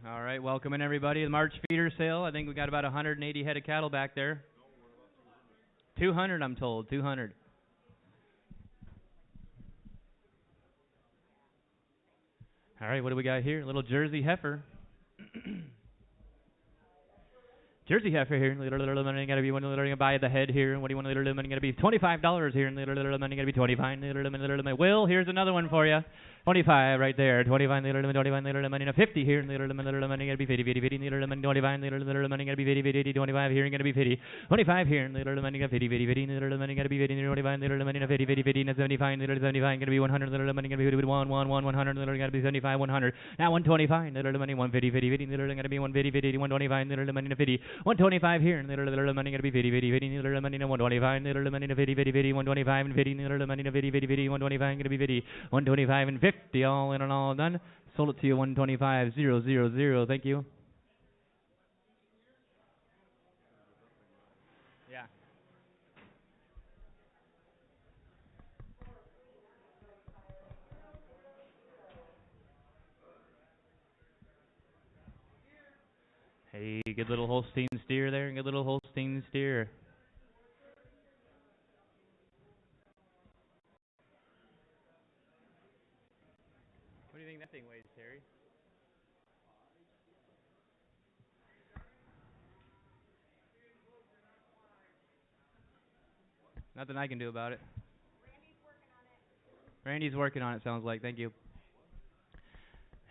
All right, welcome in everybody. The March feeder sale. I think we got about 180 head of cattle back there. 200, I'm told. 200. All right, what do we got here? A little Jersey heifer. Jersey heifer here. Little money gotta be one little buy the head here. What do you want? Little money gotta be $25 here. Little money gotta be 25. Little money. Will, here's another one for you. 25 right there. 25 little money. 50 here. Little money gotta be 50. Little money 25. Little money gotta be 50. 25 here. Gotta be 50. 25 here. Little money gotta be 50. Little money gotta be 50. 25. Little money 50. 75. Little 75 gotta be 100. Little money gotta be 100. Little gotta be 75. 100. Now 125. Little money 150. Little gotta be 150. 125. Little money 50. 125 here, and little money gonna be 50, little money to 125, little money to 50, 125 and 50, little money to 50, 125 gonna be 50, 125 and 50, all in and all done. Sold it to you 125,000. Thank you. Yeah. Hey, good little Holstein steer there, good little Holstein steer. What do you think that thing weighs, Terry? Nothing I can do about it. Randy's working on it, sounds like. Thank you.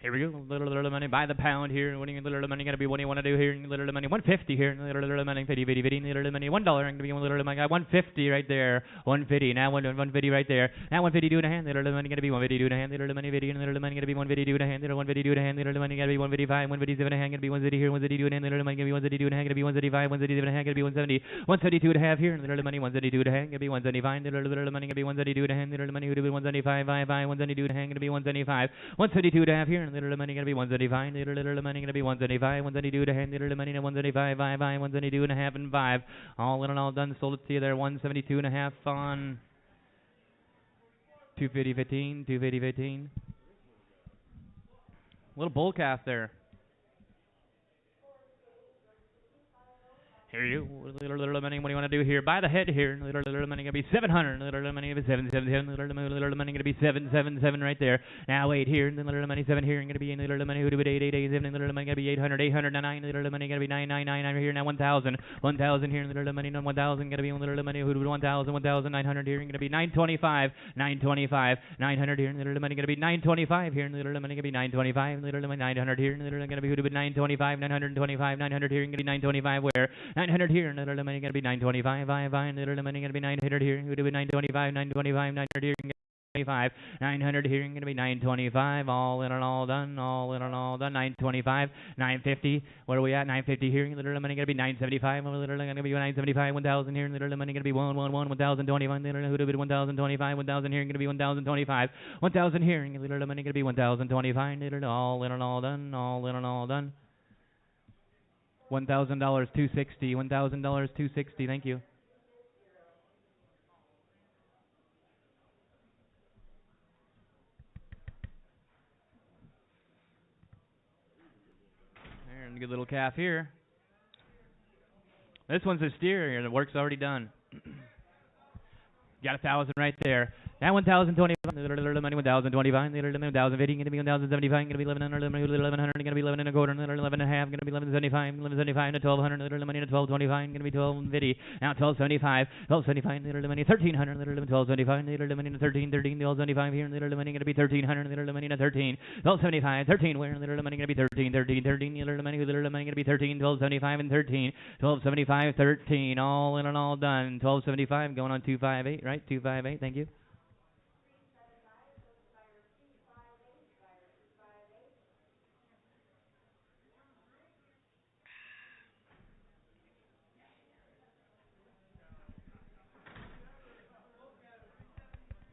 Here we go, little money by the pound here. What do you little money gotta be? What do you want to do here? Little money, 150 here. Little money, 50, little money, $1. I'm gonna be little money. Got 150 right there. 150 now. 150 right there. Now 152 in a hand. Little money gonna be 152 in a hand. Little money, 50, little money gonna be 152 in a hand. Little 152 in a hand. Little money gotta be 155, 157 in a hand. Gonna be 150 here. 152 in a hand. Little money gonna be 152 in a hand. Gonna be 175, 177 in a hand. Gonna be 170, 172 and a half here. Little money, 172 in a hand. Gonna be 175. Little money gonna be 172 in a hand. Little money would have been 175, 172 in a hand. Gonna be 175, 172 and a half here. Little money gonna be 175. Little money gonna be 175, 172 to hand, little money to 175, 172 and a half and 5. All in and all done, sold it to you there, 172 and a half on 250.15, 250.15. Little bull calf there. Here you little money. What do you want to do here? Buy the head here. Little money gonna be 700. Little money gonna be 777. Little money gonna be 777 right there. Now 8 here. Then little money 7 here. Gonna be little money who do it 8 7. Little money gonna be 800. 809. Little money gonna be 999 here. Now 1000. 1000 here. Little money 1000 gonna be little money who do 1000. 1900 here. Gonna be 925. 925. 900 here. Little money gonna be 925 here. Little money gonna be 925. Little money 900 here. Little gonna be who do it 925. 925. 900 here. Gonna be 925 where? 900 here, little money gonna be 925, little money gonna be 900 here, who do it 925, 925, 900 here, 925, 900 here, gonna be 925, all in and all done, 925, 950, where are we at, 950 here, little money gonna be 975, little gonna be 975, 1000 here, little money gonna be 111, 1025, little who do it 1025, 1000 here, gonna be 1025, 1000 here, little money gonna be 1025, little all in and all done, all in and all done. $1,000, 260. $1,000, 260. Thank you. And a good little calf here. This one's a steer here. The work's already done. Got 1,000 right there. Now 1,025, little money 1,025, little 1,050, gonna be 1,075, gonna be 1,100, 1,100, gonna be 11 and a quarter, 11 and a half, gonna be 1175, 1175 to 1,200, little money to 1,225, gonna be 1,250. Now 1,275, 1,275, little money 1,300, little 1,275, little money to 13, 1,275 here, little money gonna be 1,300, little money to 13, 1,275, 13 where, little money gonna be 13, 13, little money gonna be 13, 1,275 and 13, 1,275, 13, all in and all done, 1,275 going on 258, right? 258, thank you.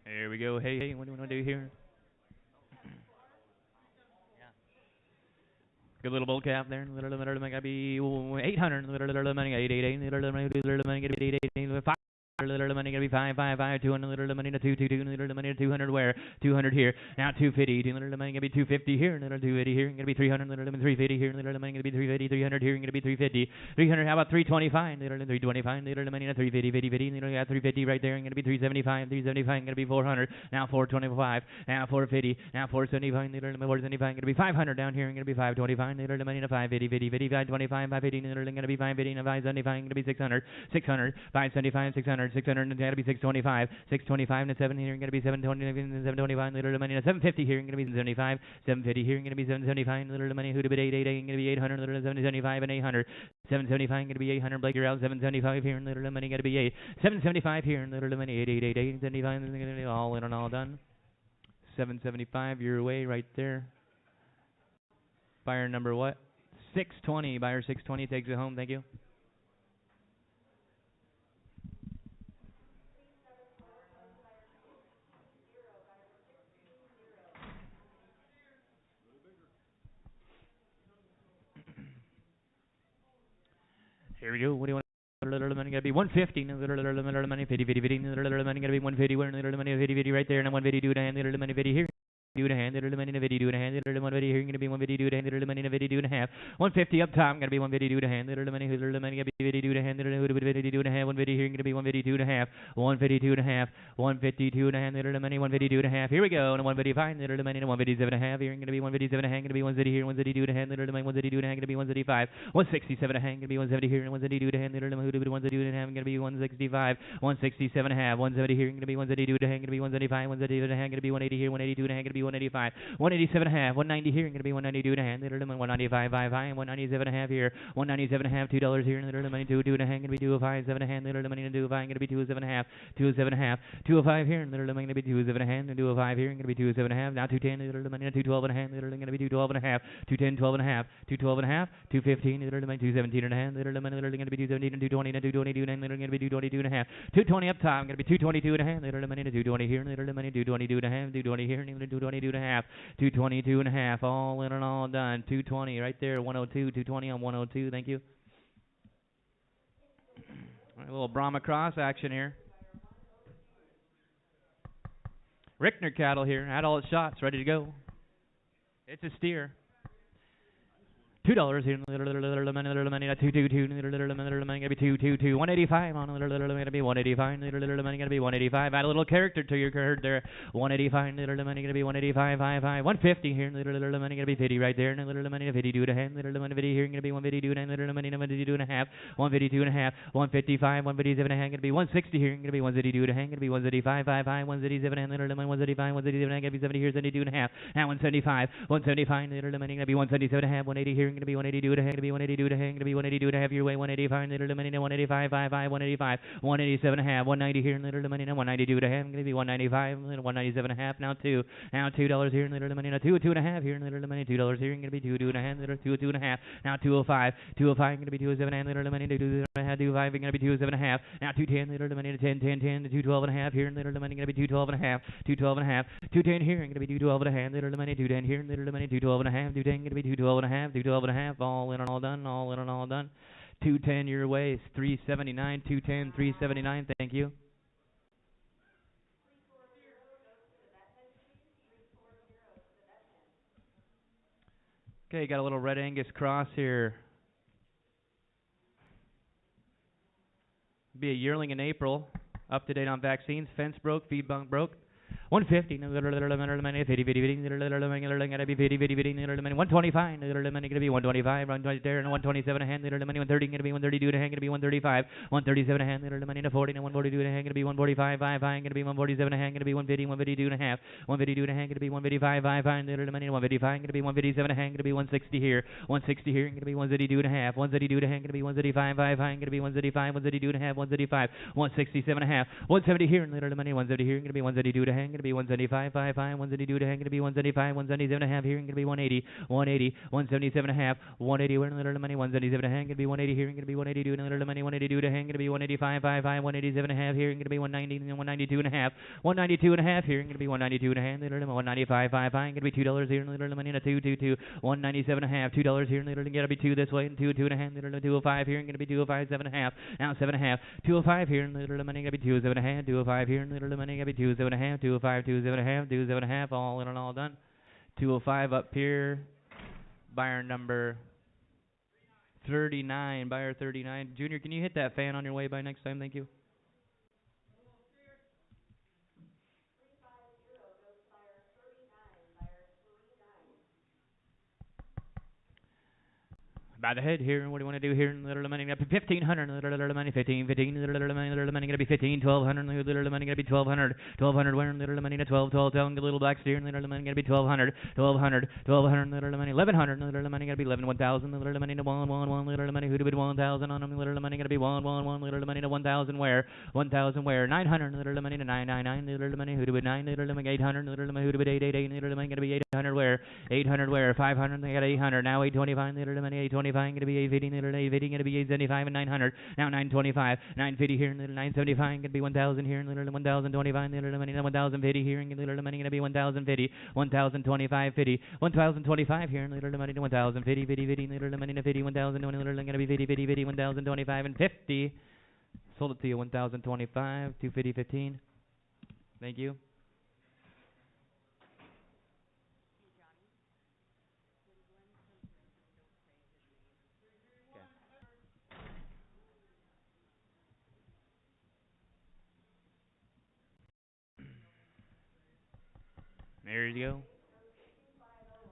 Here we go. Hey, what do you want to do here? Good little bull calf there. Little money gotta be 800. Little money 888. Little money gotta be 888. little money gonna be 555, 200 little money to 222, little money to 200 where 200 here. Now 250, little money gonna be 250 here, little 280 here, gonna be 300, little 350 here, little money gonna be 350, 300 here, gonna be 350, 300. How about 325, little 325, little money to 350, 50, 50, little got 350 right there, gonna be 375, 375, gonna be 400. Now 425, now 450, now 475, little 475, gonna be 500 down here, gonna be 525, little money to 550, 50, 50, 525, 550, little gonna be 550, 575, gonna be 600, 600, 575, 600, 600, and gonna be 625, 625 to 7 here, gonna be 720, 725, little money to 750 here, gonna be 75, 750 here, gonna be 775, little money who to be 888, gonna be 800, little 775 and 800, 775 gonna be 800, Blake you're out, 775 here, little money gonna be 8, 775 here, little money 888, 75, all in and all done. 775 your way right there. Buyer number what? 620. Buyer 620 takes it home. Thank you. Here we go. What do you want? Little money gotta be 150. Little money 50, 50, 50. Little money gotta be 150. Where little money 50, 50 right there, and 150 do it, and little money 50 here. Do it a hand, little money in a video, do it a hand, little money here, gonna be 150, do it a hand, little money in a video, do it a half. 150 up top, gonna be 150, do it a hand, little money, gonna be video, do it a hand, little 150, do it a half, 150 here, gonna be 152 and a half, 152 and a half, 152 and a hand, little money, 152 and a half. Here we go, and 155, little money, and 157 and a half, here, gonna be 157 and a hand, gonna be 150 here, 150 do it a hand, little money, 150 do it a hand, gonna be 135, 167 and a hand, gonna be 170 here, and 170 do it a hand, little money, 170 do it a hand, gonna be 165, 167 and a half, 170 here, gonna be 170 do it a hand, gonna be 175, 170 and a hand, gonna be 180 here, 182 and a hand, gonna be 185. 187 and a half, 190 here, gonna be 192 and a half, little 195, 5 high, and 197 and a half here, 197 and a half, $2 here, little money, 2 and a half, gonna be 205, 7 and a half, little money, 205, gonna be 207 and a half, 207 and a half, 205 here, little money, gonna be 207 and a half, and 205 here, gonna be 207 and a half, now 210, little money, 212 and a half, little gonna be 212 and a half, 210, 12 and a half, 212 and a half, 215, little money, 217 and a half, little money, little gonna be 217 and 220 and 222 and little gonna be 222 and a half, 220 up top, gonna be 222 and a half, little money, 220 here, little money, 222 and a half, 220 here, 222 and a half, 222 and a half, all in and all done. 220 right there, 102, 220 on 102. Thank you. A little Brahma cross action here. Rickner cattle here, adult shots ready to go. It's a steer. $2 here, little money, 222, little money, gonna be 222, 185 on little money, gonna be 185, little money, gonna be 185. Add a little character to your herd there. 185, little money, gonna be 185, 55, 150 here, little money, gonna be 50 right there, and little money, 50 do it a hand, little money, 50 here, gonna be 150 do it, and little money, 152 and a half, 152 and a half, 155, 157 and a half, gonna be 160 here, gonna be 150 do it a hand, gonna be 175, 55, 177 and little money, 175, 177 and gonna be 70 here, 72 and a half, now 175, 175, little money, gonna be 177 and a half, 180 here, gonna be 182 to hang, gonna be 182 to hang, gonna be 182 to have your way, 185, little money, 185, 55, 185, 187 and a half, 190 here, little money, 192 to have, gonna be 195, 197 and a half, now $2 here, little money, 2 and a half here, little money, $2 here, gonna be 2 and a half, little 2 and a half, now 205, gonna be 207 and little money, 2 and a half, 25, gonna be 207 and a half, now 210, little money, 10, 10, 10, 212 and a half here, little money, gonna be 212 and a half, 212 and a half, 210 here, gonna be 212 and a half, little money, 210 here, little money, 212 and a half, 210, gonna be 212 and a half, 212 and a half, all in and all done, all in and all done. 210 your way, 379, 210, 379, thank you. Okay, got a little Red Angus cross here. Be a yearling in April. Up to date on vaccines. Fence broke, feed bunk broke. 150, 50, 50, 50, 125, gonna be 125, 120 there, and 127 a hand, 130, gonna be 132 to hang, gonna be 135, 137 a hand, 40, 142 to hang, gonna be 145, 5, gonna be 147 a hand, gonna be 150, 152 and a half, 152 to hang, gonna be 155, 5, 155, gonna be 157 a hand, gonna be 160 here, 160 here, gonna be 132 and a half, 132 to hang, gonna be 135, 5, gonna be 135, 132 and a half, 135, 167 and a half, 170 here, 170 here, gonna be 132 to hang, gonna be 175, 55, 172 and a half, gonna be 175, 177 and a half here, gonna be 180, 180, 177 and a half, 180, we're in the little money, 177 and a half, gonna be 180 here, gonna be 182 and a little money, 182 and a half, gonna be 185, 55, 187 and a half here, gonna be 190, 192 and a half, 192 and a half here, gonna be 192 and a half, 195, 55, gonna be $2 here, little money, and a 222, 197 and a half, $2 here, little gonna be 2 this way, and 2, 2 and a half, little 205 here, gonna be 205, 7 and a half, now 7 and a half, 205 here, little money, gonna be 207 and a half, 205 here, little money, gonna be 207 and a half, 205, 207 and a half, 207 and a half, all in and all done. 205 up here, buyer number 39, buyer 39. Junior, can you hit that fan on your way by next time? Thank you. By the head here, what do you want to do here? Little money gonna be 1,500. Little money 15, 15. Little money gonna be 15, 1,200. Little money gonna be 1,200, 1,200. Where little money to 12, 12, 12. Little black steer. Little money gonna be 1,200, 1,200, 1,200. Little money 1,100. Little money gonna be 11, 1,000. Little money to 1, 1, 1. Little money who to bid 1,000 on them. Little money gonna be 1, 1, 1. Little money to 1,000 where? 1,000 where? 900. Little money to 999. Little money who to bid 9. Little money 800. Little money who to bid 888. Little money gonna be 800 where? 800 where? 500. They got 800. Now 825. Little money 825 gonna be 850. Little 850 gonna be 875 and 900. Now 925, 950 here, little 975 gonna be 1,000 here, little 1,025, little money 1,050 here, little money gonna be 1,050, 1,025, 50, 1,025 here, little money to 1,050, 50, 50, little money to 50, 1,000, little gonna be 50, 50, 50, 1,025 and 50. Sold it to you 1,025, 250, 15. Thank you. There you go.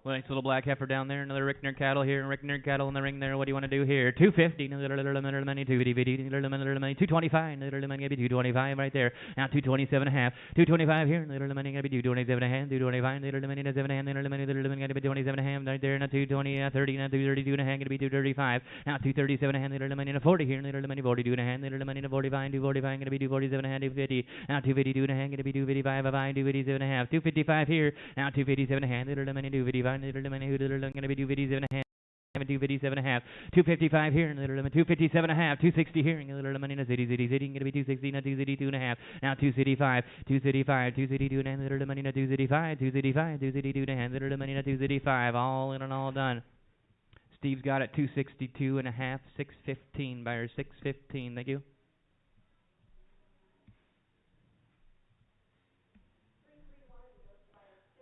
Nice little black heifer down there, another Rickner cattle here, Rickner cattle in the ring there. What do you want to do here? 250, little money, 250, little money, 225, little money, 225 right there. Now 227 and a half, 225 here, little money, 227 and a half, 225, little money, 7 and a half, little money, 27 and a half right there. Now 220, 30, now 232 and a half, gonna be 235. Now 237 and a half, little money, 40 here, little money, 42 and a half, little money, 45, 245, gonna be 247 and a half, 250. Now 252 and a half, gonna be 255, 257 and a half, 255 here. Now 257 and a half, little money, 255. Little money, little gonna be 257 and a half, 257 and a half, 255 here, little 257 and a half, 260 here, little money, city, gonna be 260, now 262 and a half, now 265, 265, 262 and a half, little money, 265, 265, 262 and a half, little money, 265, all in and all done. Steve's got it 262 and a half, 615, buyer 615, thank you.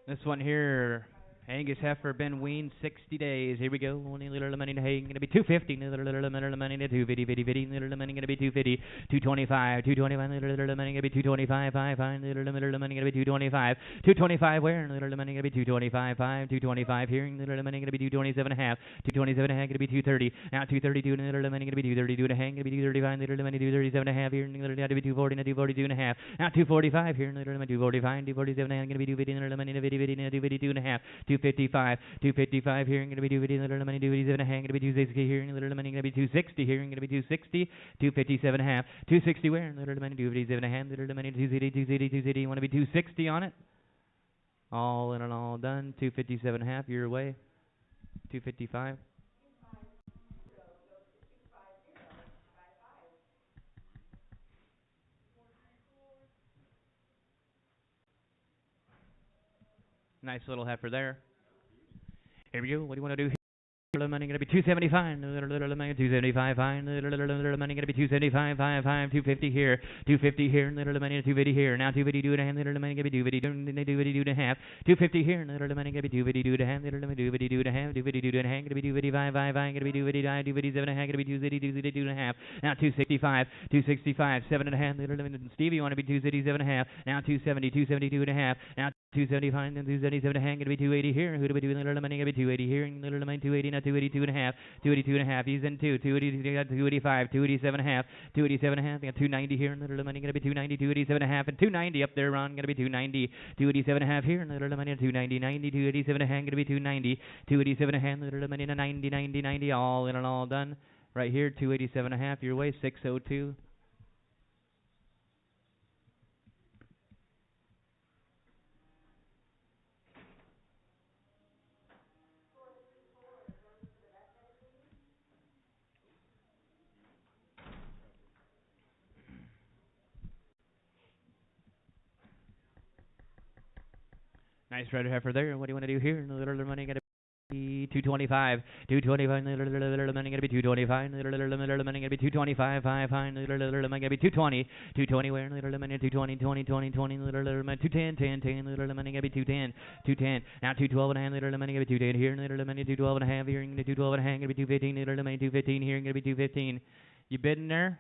This one here, Angus heifer been weaned 60 days. Here we go. Only little money to hay. Going to be 250. Little money to 250, 50. Little money going to be 250, 225, 225. Little money going to be 225, 5, 5. Little money going to be 225, 225. Where? Little money going to be 225, 5, 225. Here. Little money going to be 227 and a half, 227 and a half. Going to be 230. Now 232. Little money going to be 232 and a half. Going to be 235. Little money 237 and a half. Here. Little got to be 240. Now 242 and a half. Now 245. Here. Little money 245, 247 and a half. Going to be 250. Little money 250, 252 and a half. 255, 255 here, going to be 250, little money, 257 and a half, going to be 260 here, little money, going to be 260 here, going to be 260, 257 and a half, 260 where, little money, 257 and a half, little money, 260, 260, 260, you want to be 260 on it? All in and all done, 257 and a half, your way, 255. Nice little heifer there. Here we go. What do you want to do here? Little money gonna be 275. Little money 275. Fine. Little money gonna be 275. 5, 250 here. 250 here. Little money 250 here. Now 252 and a half. Little money gonna be 252 and a half. 250 here. Little money gonna be 252 and a half. Little money 252 and a half. 252 and a half. Gonna be 255. 5, gonna be 255. 257 and a half. Gonna be 252 and a half. Now 265. 265. 7 and a half. Little Stevie, you want to be 267 and a half. Now 270. 272 and a half. Now 275 and 277 and a half. Gonna be 280 here. Who do we do? Little money gonna be 280 here. Little money 280. Now 282 and a half. 282 and a half. He's in 285. 287 and a half. 287 and a half. Got 290 here. Little money gonna be 290. 287 and a half. And 290 up there, Ron. Gonna be 290. 287 and a half here. Little money 290. 90. 287 and a half. Gonna be 290. 287 and a half. Little money 90. 90. 90. All in and all done. Right here. 287 and a half. Your way. 602. Nice red heifer there. What do you want to do here? A little money got to be 225. 225. Little money got to be 225. Little money got to be 225. Five. Little money got to be 220. 220 where? Little money 220. 20. 20. 20. Little money 210. 10. 10. Little money got to be 210. 210. Now 212 and a half. Little money got to be 210 here. Little money 212 and a half here. 212 and a half. Got to be 215. Little money 215 here. Got to be 215. You bidding there?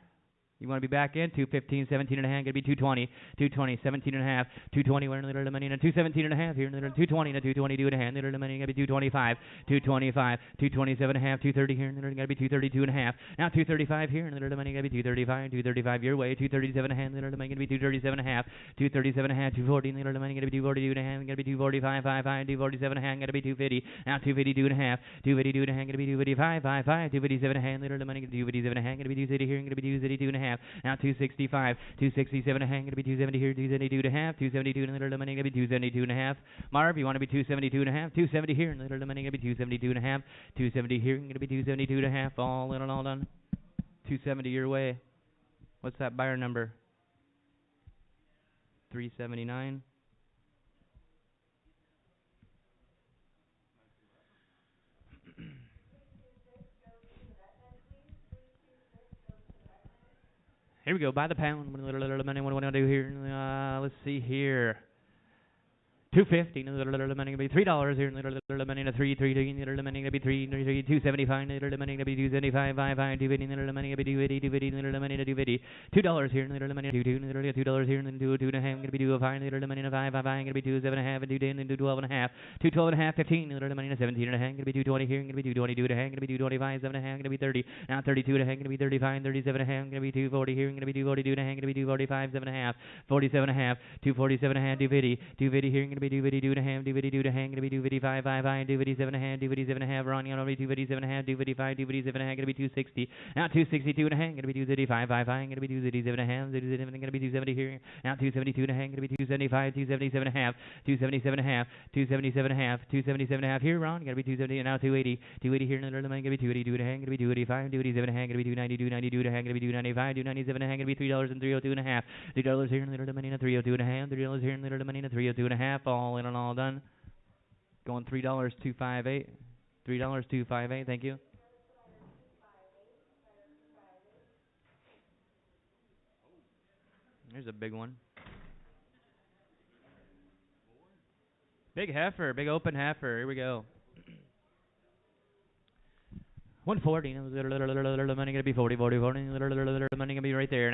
You want to be back in? 215, 17 and a half, going to be 220, 220, 17 and a half, 220, we're in the money, and 217 and a half here, 220, and 222 and a half, the money, going to be 225, 225, 227 and a half, 230 here, and going to be 232 and a half, now 235 here, and the money, going to be 235, 235 your way, 237 and a half, the money, going to be 237 and a half, 237 and a half, 240, and the money, going to be 242 and a half, going to be 245, 5, 5, 247 and a half, going to be 250, now 252 and a half, 252 and a half, going to be 255, 5, 5, 257 and a half, the money, 257 and a half, going to be 260 here, going to be 262 and a half, now 265, 267 and a half, going to be 270 here, 272 and a half, 272 and a little money, going to be 272 and a half. Marv, you want to be 272 and a half, 270 here, and a little money, going to be 272 and a half, 270 here, going to be 272 and a half, all in and all done. 270 your way. What's that buyer number? 379. Here we go. Buy the pound. What do I want to do here? Let's see here. 250, little money gonna be $3 here, little money to 3, little money gonna be 275, little money gonna be 275, 5, 250, little money gonna be 250, little money to 250, $2 here, little money to 2, little $2 here, and then 2, 2 and a half, gonna be 205, little money to 5, gonna be 2, 7 and a half, and 210, and 212 and a half, 212 and a half, 15, little money to 17 and a half, gonna be 220 here, gonna be 222 and a half, gonna be 225, 7 and a half, gonna be 30, now 32 and a half, gonna be 35, 37 and a half, gonna be 240 here, gonna be 242 and a half, gonna be 245, 7 and a half, 47 and a half, 247 and a half, 250, 250 here, gonna be 252 and a half, 252 and a half, gonna be 255, 5, 257 and a half, 257 and a half, running on over 257 and a half, 255, 257 and a half, gonna be 260, now 262 and a half, gonna be 235, 5, gonna be 237 and a half, 237 gonna be 270 here, now 272 and a half, gonna be 275, 277 and a half, 277 and a half, 277 and a half, 277 and a half here, Ron, gonna be 270, and now 280, 280 here, another money, gonna be 282 and a half, gonna be 285, 287 and a half, gonna be 292, 92 and a half, gonna be 295, 297 and a half, gonna be $3 and 302 and a half, $3 here, another money, and 302 and a half, $3 here, another money, and 302 and a half, all in and all done. Going $3.258. $3.258. Thank you. There's a big one. Big heifer. Big open heifer. Here we go. 140. Little money gonna be 40. Little money gonna be right there.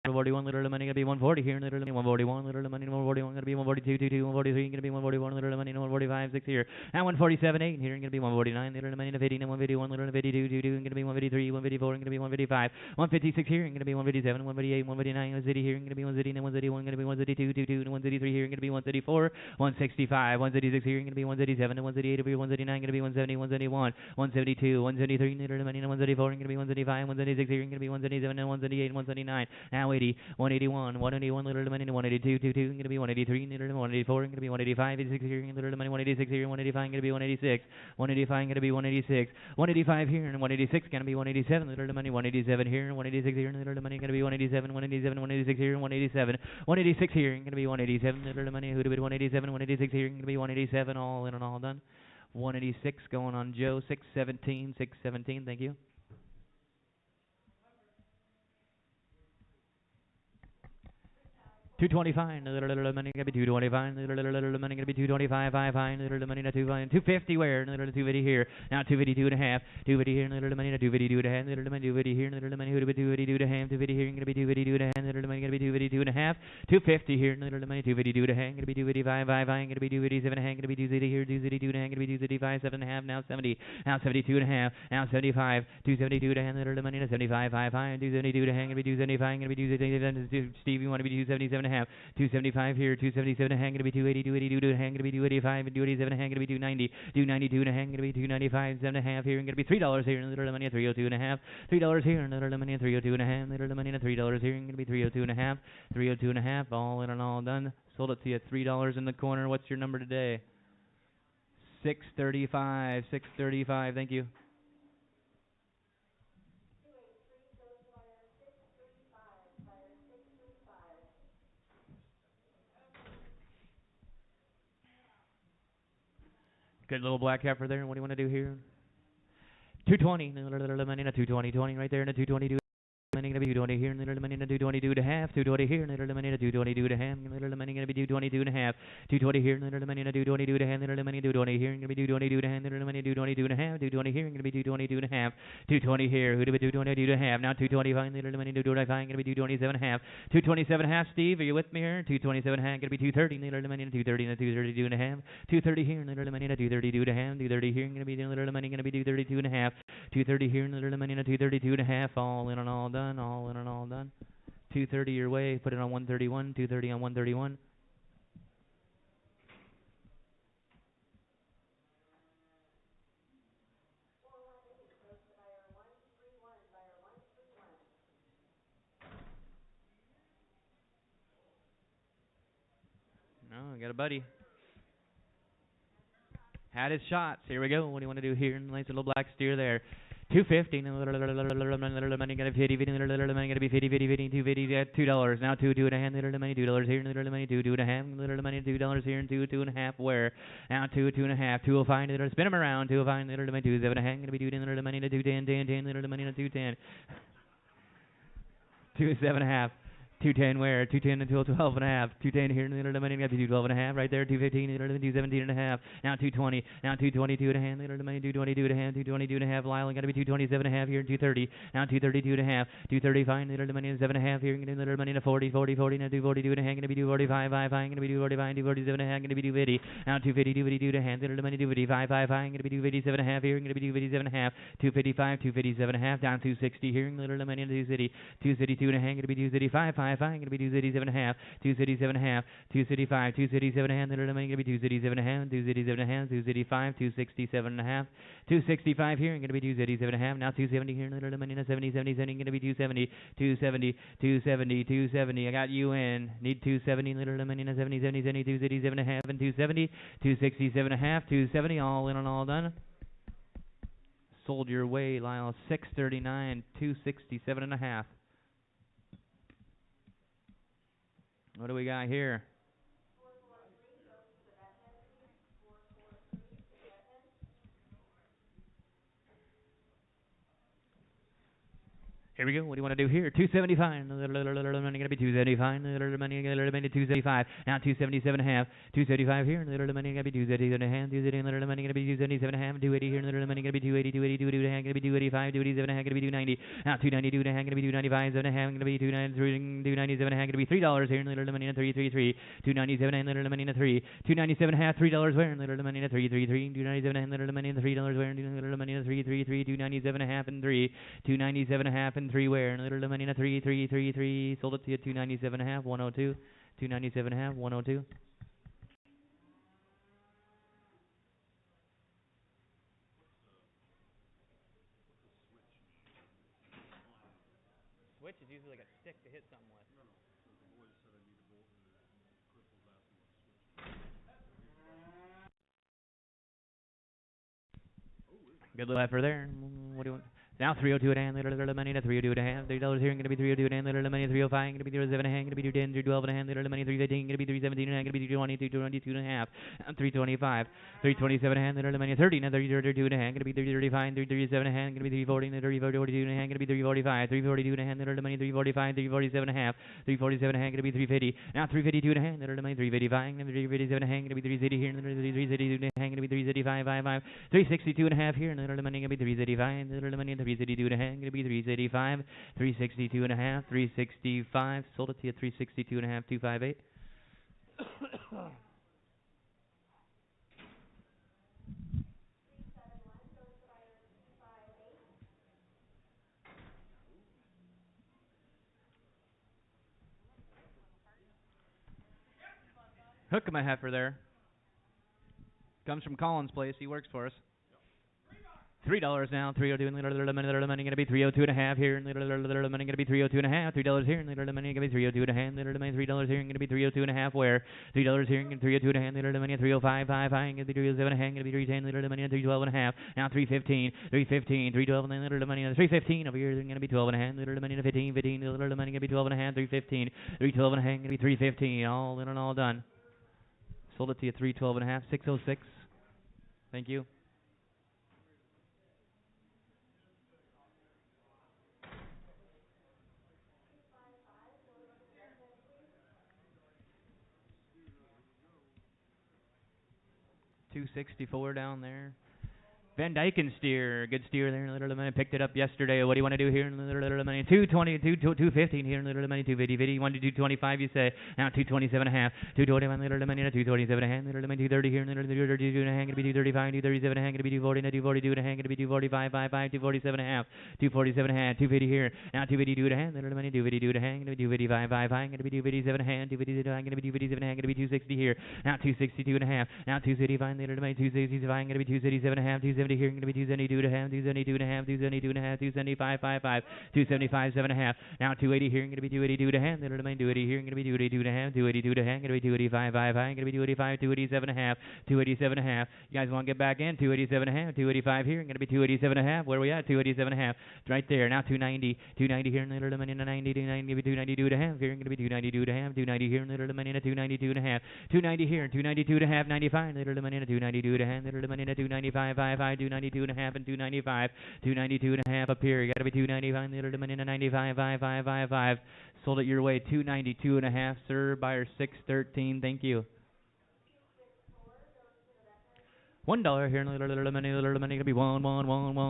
41, little money gonna be 140 here, little money 141, little money 141 gonna be 142, 22, 143 gonna be 141, little money 145, 6 here. Now 147, 8 here gonna be 149, little money 50, 151, little 52, 22 gonna be 153, 154 gonna be 155, 156 here gonna be 157, 158, 159, 150 here gonna be 150, 151 gonna be 132, 22, 133 here gonna be 134, 165, 136 here gonna be 137, 138 gonna be 139 gonna be 170, 171, 172, 173 little money 174 gonna be 175, 176 here gonna be 177, 178, 179. Now 181, 181 little money, 182, 22, going to be 183, little 184, going to be 185, 86 here, little money, 186 here, 185, going to be 186, 185, going to be 186, 185 here, and 186, going to be 187, little money, 187 here, 186 here, little money, going to be 187, 187, 186 here, 187, 186 here, going to be 187, little money, who to bid 187, 186 here, going to be 187, all in and all done. 186 going on Joe, 617, 617, thank you. 225, little money gonna be 225, little money gonna be 225, 5, little money to 250 where, little 250 here, now 252 and a half, 250 here, little money to 252 and a half, little money 250 here, little money to 252 and a half, 250 here, gonna be 252 and a half, little money gonna be 252 and a half, 250 here, little money 252 and a half, gonna be 255, 5, gonna be 257 and a half, gonna be 260 here, 262 and a half, gonna be 265, 7 and a half, now 70, now 72 and a half, now 75, 272 and a half, little money to 75, 5, 272 and a half, gonna be 275, gonna be 277, Steve, you want to be 277 and a half, 275 here, 277 and a half, going to be 280, 282 and a half, going to be 285, and 287 and a half, going to be 290, 292 and a half, going to be 295, 7 and a half here, and going to be $3 here, and little money at 302 and a half, $3 here, and little money at 302 and a half, little money at $3 here, and going to be 302 and a half, 302 and a half, all in and all done. Sold it to you at $3 in the corner. What's your number today? 635, 635. Thank you. Good little black heifer there. What do you want to do here? 220. 220 right there in the 222. Money gonna be 220 here, and little money in the 222 and a half, 220 here, and little money in the 222 and a half, little money gonna be 222 and a half, 220 here, and little money in the 222 and a half, little money 220 here, and gonna be 222 and a half, little money 222 and a half, 220 here, and gonna be 222 and a half, 220 here, who'd be 222 and a half, now 225, little money 225, gonna be 227 and a half, 227 and a half, Steve, are you with me here? 227 and a half, gonna be 230, little money in the 230 and a 232 and a half, 230 here, and little money in the 232 and a half, 230 here, and gonna be little money gonna be 232 and a half, 230 here, and little money in the 232 and a half, all in and all done, all in and all done. 230 your way, put it on 131, 230 on 131. No, I got a buddy. Had his shots. Here we go. What do you want to do here? Nice little black steer there. 250. Little money got a 50, little money got to be 50, 50, 50, 250 at $2. Now two and a half. Little money $2 here. Little money two and a half. Little money $2 here and two and a half. Where now two and a half. 205. Little spin them around. 205. Little money 2 7 and a half. Gonna be 210. Little money to 210, 10, 10. Little money to 210. 2 7 and a half. 210 where? 210 until 12 and a half. 210 here, and the money got to 212 and a half right there. 215, 217 and a half. Now 220. Now 222 and a half. The money 222 and a half. 222 and a half. Lyle got to be 227 and a half here. 230. Now 232 and a half. 235. The money is 7 and a half here. Getting the money to 40, 40, 40. Now 242 and a half. Going to be 245, 5, 5. Going to be 245, 247 and a half. Going to be 250. Now 250, 252 and a half. The money 255, 5, 5. Going to be 257 and a half here. Going to be 257 and a half. 255, 257 and a half. Down 260 here. The money into 262 and a half. Going to be 265, 5, 5. Going to be 267 and a half, 267 and a half, 265, 267 and a half, the money gonna be 267 and a half, 267 and a half, 265, 267 and a half, 265 here, and gonna be 267 and a half, now 270 here, the money in 70, 70, 70, gonna be 270, 270, 270, 270, I got you in, need 270, the money in 70, 70, 70, 267 and a half, and 270, 267 and a half, 270, all in and all done. Sold your way, Lyle, 639, 267 and a half. What do we got here? Here we go. What do you want to do here? 275. Little money gonna be 275. Little money 275. Now 277 and a half. 275 here. Little money gonna be 277 and a half. 270. Little money gonna be 277 and a half. 280 here. Little money gonna be 280. 280. 280 and a half. Gonna be 285. 287 and a half. Gonna be 290. Now 292 and a half. Gonna be 295 and a half. Gonna be 293. 297 and a half. Gonna be $3 here. Little money 333. 297 and little money 3. 297 and a half. $3 where? Little money 333. 297 and little money $3 where? Little money 333. 297 and a half and 3. 297 and a half and 3 where? And little money in a 3, 3, 3, 3. Sold it to you 297 and a half, 102. 297 and a half, 102. Switch is usually like a stick to hit something with. Good little effort there. What do you want? Now 302 and a half, little money to 302 and a half. $3 here, going to be 302 and a half, little money 305, going to be 307 and a half, going to be 210, 312 and a half, little money 315, going to be 317 and a half, going to be 220, 222 and a half, 325, 327 and a half, little money 30, now 32 and a half, going to be 335, 337 and a half, going to be 340, 342 and a half, going to be 345, 342 and a half, little money 345, 347 and a half, 347 and a half, going to be 350, now 352 and a half, little money 355, going to be 357 and a half, going to be 360 here, 362 and a half, going to be 365, 55, 362 and a half here, little money going to be 335, little money 362 and a half. Going to be 385, 362 and a half, 365. Sold it to you 362 and a half, 258. Hook my heifer there. Comes from Collins Place. He works for us. $3 now, 302 and little money gonna be 302 and a half here, and little money gonna be 302 and a half, $3 here, and little money gonna be 302 and a half, little money $3 here, and gonna be 302 and a half where, $3 here, and 302 and a half, little money 305, 5, gonna be 307 and a half, gonna be 310, little money 312 and a half, now 315, 312, and then little money 315 over here, gonna be 12 and a half, little money 15, little money gonna be 12 and a half, 315, 312 and a half, gonna be 315, all in and all done. Sold it to you 312 and a half, 606. Thank you. $264 down there. Van Dyken steer, good steer there in a little minute. Picked it up yesterday. What do you want to do here in a little minute? 220, 215 here in a little minute. 250, 50. You want to do 225? You say now 227 and a half. 221 little minute. 227 and a half. Little minute. 230 here in a little 232 and a half. Gonna be 235. 237 and a half. Gonna be 240. 242 and a half. Gonna be 245. 55. 247 and a half. 247 and a half. 250 here. Now 252 and a half. Little minute. 252 and a half. Gonna be 255. 55. Gonna be 257 and a half. 252 and a half. Gonna be 257 and a half. Gonna be 260 here. Now 262 and a half. Now 265. Little minute. 265. Gonna be 267 and a half. 270 here. Gonna be 272 and a half. 272 and a half. 272 and a half. 275. 55. 275. 7 and a half. Now 280 here. Gonna be 282 and a half. Little minute. 280 here. Gonna be 282 and a half. 282 and a half. Gonna be 285. 55. Gonna be 285. 287 and a half. 287 and a half. You guys want to get back in? 287 and a half. 285 here. Gonna be 287 and a half. Where are we at? 287 and a half. Right there. Now 290. 290 here. Little minute. 90. 290. 292 and a half. Here. Gonna be 292 and a half. 290 here. Little minute. 292 and a half. 290 here. 292 and a half. 95. Little minute. 292 and a half. Little minute. 295. 55. 292 and a half and 295. 292 and a half up here. You got to be 295. Little minute. 95. 55. Sold it your way. 292 and a half, sir. Buyer 613. Thank you. $1 here in little money gonna be one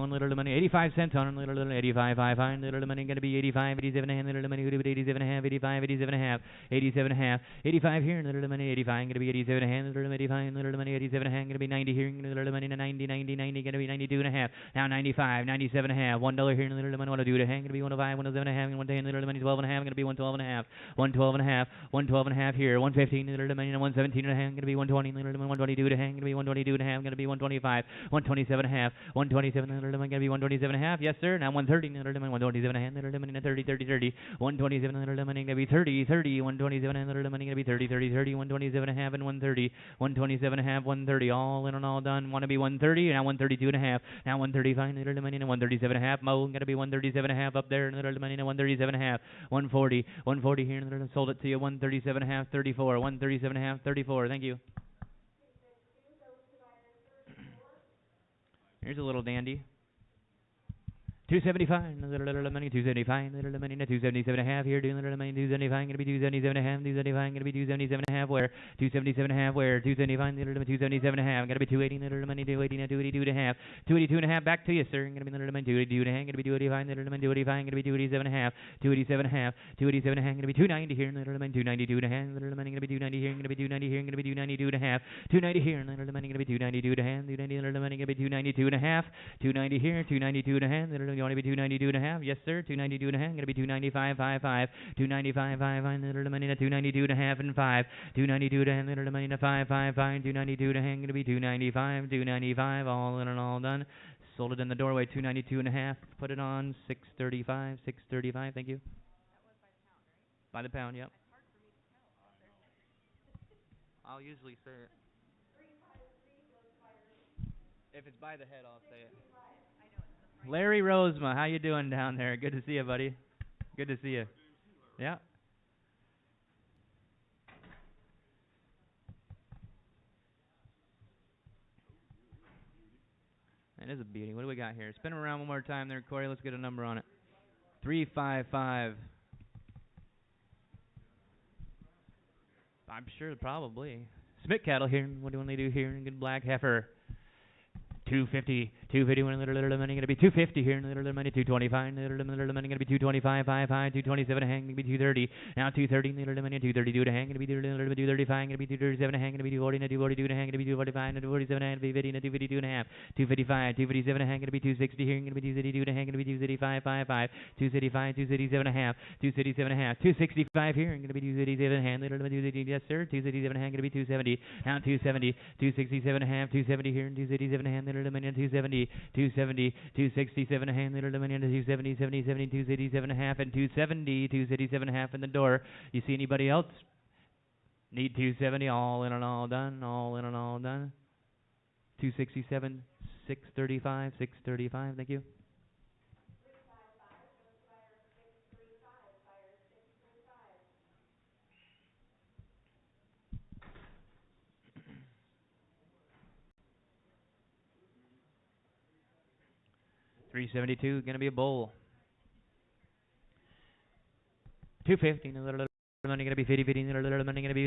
little money 85 cents on little 85 5 little money gonna be 85 87 and little money 87 and a half 85 87 and a half 87 and a half 85 here in little money 85 gonna be 87 and a half little 85 little money 87 and a half gonna be 90 here in little money 90 gonna be 92 and a half now 95 97 and a half $1 here in little money 102 and a half gonna be 105 107 and a half 110 little money 12 and a half gonna be 112 and a half 112 and a half 112 and a half here 115 little money 117 and a half gonna be 120 little money 122 and a half gonna be 122 and a half gonna be 125, 127 and a half, 127 and a half, gonna be 127 and a half, yes sir. Now 130 and a half, 127 and a half, 30, 30, 30, 127 and a half, gonna be 30, 30, 127 and a half, gonna be 30, 30, 30, 127 and a half, and 130, 127 and a half, 130, all in and all done. Want to be 130, now 132 and a half, now 135 and a half, 137 and a half, Mo gonna be 137 and a half up there, and a half, 137 and a half, 140, 140 here, and sold it to you 137 and a half, 34, 137 and a half, 34. Thank you. Here's a little dandy. 275, little money, 275, little money, 277 and a half here, doing little money, 275, gonna be 277 and a half, 275, gonna be 277 and a half, where, 277 and a half, where, 275, little money, 277 and a half, gonna be 280, little money, 280, 282 and a half, 282 and a half, back to you, sir, gonna be little money, 282 and a half, gonna be 285, little money, 285, gonna be 287 and a half, 287 and a half, 287 and a half, gonna be 290 here, little money, 292 and a half, little money, gonna be 290 here, gonna be 290 here, gonna be 292 and a half, 290 here, little money, gonna be 292 and a half, 290, little money, gonna be 292 and a half, 290 here, 292 and a half, little, you want to be 292 and a half, yes sir, 292 and a half, gonna be 295, 55, 295, 55, little money, 292 and a half and 5, 292 and a half, little money, 5, 5, 5, 292 and a half, gonna be 295, 295, all in and all done. Sold it in the doorway, 292 and a half, put it on, 635, 635, thank you. By the pound, yep. I'll usually say it. If it's by the head, I'll say it. Larry Rosema, how you doing down there? Good to see you, buddy. Good to see you. Yeah. That is a beauty. What do we got here? Spin around one more time there, Corey. Let's get a number on it. 355. I'm sure, probably. Smith cattle here. What do we do here? Good black heifer. 250, 251, little money, gonna be 250 here, little money, 225, little money, gonna be 225, 55, 227, hang, gonna be 230, now 230, little money, 232 to hang, gonna be 235, gonna be 237, hang, gonna be 240, 242 to hang, gonna be 245, 247, hang, gonna be 50, 252 and a half, 255, 257 to hang, gonna be 260 here, gonna be 262 to hang, gonna be 265, 55, 265, 267 and a half, 267 and a half, 265 here, gonna be 267 and a half, little money, 260, yes sir, 267 and a half, gonna be 270, now 270, 267 and a half, 270 here, 267 and a half, little money, 270, 270, 267 and a half, little money, 270, 70, 70, 287 and a half, and 270, 287 and a half in the door. You see anybody else? Need 270, all in and all done, all in and all done. 267, 635, 635, thank you. 372 gonna be a bull. 250. Money gonna be 50, 50. Little money gonna be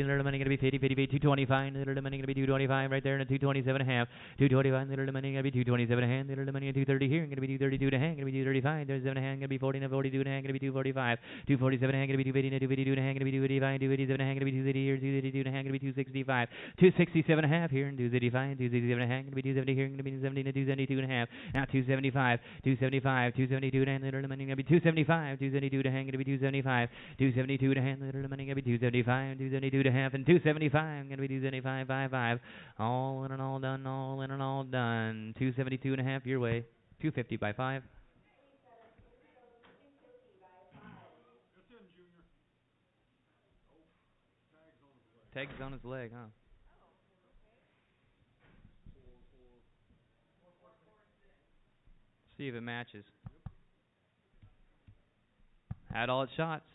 50, 50, 225. Little money gonna be 225 right there, and a 227 and a half. 225. Little money gonna be 227 and a half. Little money 230 here. Gonna be 232 and a half. Gonna be 235. There's 7 and a half. Gonna be 40 and 42 and a half. Gonna be 245. 247 and a half. Gonna be 250 and 252 and a half. Gonna be 285. 287 and a half. Gonna be 280 here. 282 and a half. Gonna be 265. 267 and a half here, and 285. 267 and a half. Gonna be 270 here. Gonna be 270 and 272 and a half. Now 275. 275. 272 and a half. Little money gonna be 275. 272 and a half. Gonna be 275. 272 and a half. Little money gonna be 275. 272 and a half, and 275. Gonna be 275, 55. All in and all done. All in and all done. 272 and a half your way. 250 by 5. Tags on his leg, huh? See if it matches. Had all its shots.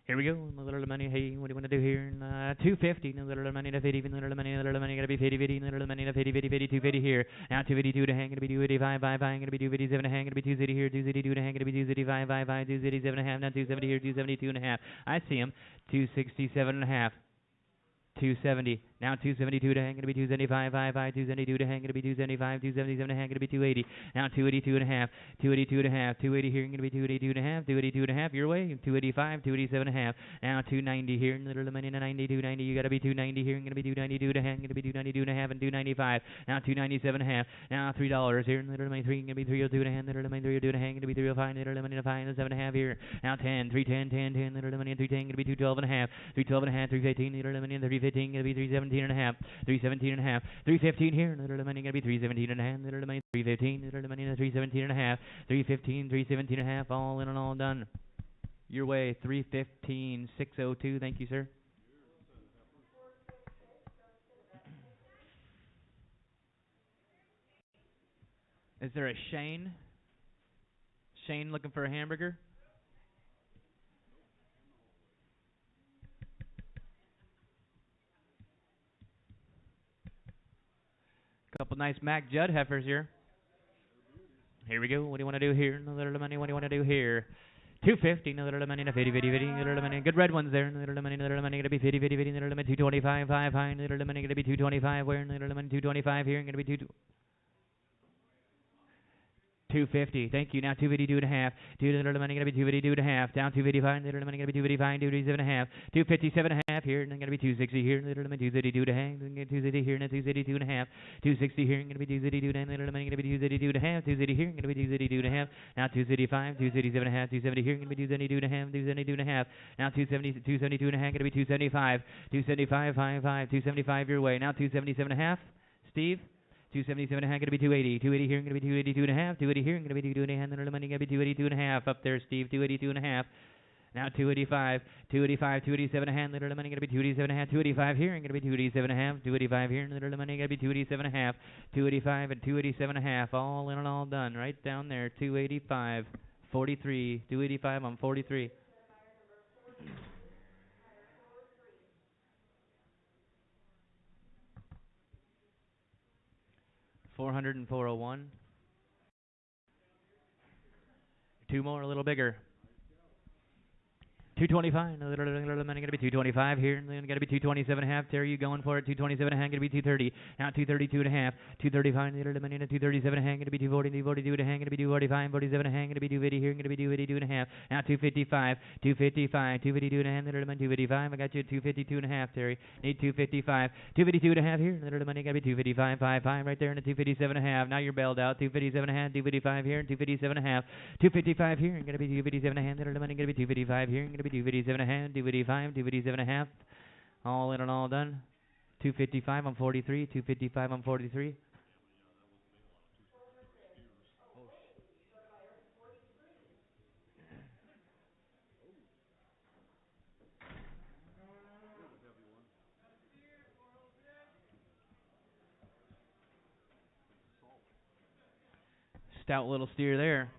Here we go. A little money. Hey, what do you want to do here? 250. A little money to 50. A little money. A little money. Gonna be 50, 50. A little money to 50, 50, 50. 250 here. Now 252 to hang. Gonna be 285, 5, 5. Gonna be 257 to hang. Gonna be 260 here. 262 to hang. Gonna be 265, 5, 5. 267 and a half. Now 270 here. 272 and a half. I see him. 267 and a half. 270. Now 272 to hang, going to be 275, 55, 272 to hang, going to be 275, 277 to hang, going to be 280. Now 282 and a half, 282 and a half, 280 here, going to be 282 and a half, 282 and a half, your way, 285, 287 and a half. Now 290 here, little money, 90, 290, you got to be 290 here, going to be 292 to hang, going to be 292 and a half, and 295. Now 297 and a half. Now $3 here, little money 3, going to be 302 and a half, little money 302 and a hang, going to be 305, little money 5, 7 and a half here. Now 10, 310, 10, 10, little money 310, going to be 212 and a half, 312 and a half, 315, little money 315, going to be 317 and a half, 317 and a half, 315 here, little money gonna be 317 and a half, little money 315, little money 317 and a half, 315, 317 and a half, all in and all done. Your way, 315, 602. Thank you, sir. Is there a Shane? Shane looking for a hamburger? Couple nice Mac Judd heifers here. Here we go. What do you want to do here? Little money. What do you want to do here? 250. Little money. 50, 50, 50. Little money. Good red ones there. Little money. Gonna be 50, 50, 50. Little money. 225, 5, 5. Little money. Gonna be 225. Where? Little money. 225 here. Gonna be 250. Thank you. Now 252 and a half. Little money gonna be 252 and a half. Down 255. Little money gonna be 255. 257 and a half. 257 and a half here. And then gonna be 260 here. Little money 232 to hang. Then get 260 here. And 262 and a half. 260 here. And gonna be 262 and little money gonna be 232 and a half. 260 here. And gonna be 262 and a half. Now 265. 267 and a half. 270 here. Gonna be 272 and a half. 272 and a half. Now 270. 272 and a half. Gonna be 275. 275. 55. 275 your way. Now 277 and a half. Steve. 277 and a half, going to be 280. 280 here, going to be 282 and a half. 280 here, going to be 282 and a half. Little money going to be 282 and a half. Up there, Steve. 282 and a half. Now 285. 285. 287 and a half. Little money going to be 287 and a half. 285 here, and going to be 287 and a half. 285 here, and little money going to be 287 and a half. 285 and 287 and a half. All in and all done. Right down there. 285. 43. 285 on 43. $400 and 401. Two more, a little bigger. 225. Little money going to be 225 here. And then going to be 227 and a half. Terry, you going for it? 227 and a half. Going to be 230. Now 232 and a half. 235. Little money. 237 and a half. Going to be 240. 242 and a half. Going to be 245. 47 and a half. Going to be 250 here. Going to be 282 and a half. Now 255. 255. 252 and a half. Little money 255. I got you at 252 and a half, Terry. Need 255. 252 and a half here. Little money going to be 255. 55 right there. And a 257 and a half. Now you're bailed out. 257 and a half. 255 here. And 257 and a half. 255 here. And going to be 257 and a half. Little money going to be 255 here. And going to be 257 and a half, 255, 257 and a half, all in and all done. 255 on 43, 255 on 43. Stout little steer there.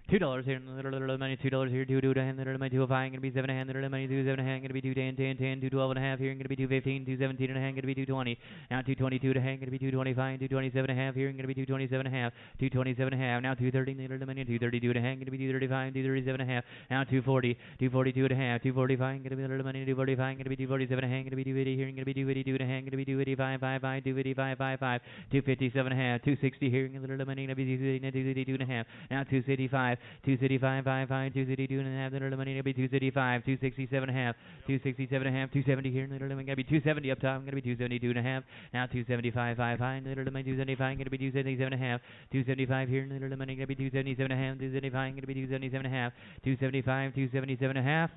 $2 here, little money, $2 here, two to hand, little money, 205, gonna be 7 a hand, little money, 27 a hand, gonna be 210, 10, 212 and a half here, gonna be 215, 217 and a hand, gonna be 220. Now 222 to hand, gonna be 225, 227 and a half here, gonna be 227 and a half, 227 and a half. Now 230, little money, 232 to hand, gonna be 235, 237 and a half. Now 240, 242 and a half, 245, gonna be little money, 245, gonna be 247 and a hand, gonna be 280 here, gonna be 282 and a hand, gonna be 285, 55, 285, 55, 257 and a half, 260 here, little money, gonna be 282 and a half. Now 265. 265, 55, 262 and a half, little money, gonna be 265, 267 and a half, 267 and a half, 270 here, little money, gonna be 270 up top, gonna be 272 and a half, now 275, 55, little money, 275, gonna be 277 and a half, 275 here, little money, gonna be 277 and a half, 275, gonna be 277 and a half, 275, 277 and a half,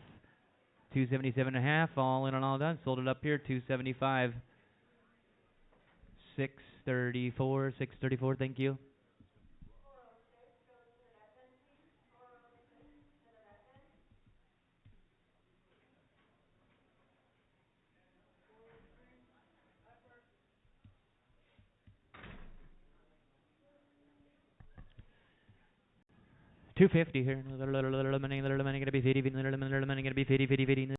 277 and a half, all in and all done, sold it up here, 275, 634, 634, thank you. $250 here. Little money gonna be 50. Little money gonna be 50.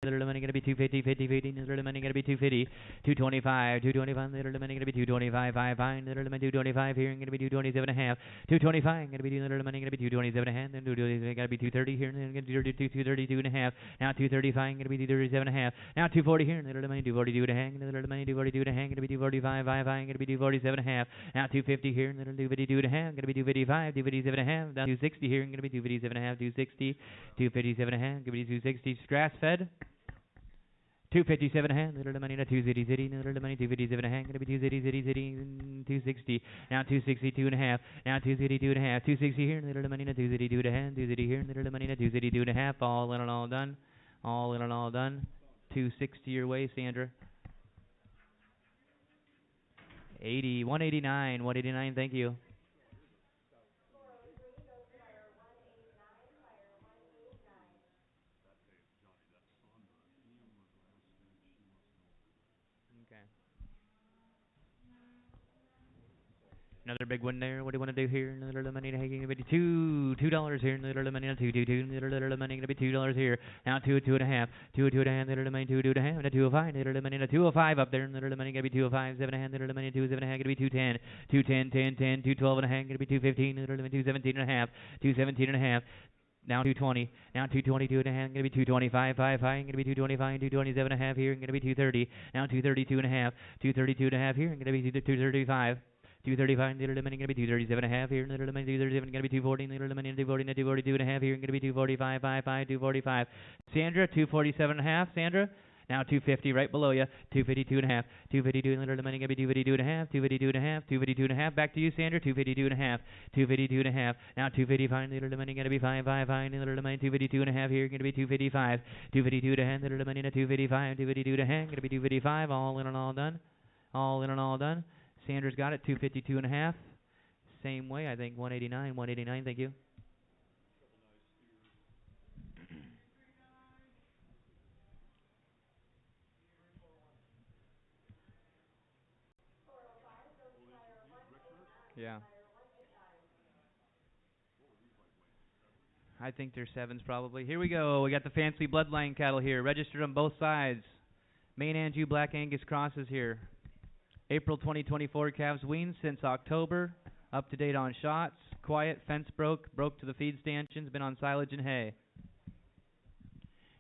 Little money gonna be 250, 50, 50. Little money gonna be 250, 225, 225. Little money gonna be 225, 55. Little money 225 here, gonna be 227 and a half, 225. Gonna be little money gonna be 227 and a half. Then gotta be 230 here, and then gonna be 232 and a half. Now 235, gonna be 237 and a half. Now 240 here, little money 242 and a half. Little money 242 and a half. Gonna be 245, 55. Gonna be 247 and a half. Now 250 here, little 252 and a half. Gonna be 255, 257 and a half. Now 260 here, gonna be 257 and a half, 260, 257 and a half. Gonna be 260 grass fed. 257 a hand, little money, 250, little money, 257 a hand, gonna be 260, 260. Now 262 and a half. Now 262 and a half. 260 here, little money, 262 and a hand, 260 here, little money, 262 and a half. All in and all done. All in and all done. 260 your way, Sandra. 80, 189, 189. Thank you. Another big one there. What do you want to do here? Little money gonna be $2 here. Little money, 222. Little money gonna be $2 here. Now 2 and a half. 2 and a half. Little money 2 and a half. 205. Little money 205 up there. Little money gonna be 205. 7 and a half. Little money 2 7 and a half. Gonna be 210. 210, 10, 10. 212 and a half. Gonna be 215. Little money 217 and a half. 217 and a half. Now 220. Now 222 and a half. Gonna be 225. 5. Gonna be 225. 227 and a half here. Gonna be 230. Now 232 and a half. 232 and a half here. Gonna be 235. 235, little money gonna be 237 and a half here, little money 237 gonna be 240, little money 240, 242 and a half here, gonna be 245, 55, 245. Sandra, 247 and a half, Sandra. Now 250 right below you, 252 and a half, 252, little money gonna be 252 and a half, 252 and a half, 252 and a half. Back to you, Sandra, 252 and a half, 252 and a half. Now 255, little money gonna be 5, 5, 5, little money 252 and a half here, gonna be 255, 252 and a half, little money 255, 252 and a half, gonna be 255. All in and all done, all in and all done. Sandra's got it, 252 and a half. Same way, I think, 189, 189, thank you. Yeah. I think they're sevens probably. Here we go. We got the fancy bloodline cattle here, registered on both sides. Main Anjou Black Angus crosses here. April 2024 calves weaned since October. Up to date on shots. Quiet, fence broke to the feed stanchions, been on silage and hay.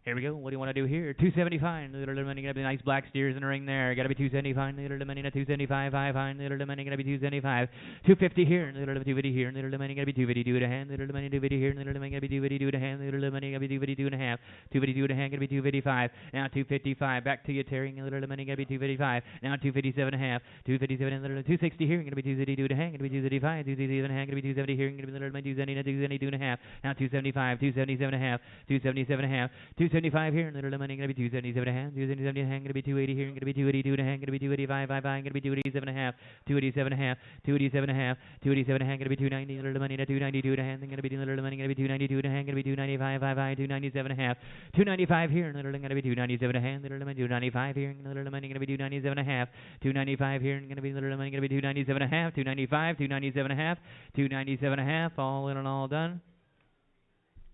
Here we go. What do you want to do here? 275. Little money gonna be nice black steers in the ring there. Gotta be 275. Little money 275. 5. Little money gonna be 275. 250 here. Little 250 here. Little money gonna be 252 and a hand. Little money 250 here. Little money gonna be 252 and a hand. Little money gonna be 252 and a half. 252 and a hand gonna be 255. Now 255. Back to you, Terry. Little money gonna be 255. Now 257 and a half. 257 and little 260 here. Gonna be 252 and a hand. Gonna be 235. 267 and a hand. Gonna be 270 here. Gonna be little money 272 and a half. Now 275. 277 and a half. 277 and a half. 275 here, little money gonna be 277 and a half, 277 and a half, gonna be 280 here, gonna be 282 and a half, gonna be 285, 5, gonna be 287 and a half, 287 and a half, 287 and a half, 287 and a half, gonna be 290, little money to 292 and a half, then gonna be little money gonna be 292 and a half, gonna be 295, 5, 297 and a half, 295 here, little gonna be 297 and a half, little money 295 here, little money gonna be 297 and a half, 295 here, gonna be little money gonna be 297 and a half, 295, 297 and a half, 297 and a half, all in and all done.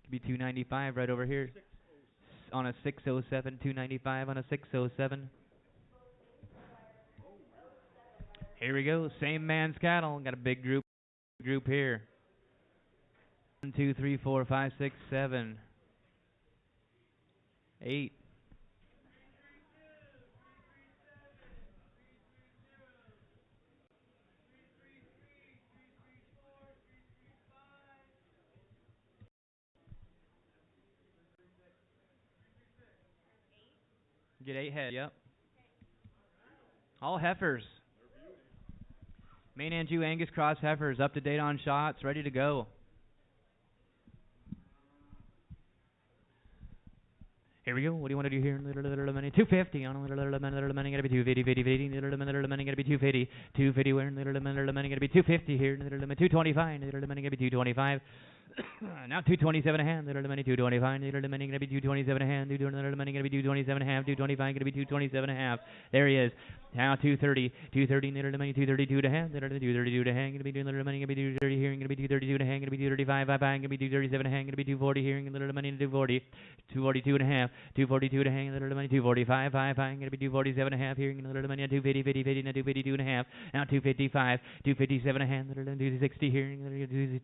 Could be 295 right over here. On a 607, 295 on a 607. Here we go. Same man's cattle. Got a big group here. 1, 2, 3, 4, 5, 6, 7, 8. Get 8 head. Yep. All heifers. Main and Jew Angus cross heifers, up to date on shots, ready to go. Here we go. What do you want to do here? 250 on a little money. Gonna be 250, 50, 50. Little money. Gonna be 250, 250. Where little money. Gonna be 250 here. 225. Little money. Gonna be 225. Now 227 a hand. Little money. 225. Little money. Gonna be 227 a hand. Little money. Gonna be 227 a half. 225. Gonna be 227 a half. There he is. Now 230. 230. Little money. 232 to hand. Little 232 to hand. Gonna be doing little money. Gonna be 230 here. Gonna be 232 to hand. Gonna be 235. Bye bye. Gonna be 237 a hand. Gonna be 240 here. Little money. 240. 242 and a half. 242 to hang, little money, 245, 5, I'm going to be 247 and a half here, little money, 250, 50, 50, now 252 and a half, now 255, 257 and a half, little 260 here,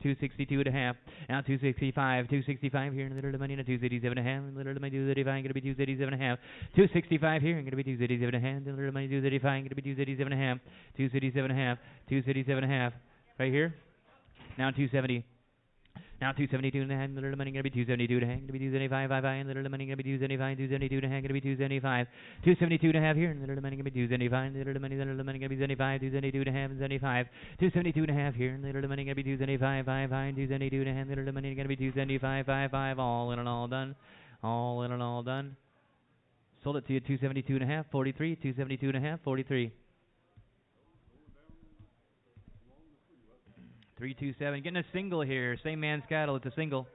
262 and a half, now 265, 265 here, little money, 267 and a half, little money, 235, going to be 237 and a half, 265 here, going to be 237 and a half, little money, 235, going to be 237 and a half, 237 and a half, 237 and a half, right here, now 270. Now 272 and a half, little money gonna be 272 to hang, gonna be 275, 5, and little money gonna be 275, 272 to hang, gonna be 275, 272 to have here, and little money gonna be 275, little money gonna be 75, 272 to have, 75, 272 to have here, and little money gonna be 275, 5, 272 to have, little money gonna be 275, 5, all in and all done, all in and all done. Sold it to you 272 and a half, 43, 272 and a half, 43. 327. Getting a single here. Same man's cattle. It's a single.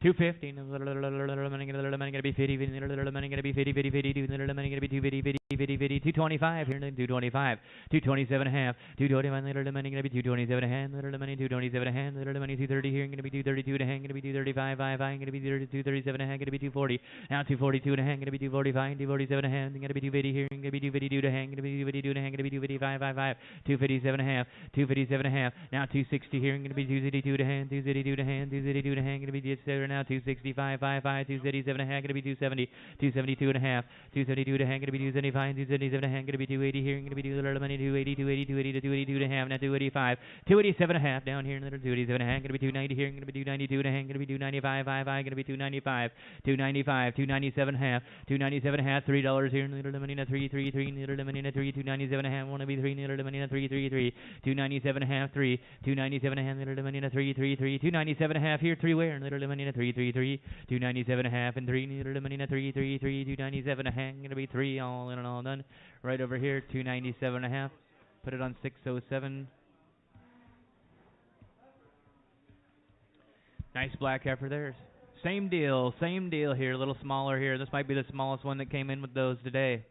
250. Little money gonna be 50. Little money gonna be 50, 50, 50. Little money gonna be 250, 50, 50, 50. 225 here. 225. 227 and a half. 221. Little money gonna be 227 and a half. Little money 227 and a half. Little money 230 here. Gonna be 232 and a half. Gonna be 235. 5. Gonna be 237 and a half. Gonna be 240. Now 242 and a half. Gonna be 245. 247 and a half. Gonna be 250 here. Gonna be 252 to hang. Gonna be 252 and a half. Gonna be 255. 5. 257 and a half. 257 and a half. Now 260 here. Gonna be 262 to hand. 262 to hand. 262 to hand. Gonna be just there now. 265, 5, 277 and a half, gonna be 270, 272 and a half, 272 to hang, gonna be 275, 277 and a half, gonna be 280 here, gonna be little money, 280, 280, 280 to 282 to half, now 285, 287 and a half down here, another 287 and a half, gonna be 290 here, gonna be 292 and a half, gonna be 295, 5, gonna be 295, 295, 297 and a half, 297 and a half, $3 here, little money, 333, little money, 3, 297 and a half, wanna be 3, little money, 333, 297 and a half, 3, 297 and a half, little money, 333, 297 and a half here, 3 where, little money, 333. 297 and a half and 3 little money 333 297 and a half gonna be 3 all in and all done right over here 297 and a half put it on 607 nice black heifer there same deal here a little smaller here this might be the smallest one that came in with those today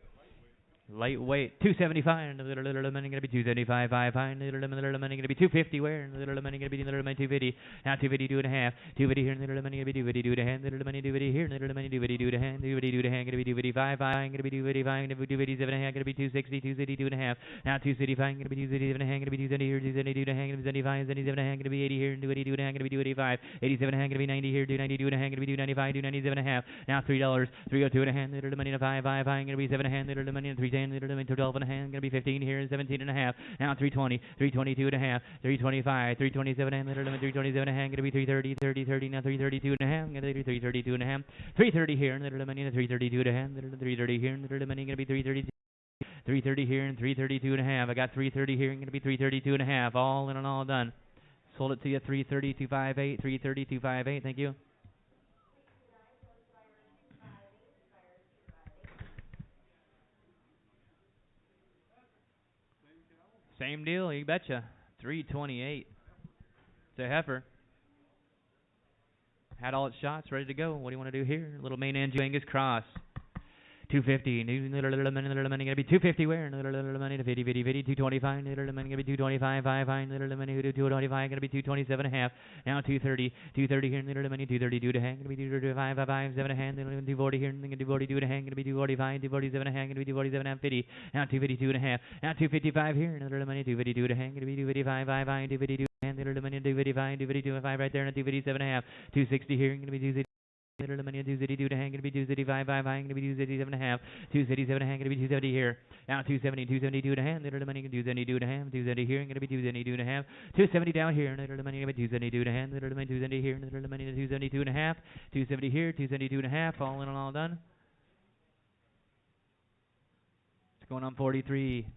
lightweight 275 little money gonna be 275 5 little money gonna be 250 where little money gonna be little money 250 now 252 and a half 250 here little money gonna be 252 to hand little money 250 here little money 252 to hand 252 to hand gonna be 255 gonna be 255 gonna be 257 and a half gonna be 260 262 and a half now 265 gonna be 267 and a half gonna be 270 here 272 to hand gonna be 75 77 and a half gonna be 80 here 282 and a half gonna be 285 87 and a half gonna be 90 here 292 and a half gonna be 295 297 and a half now $3 302 and a hand little money 5 gonna be 7 and a hand little money 3 little money 12 and a half, gonna be 15 here and 17 and a half. Now 320, 322 and a half, 325, 327 and little money 327 and a half, gonna be 330, 30, 30, now 332 and a half, gonna be 332 and a half, 330 here and little money 332 and a half, little 330 here and little money gonna be 332. 330 here and 332 and a half. I got 330 here and gonna be 332 and a half. All in and all done. Sold it to you 330 258, 330 258. Thank you. Same deal, you betcha. 328. It's a heifer. Had all its shots ready to go. What do you want to do here? Little main Angus cross. 250. Little money gonna be 250. Where? Little money to 50, 50, 50. 225. Little money gonna be 225. 5, 5. Little money to 225. Gonna be 227 and a half. Now 230. 230 here. Little money 232 to hang. Gonna be 235. 5, 5. 7 and a half. Little 240 here. Gonna be 242 to hang. Gonna be 245. 247 and a half. Gonna be 247 and 50. Now 252 and a half. Now 255 here. Little money 252 to hang. Gonna be 255. 5, 5. 252 and little money 255. 252 and 5 right there. And 257 and a half. 260 here. Gonna be 260. Little money 262 to hang, gonna be 265, 5, hang, gonna be 267 and a half, 277 and a hang, gonna be 270 here. Now 270, 272 to hang, little money 272 to hang, 270 here, gonna be 272 and a half, 270 down here, little money gonna be 272 to hang, little money 270 here, little money 272 and a half, 270 here, 272 and a half, all in and all done. It's going on 43.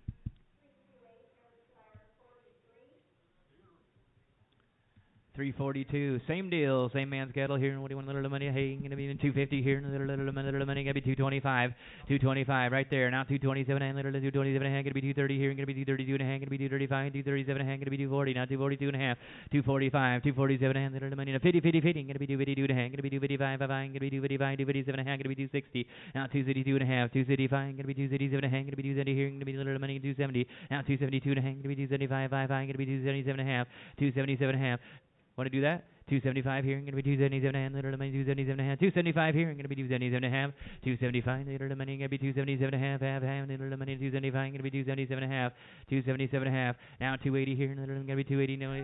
342, same deal, same man's cattle here, and what do you want, little money, hey, gonna be in 250 here, and little money, gonna be 225, 225 right there, now 227, and little 227 and a half, gonna be 230 here, and gonna be 232 and a half, gonna be 235, 237 and a half, gonna be 240, now 242 and a half, 245, 247 and a half, little money, 50, 50, 50, gonna be 252 and a half, gonna be 255, 5, gonna be 255, 257 and a half, gonna be 260, now 262 and a half, 265, gonna be 267 and a half, gonna be 270 here, gonna be little money, 270, now 272 and a half, gonna be 275, 5, gonna be 277 and a half, 277 and a half. Want to do that? 275 here, I'm going to be 277 and a half, little money 277 and a half, 275 here, I'm going to be 277 and a half, 275, little money, going to be 277 and a half, little money 275, going to be 277 and a half, 277 and a half, now 280 here, little going to be 280, no,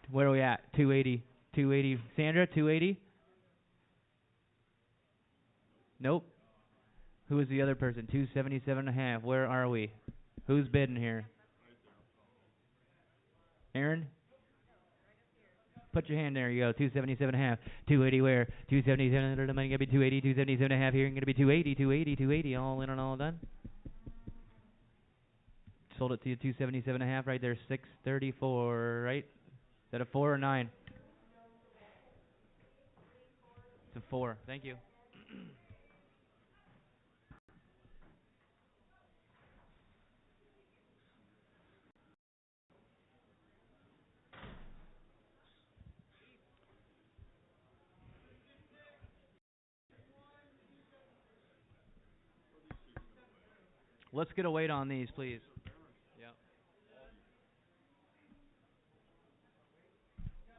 where are we at? 280, 280, Sandra, 280? Nope. Who is the other person? 277 and a half, where are we? Who's bidding here? Aaron? Put your hand there, you go, 277 and a half, 280 where, 277, little money, gonna be 280, 277 and a half here, gonna be 280, 280, 280, all in and all done. Sold it to you, 277 and a half right there, 634, right? Is that a 4 or 9? It's a 4, thank you. Let's get a weight on these, please. Yep.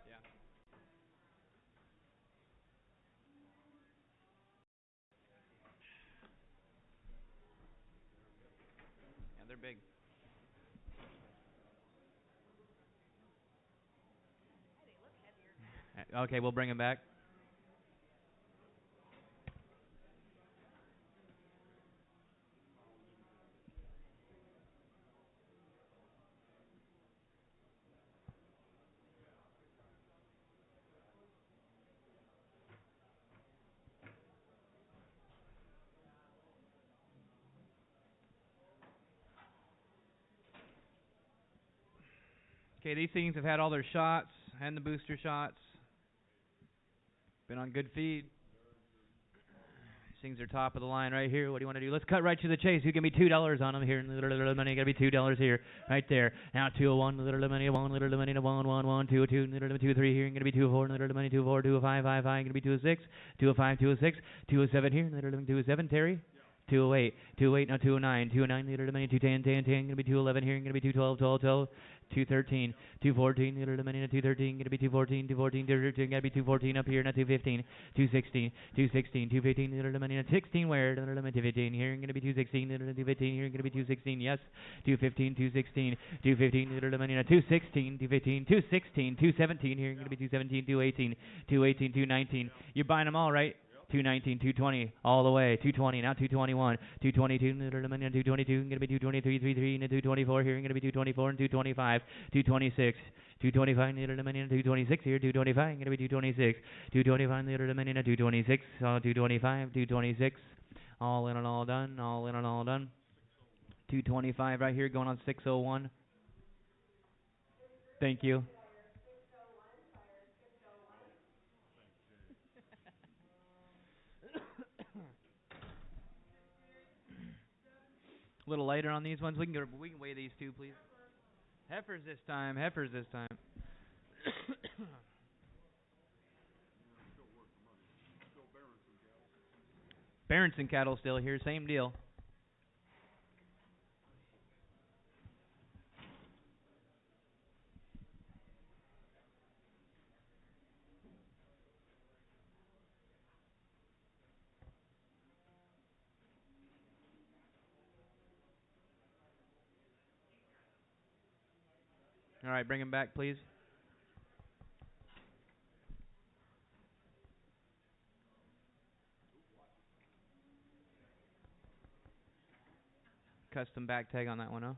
Yeah. Yeah, they're big. Okay, we'll bring them back. Okay, these things have had all their shots and the booster shots. Been on good feed. These things are top of the line right here. What do you want to do? Let's cut right to the chase. You give me $2 on them here. Little money, gotta be $2 here, right there. Now 201, little money, 1, little money, 1, 1, 1, 202, little 23 here. Gonna be 24, little money, 24, 205, 5, 5. Gonna be 206, 205, 206, 207 here. Little money, 207, Terry. 208, 208, now 209, 209, little money, 210, 10, 10, gonna be 211 here, gonna be 212, 12, 12, 213, 214, little money, 213, gonna be 214, 214, 213, gotta be 214 up here, now 215, 216, 216, 215, little money, 16 where, little money, 215 here, gonna be 216, little 215 here, gonna be 216, yes, 215, 216, 215, little money, 216, 215, 216, 217 here, gonna be 217, 218, 218, 219, you're buying them all, right? 219, 220, all the way, 220, now 221, 222, 222, going to be 223, 33, and 224 here, going to be 224 and 225, 226, 225, 226 here, 225, going to be 226, 225, 226, 225, 226, all in and all done, all in and all done, 225 right here, going on 601, thank you. A little lighter on these ones. We can weigh these two, please. Heifers this time. Heifers this time. Berenson cattle still here, same deal. All right, bring him back, please. Custom back tag on that one, huh?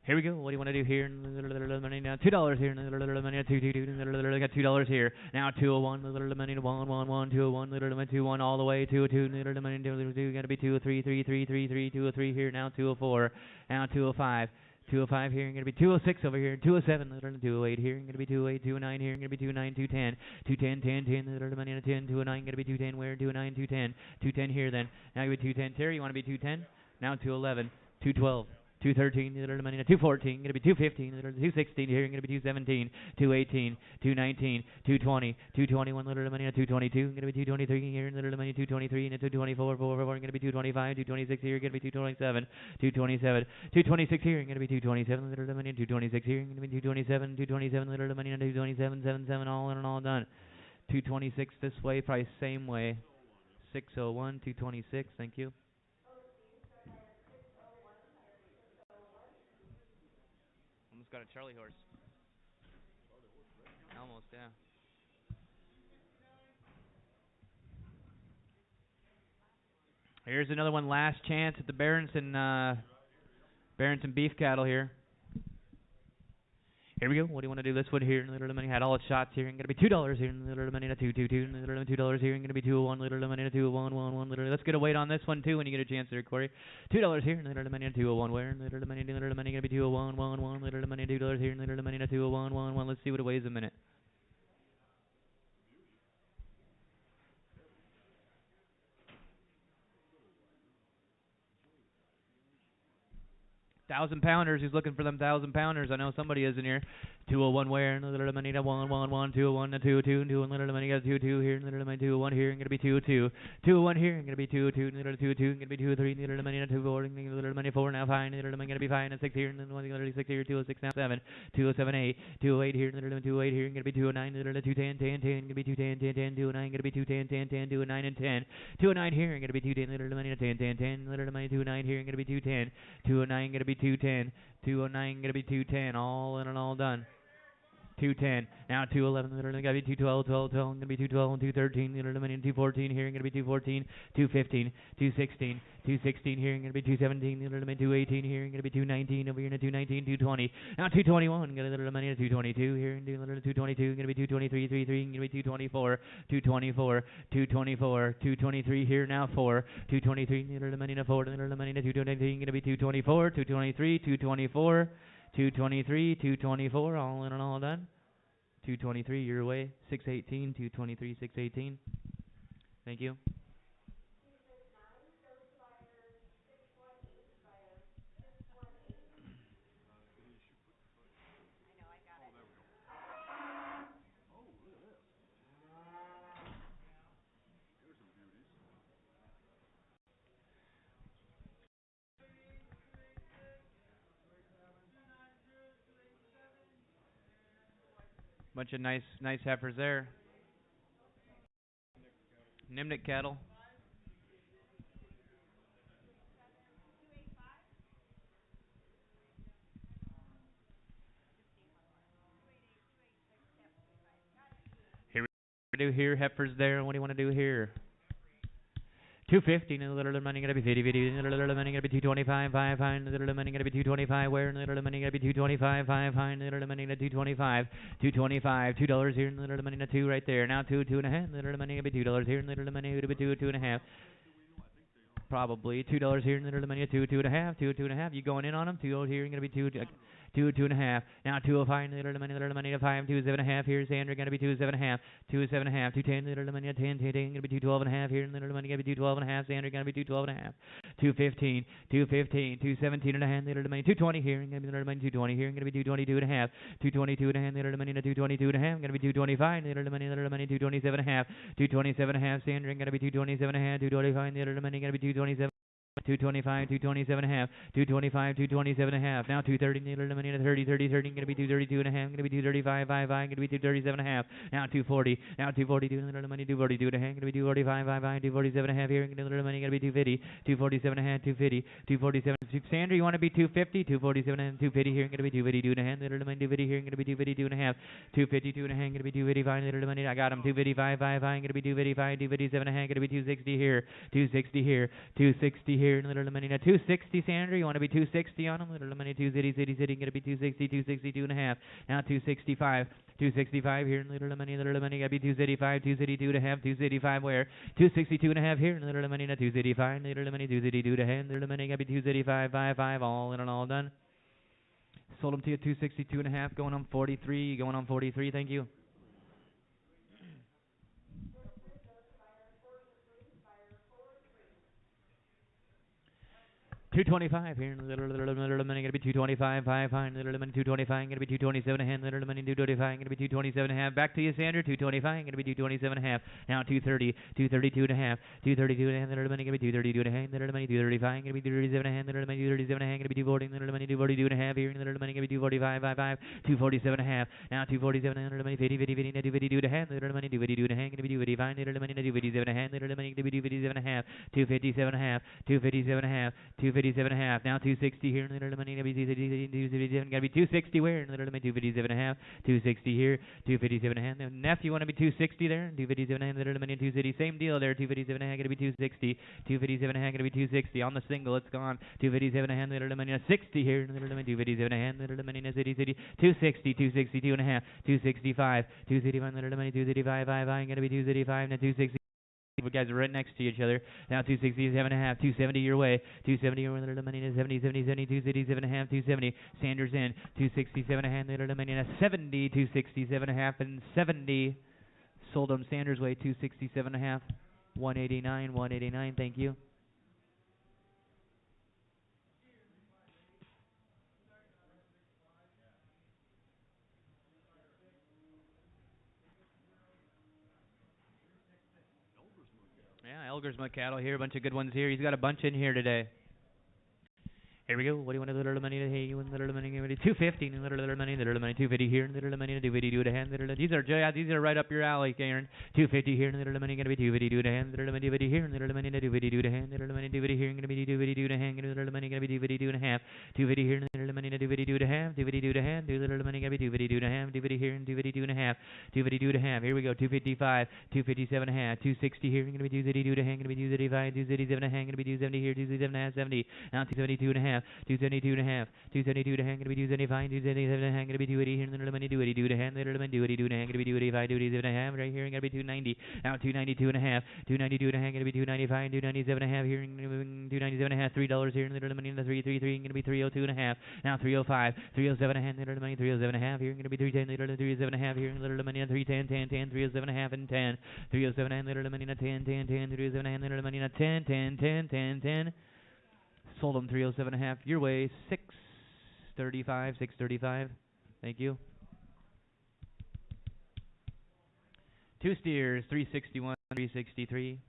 Here we go. What do you want to do here? Money now. $2 here. Money $2. Got $2 here. Now 201. Money 111. 201. 201 all the way. 202. Money 202. Got to be 203. 3 203 here. Now 204. Now 205. 205 here, going to be 206 over here, 207, 208 here, going to be 208, 209 here, going to be 29, 210, 210, 10, 10, money on 10, 209, going to be 210, where, 209, 210, 210 here then, now you be 210, Terry, you want to be 210, now 211, 212, 213, money 214, gonna be 215, 216 here, gonna be 217, 218, 219, 220, 221, little money 222, gonna be 223 here, little money 223, and 224, 4, gonna be 225, 226 here, gonna be 227, 227, 226 here, gonna be 227, little money 226 here, gonna be 227, 227, little money 227, 77, all in and all done. 226 this way, price same way. 601, 226, thank you. Almost got a Charlie horse. Almost, yeah. Here's another one, last chance at the Berenson beef cattle here. Here we go. What do you want to do? This one here. Little money had all its shots here. Going to be $2 here. Little money at 222. Little $2 here. Going to be 201. Little money at 211. Little. Let's get a weight on this one too when you get a chance there, Corey. $2 here. Little money at 201. Where? Little money going to be 201. Little money $2 here. Little money at 201. Let's see what it weighs a minute. 1,000-pounders. Who's looking for them 1,000-pounders? I know somebody is in here. 201 where? Little money to 111, 201 to 22, 201 little money got 22 here, little money 201 here, gonna be 22, 201 here, gonna be 22, little 22, gonna be 23, little money to 24, little money 4 now 5, little money gonna be 5 and 6 here, and then 1 6 here, 206 now 7, 207 8, 208 here, little 28 here, gonna be 209, little 210 10 10, gonna be 210 10 10, 209 gonna be 210 10 10, 209 and 10, 209 here, gonna be 210, little money 10 10 10, little money 29 here, gonna be 210, 209 gonna be 210, 209 gonna be 210, all in and all done. 210, now 211, literally gonna be 212, 12, 12, gonna be 212 and 213, literally 214 here, gonna be 214, 215, 216, 216 here, gonna be 217, literally 218 here, gonna be 219 over here, 219, 220, now 221, gonna little money 222 here, literally 222, gonna be 223, 33, gonna be 224, 224, 224, 223 here, now 4, 223, little money 4, little money 223, gonna be 224, 223, 224. 223, 224, all in and all done. 223, your way. 618, 223, 618. Thank you. Bunch of nice heifers there. Nimnik cattle. Here we do here. Heifers there. What do you want to do here? 250, little money gonna be 50, little money gonna be 225, 5, little money gonna be 225, where little money gonna be 225, 5, little money gonna be 225, 225, $2 here, little money gonna 2 right there, now 2, 2.5, little money gonna be $2 here, little money gonna be 2, 2.5. Probably $2 here, little money, two and a half, two and a half. You going in on them? $2 here, gonna be two and a half. Now 205, little money to 5, 7.5. Here's Andrew, gonna be 7.5, 7.5, 210, little money, 10, gonna be 212.5. Here, little money, gonna be 212.5. Andrew, gonna be 212.5, 215, 217 and a half, little money, 220 here, gonna be little money, 220 here, gonna be 222.5, 222 and a half, little money, 222 and a half, gonna be 225, little money, 227.5, 227.5. Andrew, gonna be 227.5, 225, little money, gonna be 227. 225, 227.5, 225, 227.5. Now 230, little money, 30, gonna be 232.5, gonna be 235, gonna be 237.5. Now 240, now 242, little money, 242.5, gonna be 245, 247.5 here, little money, gonna be 250, 247.5, 250, 247. Sandra, you want to be 250, 247 and 250 here, gonna be 252.5, little money, 250 here, gonna be 252.5, 252.5, gonna be 255, little money, I got him, 255, gonna be 255, 257.5, gonna be 260 here, 260 here, 260 here. Little money now 260, Sandra. You want to be 260 on them? Little money 260, gonna be 260, 262 and a half. Now 265 here. Little money gotta be 265, 262 and a half. 265 where? 262 and a half here. Little money now 285. Little money 262 and a half. Little money gotta be 235, 55. All in and all done. Sold them to you 262 and a half. Going on 43. Going on 43. Thank you. 225 here, little money gonna be 225, 5 fine, little money 225, gonna be 227 and little money 225, gonna be 227 and a half. Back to you, Sandra. 225, gonna be 227 and a half. Now 230, 232 and a half, 232 and a half, little money gonna be 232 and a half, little money 235, gonna be 237 and a half, little money 237 and a half, gonna be 240, little money 242 and a half here, little money gonna be 245, 55, 247 and a half. Now 247 and little money 50, 252 and a half, little money 252 and a half, gonna be 255, little money 257 and a half, little money gonna be 257 and a half, 257 and a half, 257 and a half, 257 and a half. Now 260 here, little money gonna be 257, gotta be 260 where, little money 257 and a half, 260 here, 257 and a half. Now nephew, want to be 260 there, 257 and a half, little money 260, same deal there, 257 and a half, gonna be 260, 257 and a half, gonna be 260 on the single, it's gone, 257 and a half, little money 60 here, little money 257 and a half, little money 260, 262 and a half, 265, 265, little money 265, gonna be 265, now 260. You guys are right next to each other. Now 267 and a half, 270 your way, 270 your way, little money, 70, 70, 70, 267 and a half, 270. Sanders in, 267 and a half, little money, 70, 267 and a half, and 70. Sold them Sanders way, 267 and a half, 189, 189. Thank you. Yeah, Elgersma cattle here, a bunch of good ones here. He's got a bunch in here today. Here we go. What do you want? Little money to hey, you want little money? 250, little money, little money, 250 here, little money, 250 do it a hand, little. These are right up your alley, Karen. 250 here, little money gonna be 250 do it a hand, little money 250 here, little money 250 do it a hand, little money 250 here, gonna be 250 do it a hand, little money gonna be 250 do it a half, 250 here, little money 250 do it a half, 250 do it a hand, little money gonna be 250 do it a half, 250 here and 250 do it a half, 250 do it a half. Here we go. 255, 257 and a half, 260 here, gonna be 250 do it a hand, gonna be 235, 237 and a half, gonna be 270 here, 277 and a half, 70. Now 272 and a half, 272 and a half, 272 and a half, gonna be 275, 277 and a half, gonna be 280 here, little money 280 and a half, little money 280 and a half, gonna be 285, 287 and a half, right here, gonna be 290. Now 292 and a half, 292 and a half, gonna be 295, 297 and a half here, 297 and a half, $3 here, little money 333, gonna be 302 and a half. Now 305, 307 and a half, little money 307 and a half here, gonna be 310, little 307 and a half here, little money 310, 10, 10, 307 and a half and 10, 307 and little money 10, 10, 10, 307 and little money 10, 10, 10, 10, 10. Sold them 307 and a half. Your way 635, 635. Thank you. Two steers 361, 363.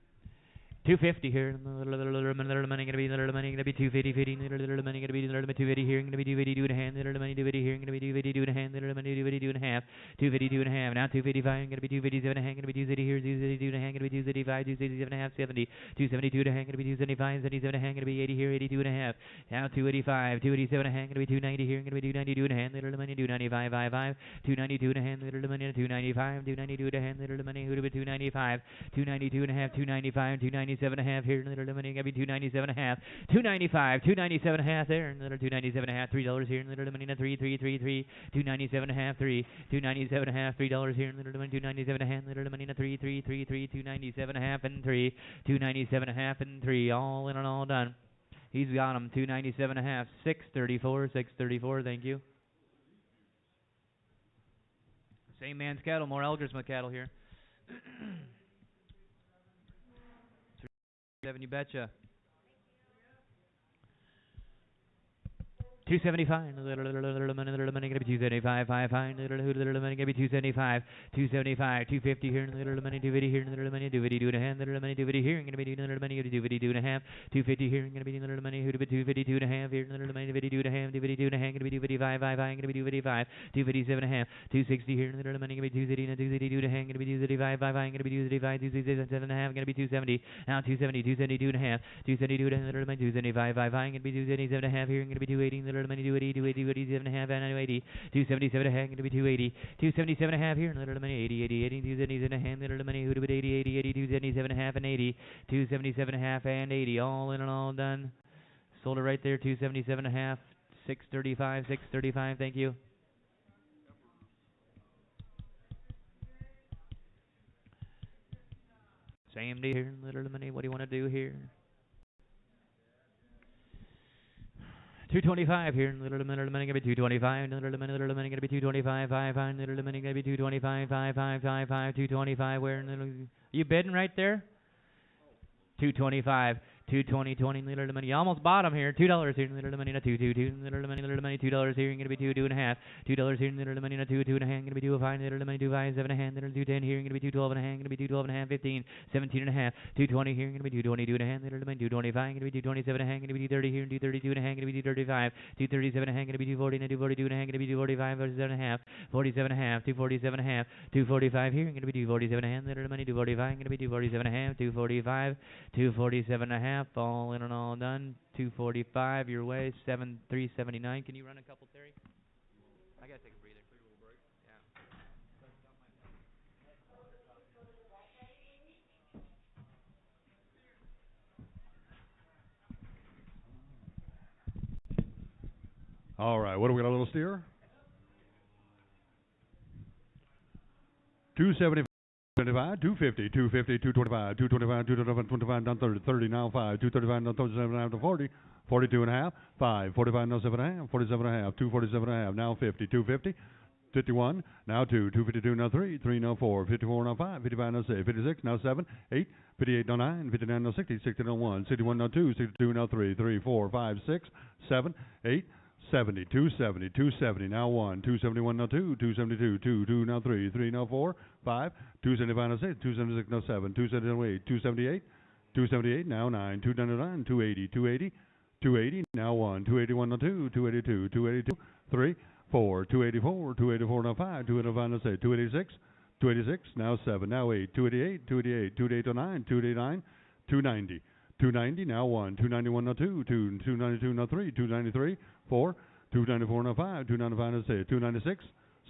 250 here, little money gonna be 250, 50, little money gonna be 250 here, gonna be 250 do in a hand, little money 250 here, gonna be 250 do in a hand, little money 250 do in a half, 250 do in a half. Now 255, gonna be 257 and a hand, gonna be 250 here, 250 do in a hand, gonna be 275, 267 and a half, 70, 272 and a hand, gonna be 275, 77 and a hand, gonna be 80 here, 82 and a half. Now 285, 287 and a hand, gonna be 290 here, gonna be 292 and a hand, little money 295, 55, 292 and a hand, little money 295, 292 and a hand, little money 295, 292 and a half, 295, 290. 297.5 here, and little money gonna be 297.5, 295, 297.5 there, and little 297.5, $3 here, and little money na 3, 297.5, 3, 297.5, $3 here, and little money 297.5, little money na 3, 297.5 and 3, 297.5 and 3, all in and all done. He's got him 297.5, 634, thank you. Same man's cattle, more Elgersma cattle here. 7, you betcha. 275, little money gonna be 275, little money gonna be 275, 250 here, little money 250 here, little money 250 2 and a half, little money 250 here, gonna be little money 250 2 and a half, 250 here, gonna be little money 252 and a half here, little money 252 and a half, 252 and a half, gonna be 255, gonna be 255, 257 and a half, 260 here, little money gonna be 260 and 262 and a half, gonna be 265, gonna be 265, 267 and a half, gonna be 270, now 270, 272 and a half, 272 and a half, little money 275, gonna be 277 and a half here, gonna be 280, little money 280, 287 and a half, and 280, 277 and a half, gonna be 280, 277 and a half here, little money 80, 277 and a half, little money 80, 277 and a half, and 80, 277 and a half, and 80, all in and all done. Sold it right there, 277 and a half, 635, thank you. Same deal here, little money, what do you want to do here? 225 here, little money gonna be 225, little money gonna be 225, little money gonna be 225, 225, where, you bidding right there? 225, 220, little money. You almost bought him here. $2 here, little money, na 222, little money, $2 here. Gonna be 2 and a half. $2 here, little money, na 2 and a half. Gonna be 205, little money, 25, 7 and a half, little 210 here. Gonna be 212 and a half. Gonna be 212 and a half, 15, 17 and a half. 220 here. Gonna be 222 and a half, little money, 225. Gonna be 227 and a half. Gonna be 230 here, 232 and a half. Gonna be 235, 237 and a half. Gonna be 240 and 242 and a half. Gonna be 245, 47 and a half, 47 and a half, 247 and a half, 245 here. Gonna be 247 and a half, little money, 245. Gonna be 247 and a half, 245, 247 and a half, all in and all done. 245 your way, 7379. Can you run a couple, Terry? I gotta take a breather. Clear a little break. Yeah. All right, what do we got? A little steer? 275. 250, 225, 225, down 30, now 5, 235, now 37 and a half to 40, 42 and a half, 5, 45, now 7 and a half, 47 and a half, 247 and a half, now 50, 250, 51, now 2, 252, now 3, 3, now 4, 54, now 5, 55, now 6, 56, now 7, 8, 58, now 9, 59, now 60, 60, now 1, 61, now 2, 62, now 3, 3, 4, 5, 6, 7, 8, 70, 270, 270, now 1, 271, now 2, 272, 2, 2, now 3, 3, now 4, 5, 275, now 6, 276, now 7, 278, 278, 278, now 9, 299, 280, 280, 280, now 1, 281, now 2, 282, 282, 3, 4, 284, 284, now 5, 285, now 6, 286, 286, now 7, now 8, 288, 288, 288, 9, 289, 290. 290, now 1, 291, now 2, 292, now 3, 293, 4, 294, now 5, 295, now 6, 296,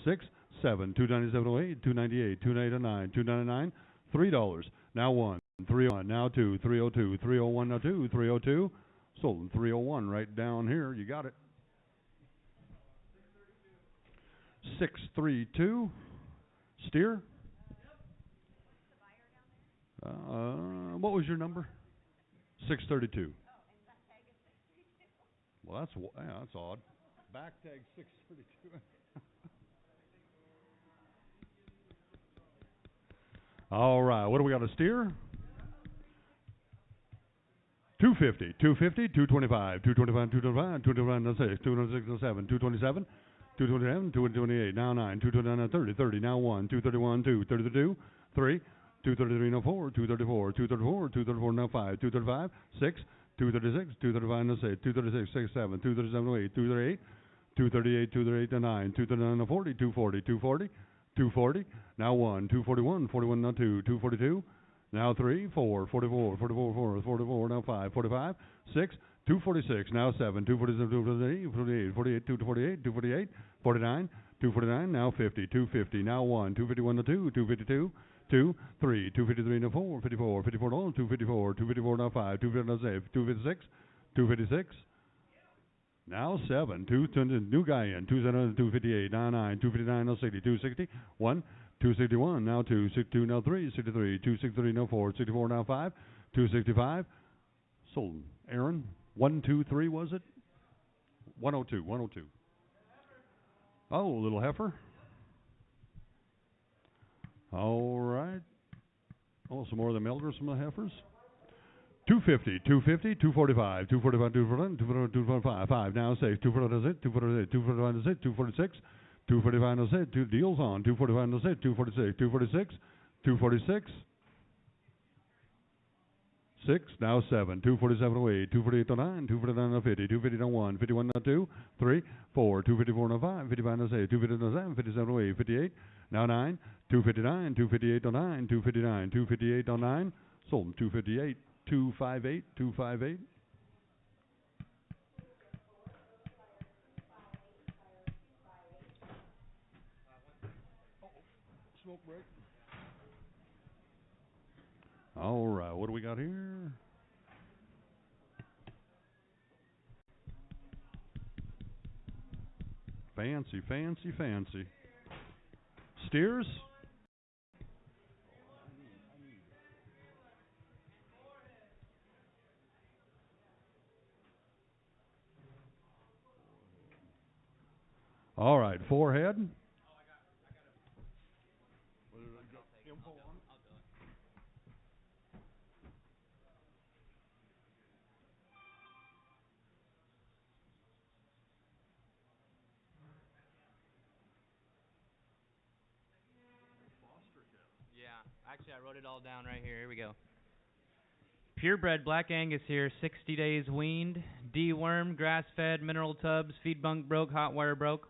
6, 7, 297, 8, 298, 298, 9, 299, $3. Now 1, 301, now 2, 302, 301, now 2, 302, sold in 301 right down here. You got it. 632, steer. What was your number? 632. Well, that's odd. Back tag 632. All right, what do we got? A steer? 250, 250, 225, 225, 225, 225, 226, 227, 227, 227, 228, now 9, 229, 30, 30, now 1, 231, 2, 32, 3, 233, now 4, 234, 234, 234, now 5, 235, 6, 236, 235, now 6, 236, 6, 7, 237, 8, 238, 238, 238, now 9, 239, now 40, 240, 240, 240, now 1, 241, 41, now 2, 242, now 3, 4, 44, 44, 4, 44, now 5, 45, 6, 246, now 7, 247, 248, 48, 48, 248, 248, 49, 249, now 50, 250, now 1, 251 to 2, 252, 2, 3, 253 to 4, 54, 54 to 254, 254 now 5, 256, 256, 256, now 7, 220, new guy in, 258, now 9, 259, now 60, 260, 1, 261, now 2, 62, now 3, 63, 263, now 4, 64, now 5, 265, sold. Aaron, 123 was it? 102, 102. Oh, little heifer. All right. Oh, some more of the elders, some of the heifers. 250, 250, 245, 245, 245, 245, 5. Now 6, 246, 246, 245, 246, 245, 2 deals on, 245, 246, 246, 246. 6, now 7, 247 away, 248 to 9, 249 to 50, 250 to 1, 51 to 2, 3, 4, 254 to 5, 55 to 6, 250 to 7, 57 away, 58, now 9, 259, 258 to 9, 259, 258 to 9, sold 258, 258, 258. Smoke break. All right, what do we got here? Fancy, fancy, fancy. Steers? All right, forehead. Actually, I wrote it all down right here. Here we go. Purebred Black Angus here, 60 days weaned, dewormed, grass-fed, mineral tubs, feed bunk broke, hot wire broke.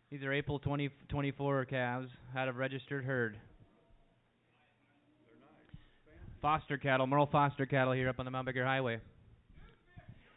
These are April 2024 calves out of registered herd. Foster cattle, Merle Foster cattle here up on the Mount Baker Highway.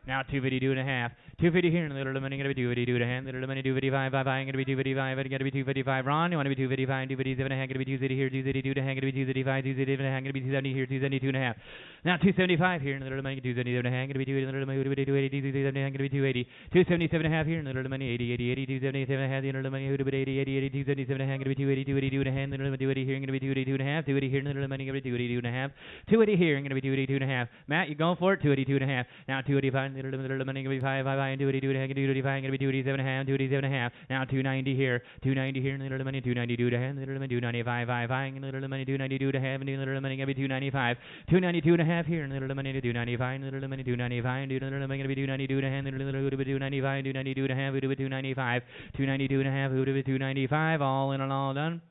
Now 252 and a half. 250 here, little money gonna be 252 and a half. Little money 255, I'm gonna be 255, it's gonna be 255. Ron, you wanna be 255, 257 and a half, gonna be 260 here, 262 and a half, gonna be 265, 270 and a half, gonna be 270 here, 272 and a half. Now 275 here, little money 277 and a half, gonna be 280, little money 280, 270 and a half, gonna be 280. 277 and a half here, little money 80, 80, 80, 277 and a half, little money 80, 80, 80, 277 and a half, gonna be 280, 282 and a half, little money 280 here, gonna be 282 and a half, 280 here, little money gonna be 282 and a half, 280 here, gonna be 282 and a half. Matt, you going for it? 282 and a half. Now 285, little money gonna be 5, 5, and 282 and a half, 285, gonna be 287 and a half, 287 and a half. Now 290 here, 290 here, little money 292 and a half, little money 295, 5, 5, and little money 292 and a half, and little money gonna be 295, 292 and a half here, little money 295, little money 295, little money gonna be 292 and a half, little bit 295, 292 and a half, 295, 292 and a half, 295, all in and all done.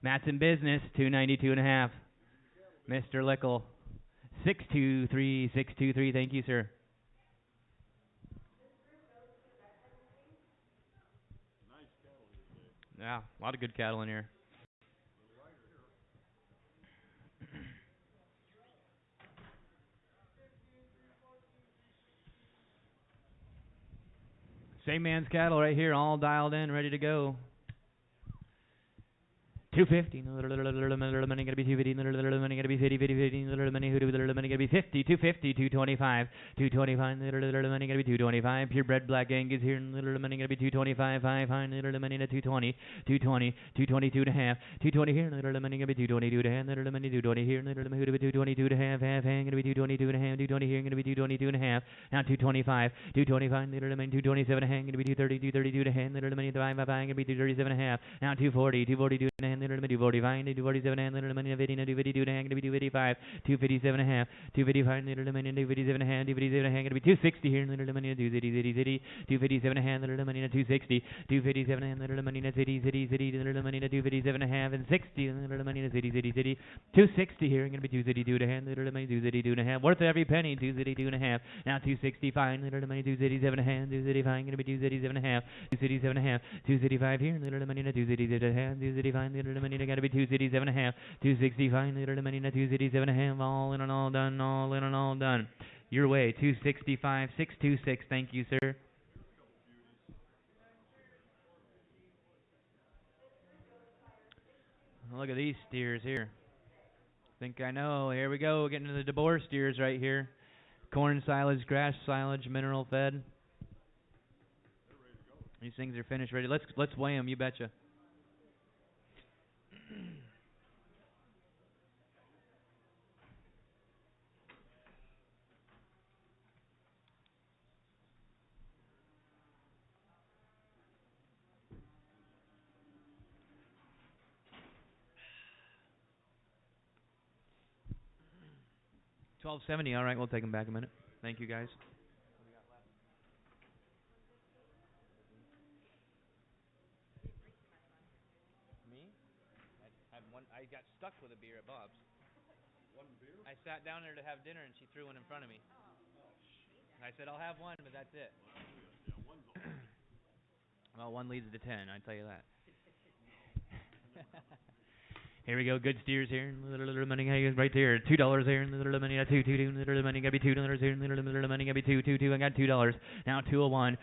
Matt's in business, 292 and a half. Mr. Lickle, 623, 623, thank you, sir. Yeah, a lot of good cattle in here. Same man's cattle right here, all dialed in, ready to go. 250, little money gonna be 250, little money gonna be 50, 50, 50, little money gonna be 50, 250, 225, 225, little money gonna be 225, purebred black Angus here, little money gonna be 225, 5, little money to 220, 220, 222 and a half, 220 here, little money gonna be 222 and a half, little money 220 here, little money gonna be 222 and a half, half, gonna be 222 and a half, 220 here, gonna be 222 and a half, now 225, 225, little money 227 and a half, gonna be 230, 232 and a half, little money 5, gonna be 237 and a half, now 240, 242 and a half, little money 245, 247 and little money 50, 252 and a half, gonna be 255, 257 and a half, 255, little money 257 and a half, 257 and a half, gonna be 260 here, little money 250, 257 and a half, little money 260, 257 and little money 50, little money 257 and a half, and 60, little money 50, 260 here, gonna be 232 and a half, little money 232 and a half, worth every penny, 232 and a half, now 265, little money 237 and a half, 235, gonna be 237 and a half, 237 and a half, 235 here, little money 237 and a half, 235, little money gotta be 267 and a half, 265, little money 267 and a half, all in and all done, all in and all done. Your way, 265, 626, thank you, sir. Look at these steers here. Think I know. Here we go. Getting to the DeBoer steers right here. Corn silage, grass silage, mineral fed. These things are finished ready. Let's weigh them. You betcha. $12.70. All right, we'll take them back a minute. Thank you, guys. Me? I got stuck with a beer at Bob's. One beer? I sat down there to have dinner, and she threw one in front of me. I said, I'll have one, but that's it. Well, one leads to 10, I tell you that. Here we go, good steers here. Little money right there. $2 here. Little money at two. Little money gotta be $2 here. Little money gotta be two. I got $2. Now 201.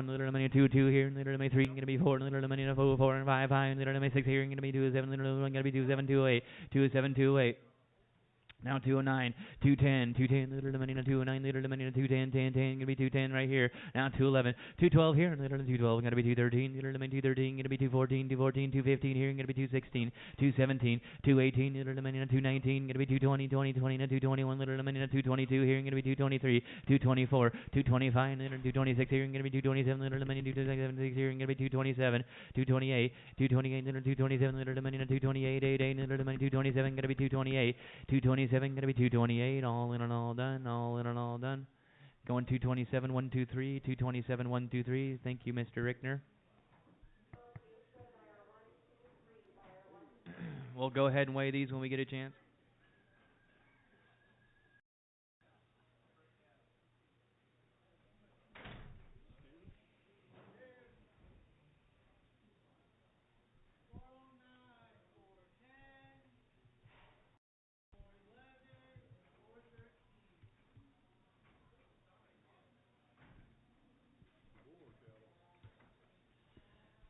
Little money 2 here. Little money 3 gonna be 4. Little money 4 and 5. Little money 6 here. Gonna be 27. Little money gotta be 27. 208. 207. Now 209, 210, little money to 209, little money to 210, 10, gonna be 210 right here. Now 211, 212 here, little 212, gonna be 213, little money 213, gonna be 214, 215 here, gonna be 216, 217, 218, little money to 219, gonna be 220, 20 to 221, little money to 222 here, gonna be 223, 224, 225, little 226 here, gonna be 227, little money 276 here, gonna be 227, 228, 228, little 227, little money to 228, 88, little money 227, gonna be 228, 227. Going to be 228, all in and all done, Going 227, 123, 227, 123. Thank you, Mr. Rickner. We'll go ahead and weigh these when we get a chance.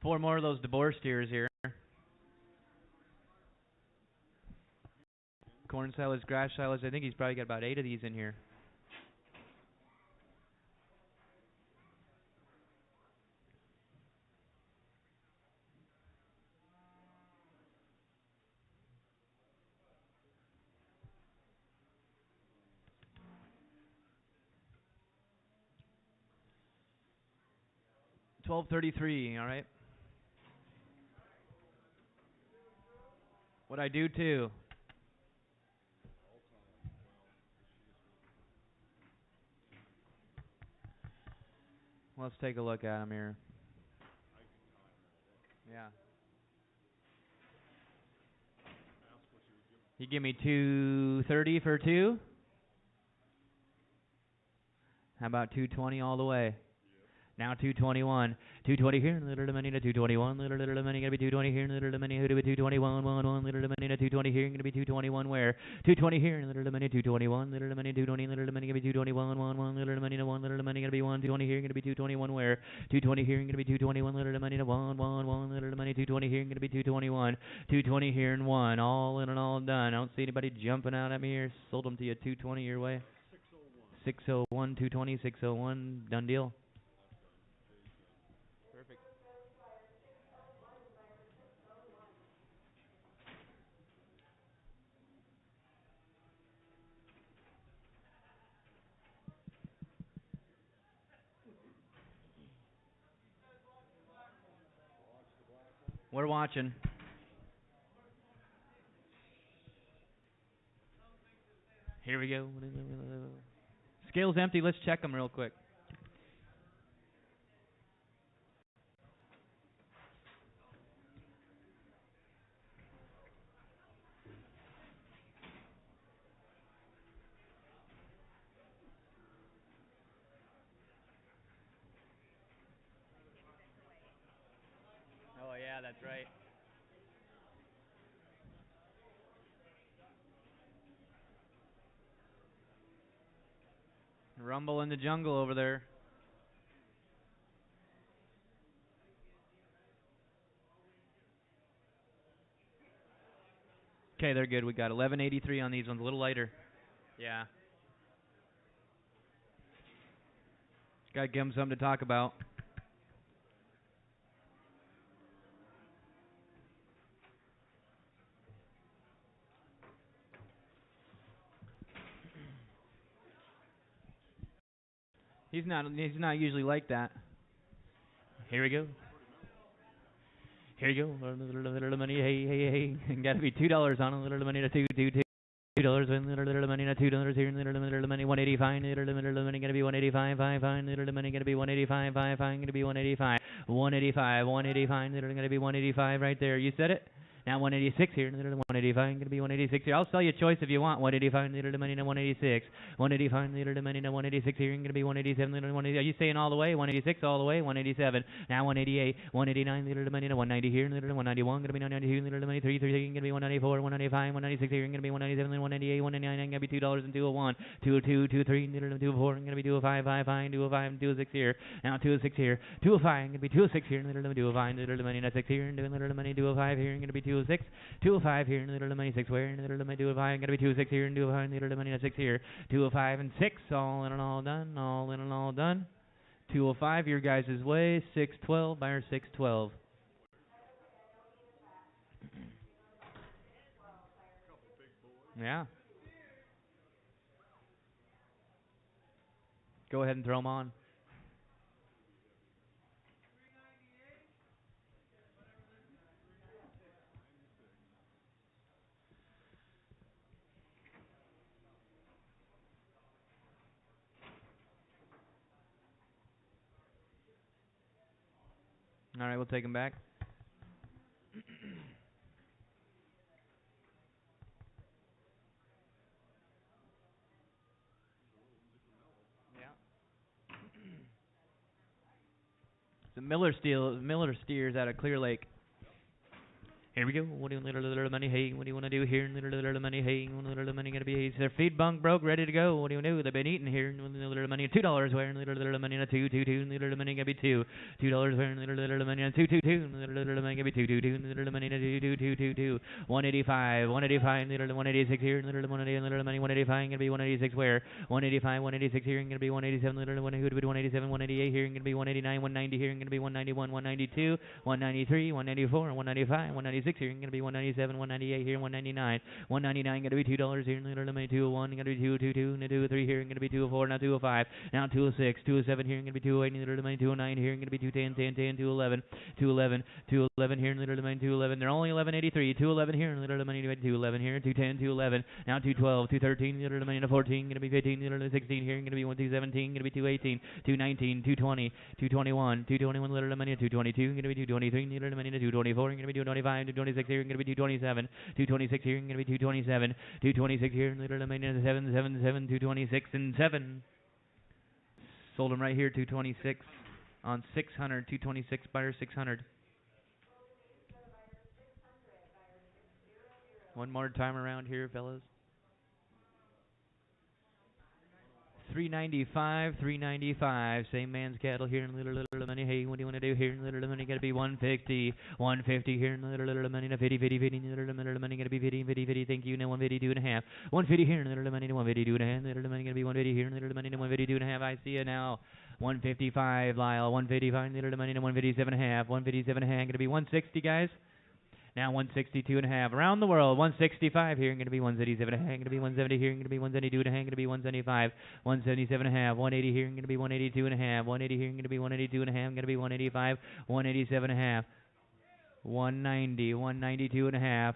Four more of those DeBoer steers here. Corn silage, grass silage. I think he's probably got about 8 of these in here. $12.33. All right. What I do too. Let's take a look at him here. Yeah. You give me $2.30 for 2? How about $2.20 all the way? Now 221. 220 here, little money to 221, little money gonna be 220 here, little money who do we 221, 1, little money to 220 here, gonna be 221 where? 220 here, little money 221, little money 220, little money gonna be 221, 1, little money to 1, little money gonna be 1, 220 here, gonna be 221 where? 220 here, gonna be 221, little money to 1, little money 220 here, gonna be 221, 220 here and 1, all in and all done. I don't see anybody jumping out at me here. Sold them to you 220 your way. 601, 220, 601, done deal. We're watching. Here we go. Scale's empty. Let's check them real quick. Oh, yeah, that's right. Rumble in the jungle over there. Okay, they're good. We got 1183 on these ones, a little lighter. Yeah. Got to give them something to talk about. He's not usually like that. Here we go. Here you go. Little money. Hey. Got to be $2 on a little money to $2. Little money to $2 here. Little money 185. Little money gonna be 185. Fine. Little money gonna be 185. Fine. Gonna be 185. 185. Little gonna be 185 right there. You said it. Now 186 here, 185, going to be 186 here. I'll sell you a choice if you want. 185, little money to 186. 185, little money to 186 here, going to be 187, little 180. Are you saying all the way? 186 all the way, 187. Now 188, 189, little money to 190 here, little 191, going to be 192, little money 333, going to be 194, 195, 196 here, going to be 197, 198, 199, going to be $2 and 201, 202, 23, little 204, going to be 205, 55, 205, 206 here. Now 206 here, 205, going to be 206 here, little 205, little money to 6 here, little money 205 here, going to be 206, 205 here, little money 6 where, little money 205, going to be 26 here, and 205, little money 6 here, 205 and 6, all in and all done, all in and all done. 205 your guys' way, 612, buyer 612. Yeah. Go ahead and throw them on. All right, we'll take them back. The Miller steers out of Clear Lake. Here we go. What do you little money? Hey, what do you want to do here? Little money. Hey, little money gonna be. Hey, their feed bunk broke, ready to go. What do you do? They've been eating here. Little money, $2 where? Little money, $2. Little money gonna be $2. $2 where? Little money, $2. Little money gonna be $2. Little money, $2. 185. 185. Little 186 here. Little money, 185 gonna be 186 where? 185. 186 here. Gonna be 187. Little money, who would be 187? 188 here. Gonna be 189. 190 here. Gonna be 191. 192. 193. 194. 195. 196. Here, going to be 197, 198 here, 199, 199 going to be $2 here, little money 201, going to be 222, 203 here, going to be 204, now 205, now 206, 207 here, going to be 208, little money 209 here, going to be 210, 10, 10, 211, 211, 211 here, little money 211. They're only 1183, 211 here, little money 211 here, 210, 211, now 212, 213, little money 14, going to be 15, little 16 here, going to be 217, going to be 218, 219, 220, 221, 221, little money 222, going to be 223, little money 224, going to be 225. 226 here, going to be 227. 226 here, going to be 227. 226 here, little minus 777. 226 and 7. Sold them right here, 226 on 600. 226 buyer 600. One more time around here, fellas. 395, same man's cattle here in little money. Hey, what do you want to do here in little money? Got to be 150 here in little money. 50 little money. Got to be 50. Thank you. Now 152 and a half. 150 here in little money. 152 and a half. Little money. Got to be 150 here in little money. 152 and a half. I see it now. 155, Lyle. 155 little money. 157 and a half. 157 and a half. Got to be 160, guys. Now 162 and a half around the world. 165 here, going to be 177 and a half. Going to be 170 here, going to be 172 and a half. Going to be 175, 177 and a half. 180 here, going to be 182 and a half. 180 here, going to be 182 and a half. Going to be 185, 187 and a half. 190, 192 and a half.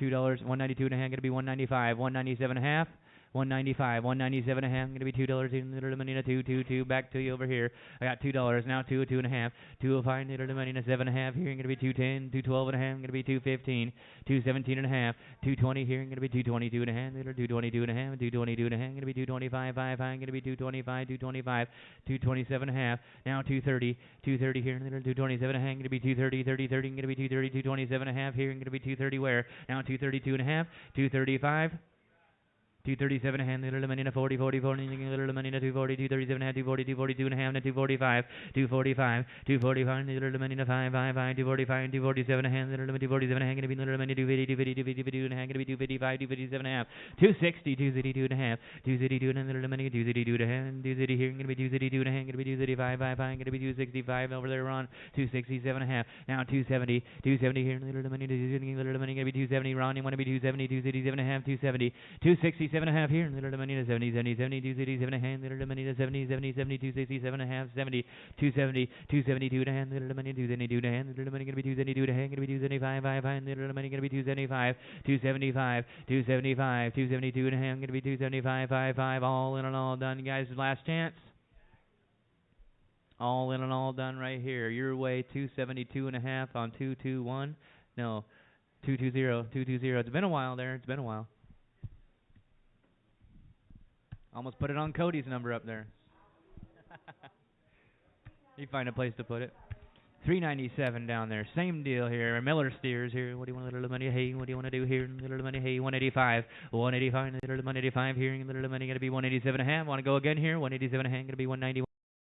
$2, 192 and a half. Going to be 195, 197 and a half. 195, 197 and a half. Going to be $2 in little money to 222. Back to you over here. I got $2 now. 2 and a half. 205 little money to 7 and a half. Here going to be 210, 212 and a half. Going to be 215, 217 and a half. 220 here. Going to be 222 and a half. Little 222 and a half. 222 and a half. Going to be 225, 5. Going to be 225, 225, 227 and a half. Now 230, 230 here. Little 227 and a half. Going to be 230, 30, 30. Going to be 230, 227 and a half. Here going to be 230 where? Now 232 and a half. 235. 237 hand, little money to 40, 44, little money to 240, 237 hand, 240, 242 and a half, 245, 245, 245, little money to 5, 5, 5, 245, 247 hand, little money 247 hand, gonna be little money 250, 250, 252 and a half, gonna be 255, 257 and a half, 260, 262 and a half, 262 and little money 262 and a half, 260 here, gonna be 262 and a half, gonna be 265, 5, 5, gonna be 265 over there on 267 and a half, now 270, 270 here, little money 270, little money gonna be 270, Ron, you wanna be 270, 267 and a half, 270, 267 and a half here, little money to 70, 70, 70, 267 and a half, little money to 70, 70, 70, 267 and a half, 70, 270, 272 and a half, little money 272 and a half, little money gonna be 272 and a half, gonna be 275, 5, 5, little money gonna be 275, 275, 275, 272 and a half, gonna be 275, 5, 5, all in and all done, guys, last chance. All in and all done right here. Your way, 272 and a half on 221. No, 220, 220. It's been a while there. It's been a while. Almost put it on Cody's number up there. You find a place to put it. 397 down there. Same deal here. Miller steers here. What do you want, little money? Hey, what do you want to do here? Little money. Hey, 185. 185. Little money 85 here. Little money going to be 187 and a half. Want to go again here? 187 and a half. Going to be 191.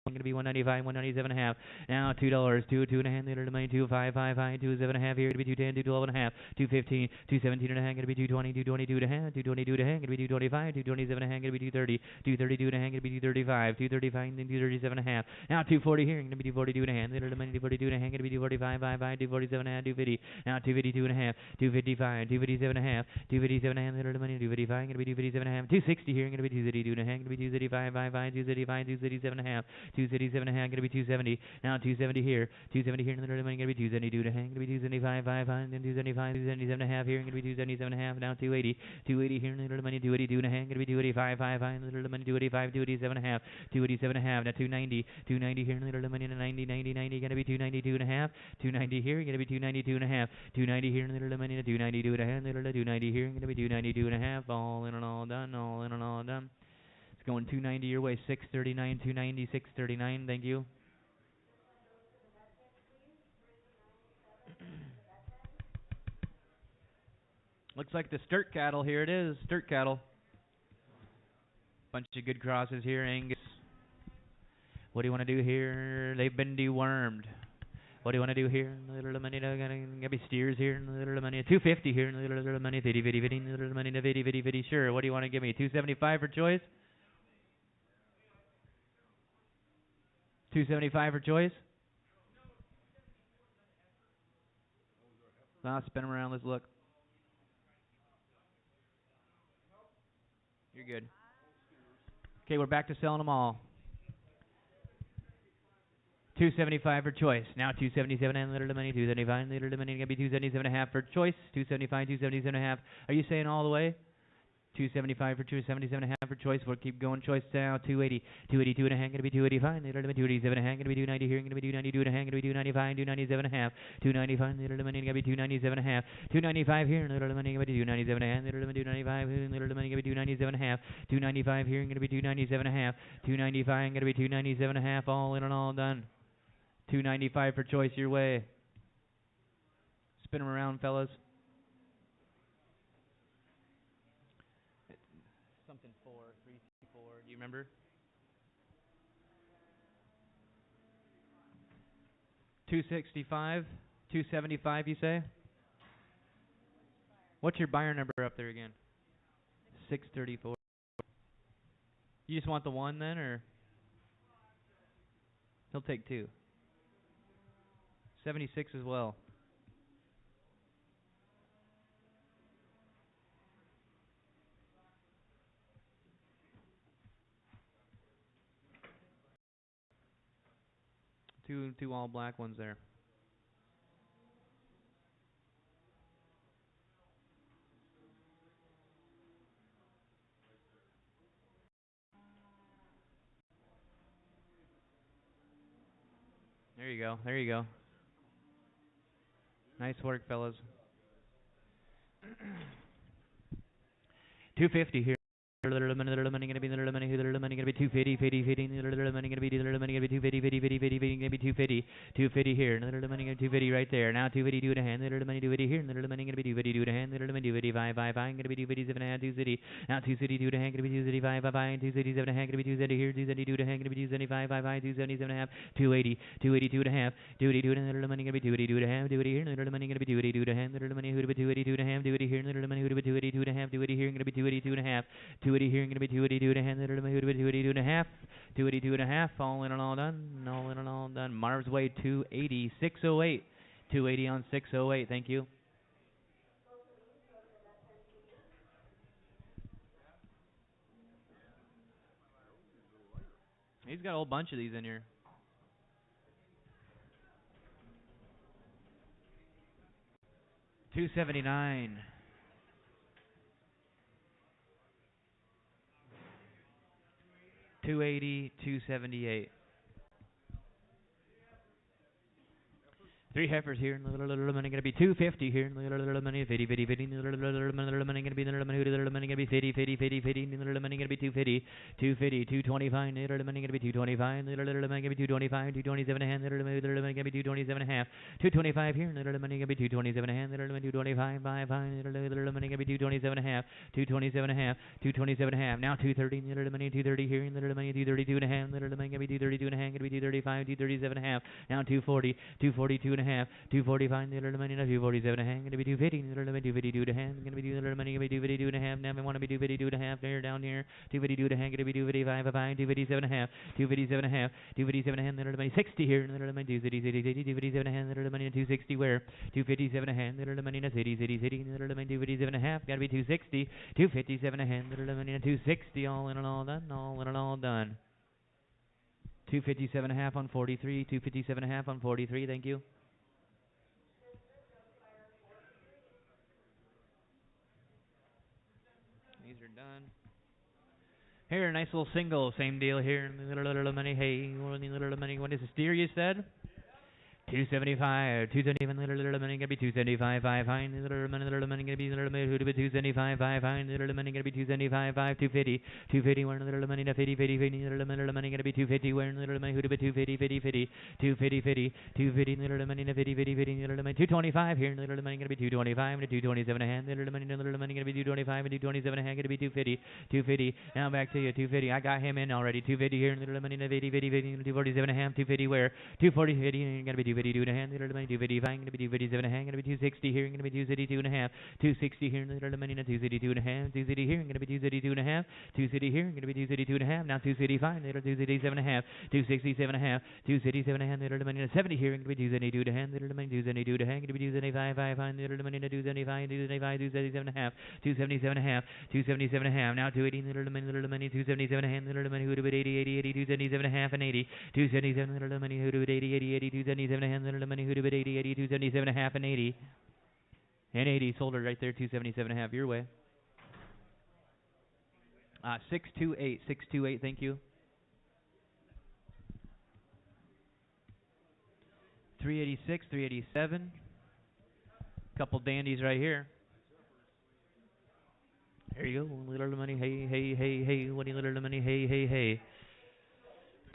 Going to be 195, 197 and a half. Now $2, 2, 2 and a half. Little money 2, 5, 5, 5, 2, 7 and a half. Here to be 210, 212 and a half. 215, 217 and a half. Going to be 220, 222 and a half. 222 and a half. Going to be 225, 227 and a half. Going to be 230, 232 and a half. Going to be 235, 235 and then 237 and a half. Now 240 here. Going to be 242 and a half. Little money 242 and a half. Going to be 245, 5, 5, 247 and a half. 250. Now 252 and a half. 255, 257 and a half. 257 and a half. Little money 255. Going to be 257 and a half. 260 here. Going to be 232 and a half. Going to be 235, 5, 5, 235, 237 and a half. 237 and a half. Going to be 270. Now 270 here. 270 here. And the money going to be 272 and a half. Going to be 275, 5, 5, then 275, 277 and a half here. Going to be 277 and a half. Now 280. 280 here. And the money 282 and a half. Going to be 285, 5, 5, and the money 285, 287 and a half. 287 and a half. Now 290. 290 here. And the money 90, 90, 90. Going to be 292 and a half. 290 here. Going to be 292 and a half. 290 here. And the money 292 and a half. 290 here. Going to be 292 and a half. All in and all done. All in and all done. It's going 290 your way. 639, 290, 639. Thank you. Looks like the Sturt cattle. Here it is. Sturt cattle. Bunch of good crosses here, Angus. What do you want to do here? They've been dewormed. What do you want to do here? Little money, gonna be steers here. Little money, 250 here. Little money, 50, 50, 50. Little money, 50, 50, 50. Sure. What do you want to give me? 275 for choice. 275 for choice. Now spin them around. Let's look. You're good. Okay, we're back to selling them all. 275 for choice. Now 277 and little money. 275 little money. Gonna be 277 and a half for choice. 275, 277 and a half. Are you saying all the way? 275 for 277 and a half for choice. We'll keep going. Choice down. 280, 282 and a half. Gonna be 285. Little money. 287 and a half. Gonna be 290 here. Gonna be 292 and a half. Gonna be 295. 297 and a half. 295. Little money. Gonna be 297 and a half. 295 here. Little money. Gonna be 297 and a half. Little money. 295. Little money. Gonna be 297 and a half. 295 here. Gonna be 297 and a half. 295. Gonna be 297 and a half. All in and all done. 295 for choice your way. Spin them around, fellas. Something 4, 3, 4. Do you remember? 265, 275. You say? What's your buyer number up there again? 634. You just want the one then, or he'll take 2. 76 as well. Two all black ones there. There you go. There you go. Nice work, fellas. 250 here. little money gonna be the little money who the little money gonna be 250 the little money gonna be the little money gonna be 250 gonna be 250 here and the little money gonna be 250 right there. Now 250 do the hand, the little money 250 here and the little money gonna be 250 do the hand, the little money 250 5 gonna be 250 7 and 2 city. Now 2 city do the hand gonna be 2 city 5 and 2 city 7 and gonna be 2 city here, 2 city do the hand gonna be 275 277 and a half 280 282 and a half 280 do the little money gonna be 280 do the hand 280 here and the little money gonna be 280 do the hand, the little money who to be 282 and a half 280 here and the little money who to be 282 and a half 280 here and gonna be 282 and a half 280 here and gonna be 282 and a half, the little money who to be 282 and a half 282 and a half, all in and all done, all in and all done. Marv's Way 280 608 280 on 608, thank you. He's got a whole bunch of these in here. 279. 280, 278. 3 heifers here, and the little money gonna be 250 here, and the little money 50, the little money gonna be the little money, the little money gonna be 50, and the little money gonna be 250, 225, the little money gonna be 225, the little money gonna be 225, 227 a hand, the little money gonna be 227 and a half, 225 here, and the little money gonna be 227 a hand, the little money 225, 5, the little money gonna be 227 and a half, 227 and a half, 227 and a half. Now 230, the little money 230 here, and the little money 232 and a half, the little money gonna be 232 and a half, gonna be 235, 237 and a half. Now 240, 242 and a half, 245, the little money, 247 and a half, gonna be 250, the little money 252 and a half, gonna be the little money, gonna be 252 and a half. Now I want to be 252 and a half there down here, 252 and a half, gonna be 255, 257 and a half, 257 and a half, 257 and a half, the little money 60 here, the little money 257 and a half, the little money 260 where, 257 and a half, the little money 30, the little money 257 and a half, gotta be 260, 257 and a half, the little money 260, all in and all done, all in and all done. 257 and a half on 43, 257 and a half on 43, thank you. These are done. Here, a nice little single, same deal here. Little money, hey, little money. What is the steer you said? 275, 275, little money gonna be 275, 5 high, little money gonna be little money who to be 275, 5 high, little money gonna be 275, 5, 250, 250, where little money to 50, 50, 50, little money gonna be 250, where little money who to be 250, 50, 50, 250, 50, 250, little money to 50, 50, 50, little money 225 here, little money gonna be 225 and 227 a hand, little money gonna be 225 and 227 a hand, gonna be 250, 250. Now back to you, 250. I got him in already. 250 here, little money to 50, 50, 50, 247 a hand, 250 where, 240, 50, gonna be 252 and a hand, little money 255, gonna be 257 and a hand, gonna be 260 here, gonna be 262 and a half, 260 here, little money 262 and a half, 260 here, gonna be 262 and a half, 260 here, gonna be 262 and a half, now 265, little 267 and a half, 267 and a half, 267 and a half, little money 70 here, gonna be 272 and a half, little money 272 and a half, gonna be 275, 5, little money 275, 275, 277 and a half, 277 and a half, 277 and a half, now 280, little money 277 and a half, little money who to be 80, 80, 80, 277 and a half and 80, 277, little money who to be 80, 80, 80, 277 and a half, little money who to be 80, 80, 277 and a half and 80. And 80, sold it right there, 277 and a half, your way. 628, 628, thank you. 386, 387. Couple dandies right here. There you go, little money, hey, hey, hey, hey, what do you little money, hey, hey, hey.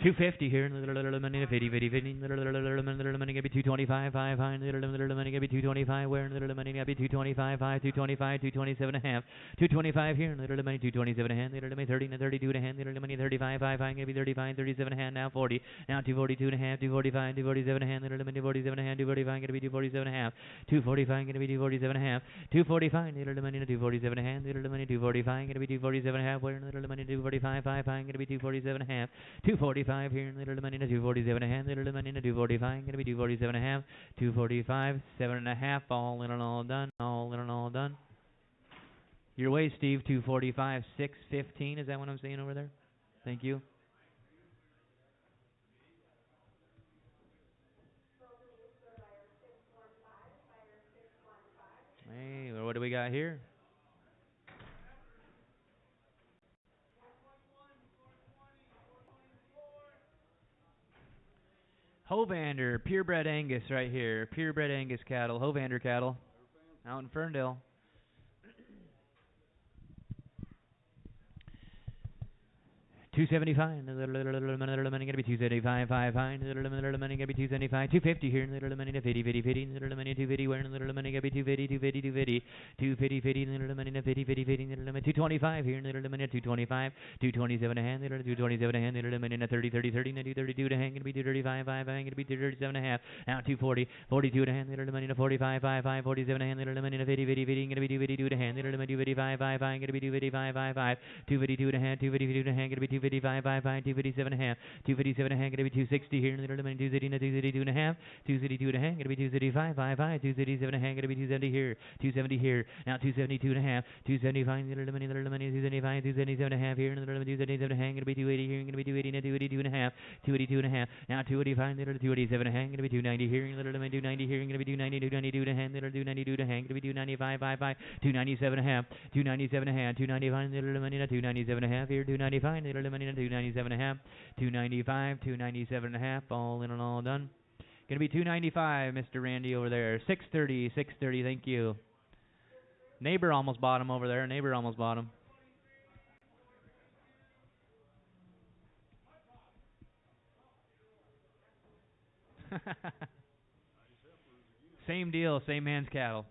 250 here, little money, 50, 50, 50, little money, gonna be 225, 5 high, little money, gonna be 225, where, little money, gonna be 225, 5, 225, 227 and a half, 225 here, little money, 227 and a half, little money, 30 and 32 and a half, little money, 35, 5 high, gonna be 35, 37 and a half, now 40, now 242 and a half, 245, 247 and a half, little money, 47 and a half, 245, gonna be 247 and a half, 245, gonna be 247 and a half, 245, little money, 247 and a half, little money, 245, gonna be 247 and a half, where, little money, 245, 5 high, gonna be 247 and a half, 245 here, little money, 247 and a half, little money, 245, gonna be 247 and a half, 245, 7 and a half, all in and all done, all in and all done. Your way, Steve, 245, 615, is that what I'm saying over there? Thank you. Hey, what do we got here? Hovander, purebred Angus right here. Purebred Angus cattle, Hovander cattle, out in Ferndale. 275, little money gonna be 275, little money gonna be 275, 250 here, little money to 50, little money 250, where little money gonna be 250, 250, little money to 50, little money 225 here, little money 225, 227 a hand, little 227 a hand, little money 30, 32 to hang, gonna be 235, gonna be 237 a half, now 240, 42 to hand, little money to 45, 47 a hand, little money to 50, gonna be 252 to hand, little money 255, gonna be 255, 252 to hand, 252 to hand, gonna be 255, 257 and a half, 257 and a half, gonna be 260 here, little money 262 and a half, 262 and a half, gonna be 265, 267 and a half, gonna be 270 here, 270 here, now 272 and a half, 275, little money 275, 277 and a half here, little money 277 and a half, gonna be 280 here, gonna be 280 and 282 and a half, 282 and a half, now 285, little 287 and a half, gonna be 290 here, little money 290 here, gonna be 290, 292 and a half, little 292 and a half, gonna be 295, 297 and a half, 297 and a half, 295, little money 297 and a half here, 295, little money 297 and a half, 295, 297 and a half, all in and all done. Gonna be 295, Mr. Randy over there. 630, thank you. Neighbor almost bought him over there. Neighbor almost bought him. Same deal, same man's cattle.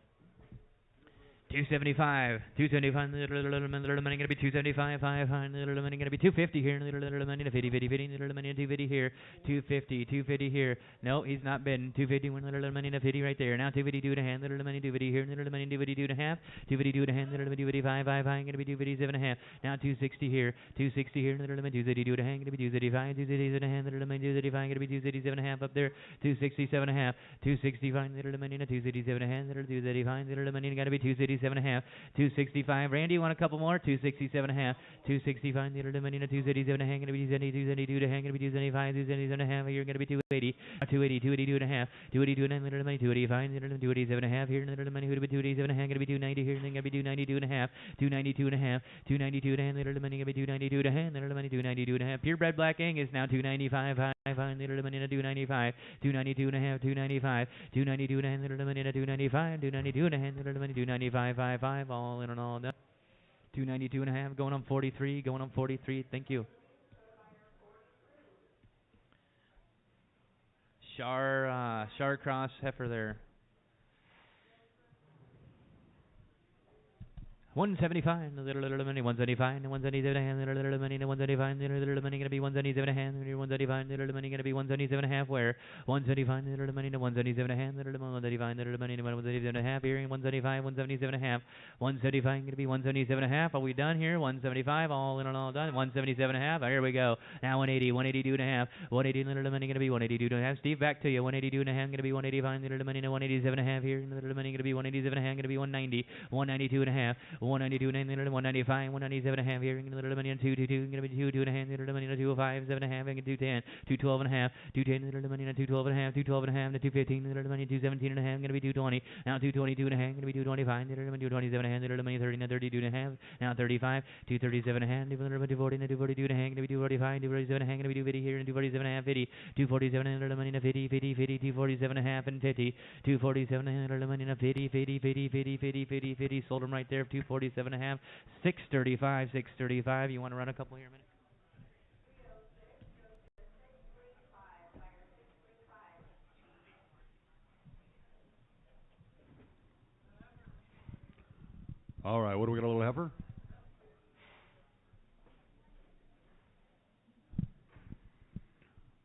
275, little money gonna be 275, little money gonna be 250 here, little money to 50, little money to 250 here, 250 here. No, he's not bidding. 250, little money to 50 right there. Now 252 to hand, little money 250 here, little money 252 to half, 252 to hand, little money 255, gonna be 257 and a half. Now 260 here, little money 232 to hand, gonna be 235, 237 and a hand, little money 235, gonna be 237 and a half up there, 267 and a half, 265, little money to 237 and a hand, little 235, little money gotta be 267 and a half, 265. Randy, you want a couple more? 267 and a half, 265, little money to 237 and a half, gonna be 272 to hang, gonna be 275, 277 and a half, you're gonna be 280, 282 and a half, 282 and a half, little money 285, little 287 and a half here, little money would be 287 and a half, gonna be 290 here, then gonna be 292 and a half, 292 and a half, 292 and a half, little money gonna be 292 and a half, little money 292 and a half. Purebred Black Angus now 295 high, little money to 295, 292 and a half, 295, 292 and a half, little money to 295, 292 and a half, little money 295, all in and all done. 292 and a half, going on 43, thank you. Char Cross heifer there. 175, little money, 175, 177 a hand, little money, 175, little money gonna be 177 a hand, 175, little money gonna be 177 a half, where 175, little money to 177 a hand, little 175, little money to 177 a half, here 175, 177 a half, 175 gonna be 177 a half. Are we done here? 175, all in and all done. 177 a half. Here we go. Now 180, 182 and a half, 180, little money gonna be 182 and a half. Steve, back to you. 182 and a half gonna be 185, little money to 187 and a half here, little money gonna be 187 and a half, gonna be 190, 192 and a half. 192 and 195, 197 and a half here, little money on 222, gonna be 22 and a half, little money on 205, 7 and a half, and 210, 212 and a half, 210, little money on 212 and a half, 212 and a half, 215, little money 217 and a half, gonna be 220, now 222 and a half, gonna be 225, little money 227 and a half, little money 30 and 32 and a half, now 35, 237 and a half, little money 240 and 242 and a half, gonna be 245, 247 and a half, gonna be 250 here, and 247 and a half, 50, 247 and little money 50, 247 and a half, and 50, 247 and little money 50, 50, sold them right there, 247 and a half, 635. You want to run a couple here a minute? All right, what do we got, a little heifer?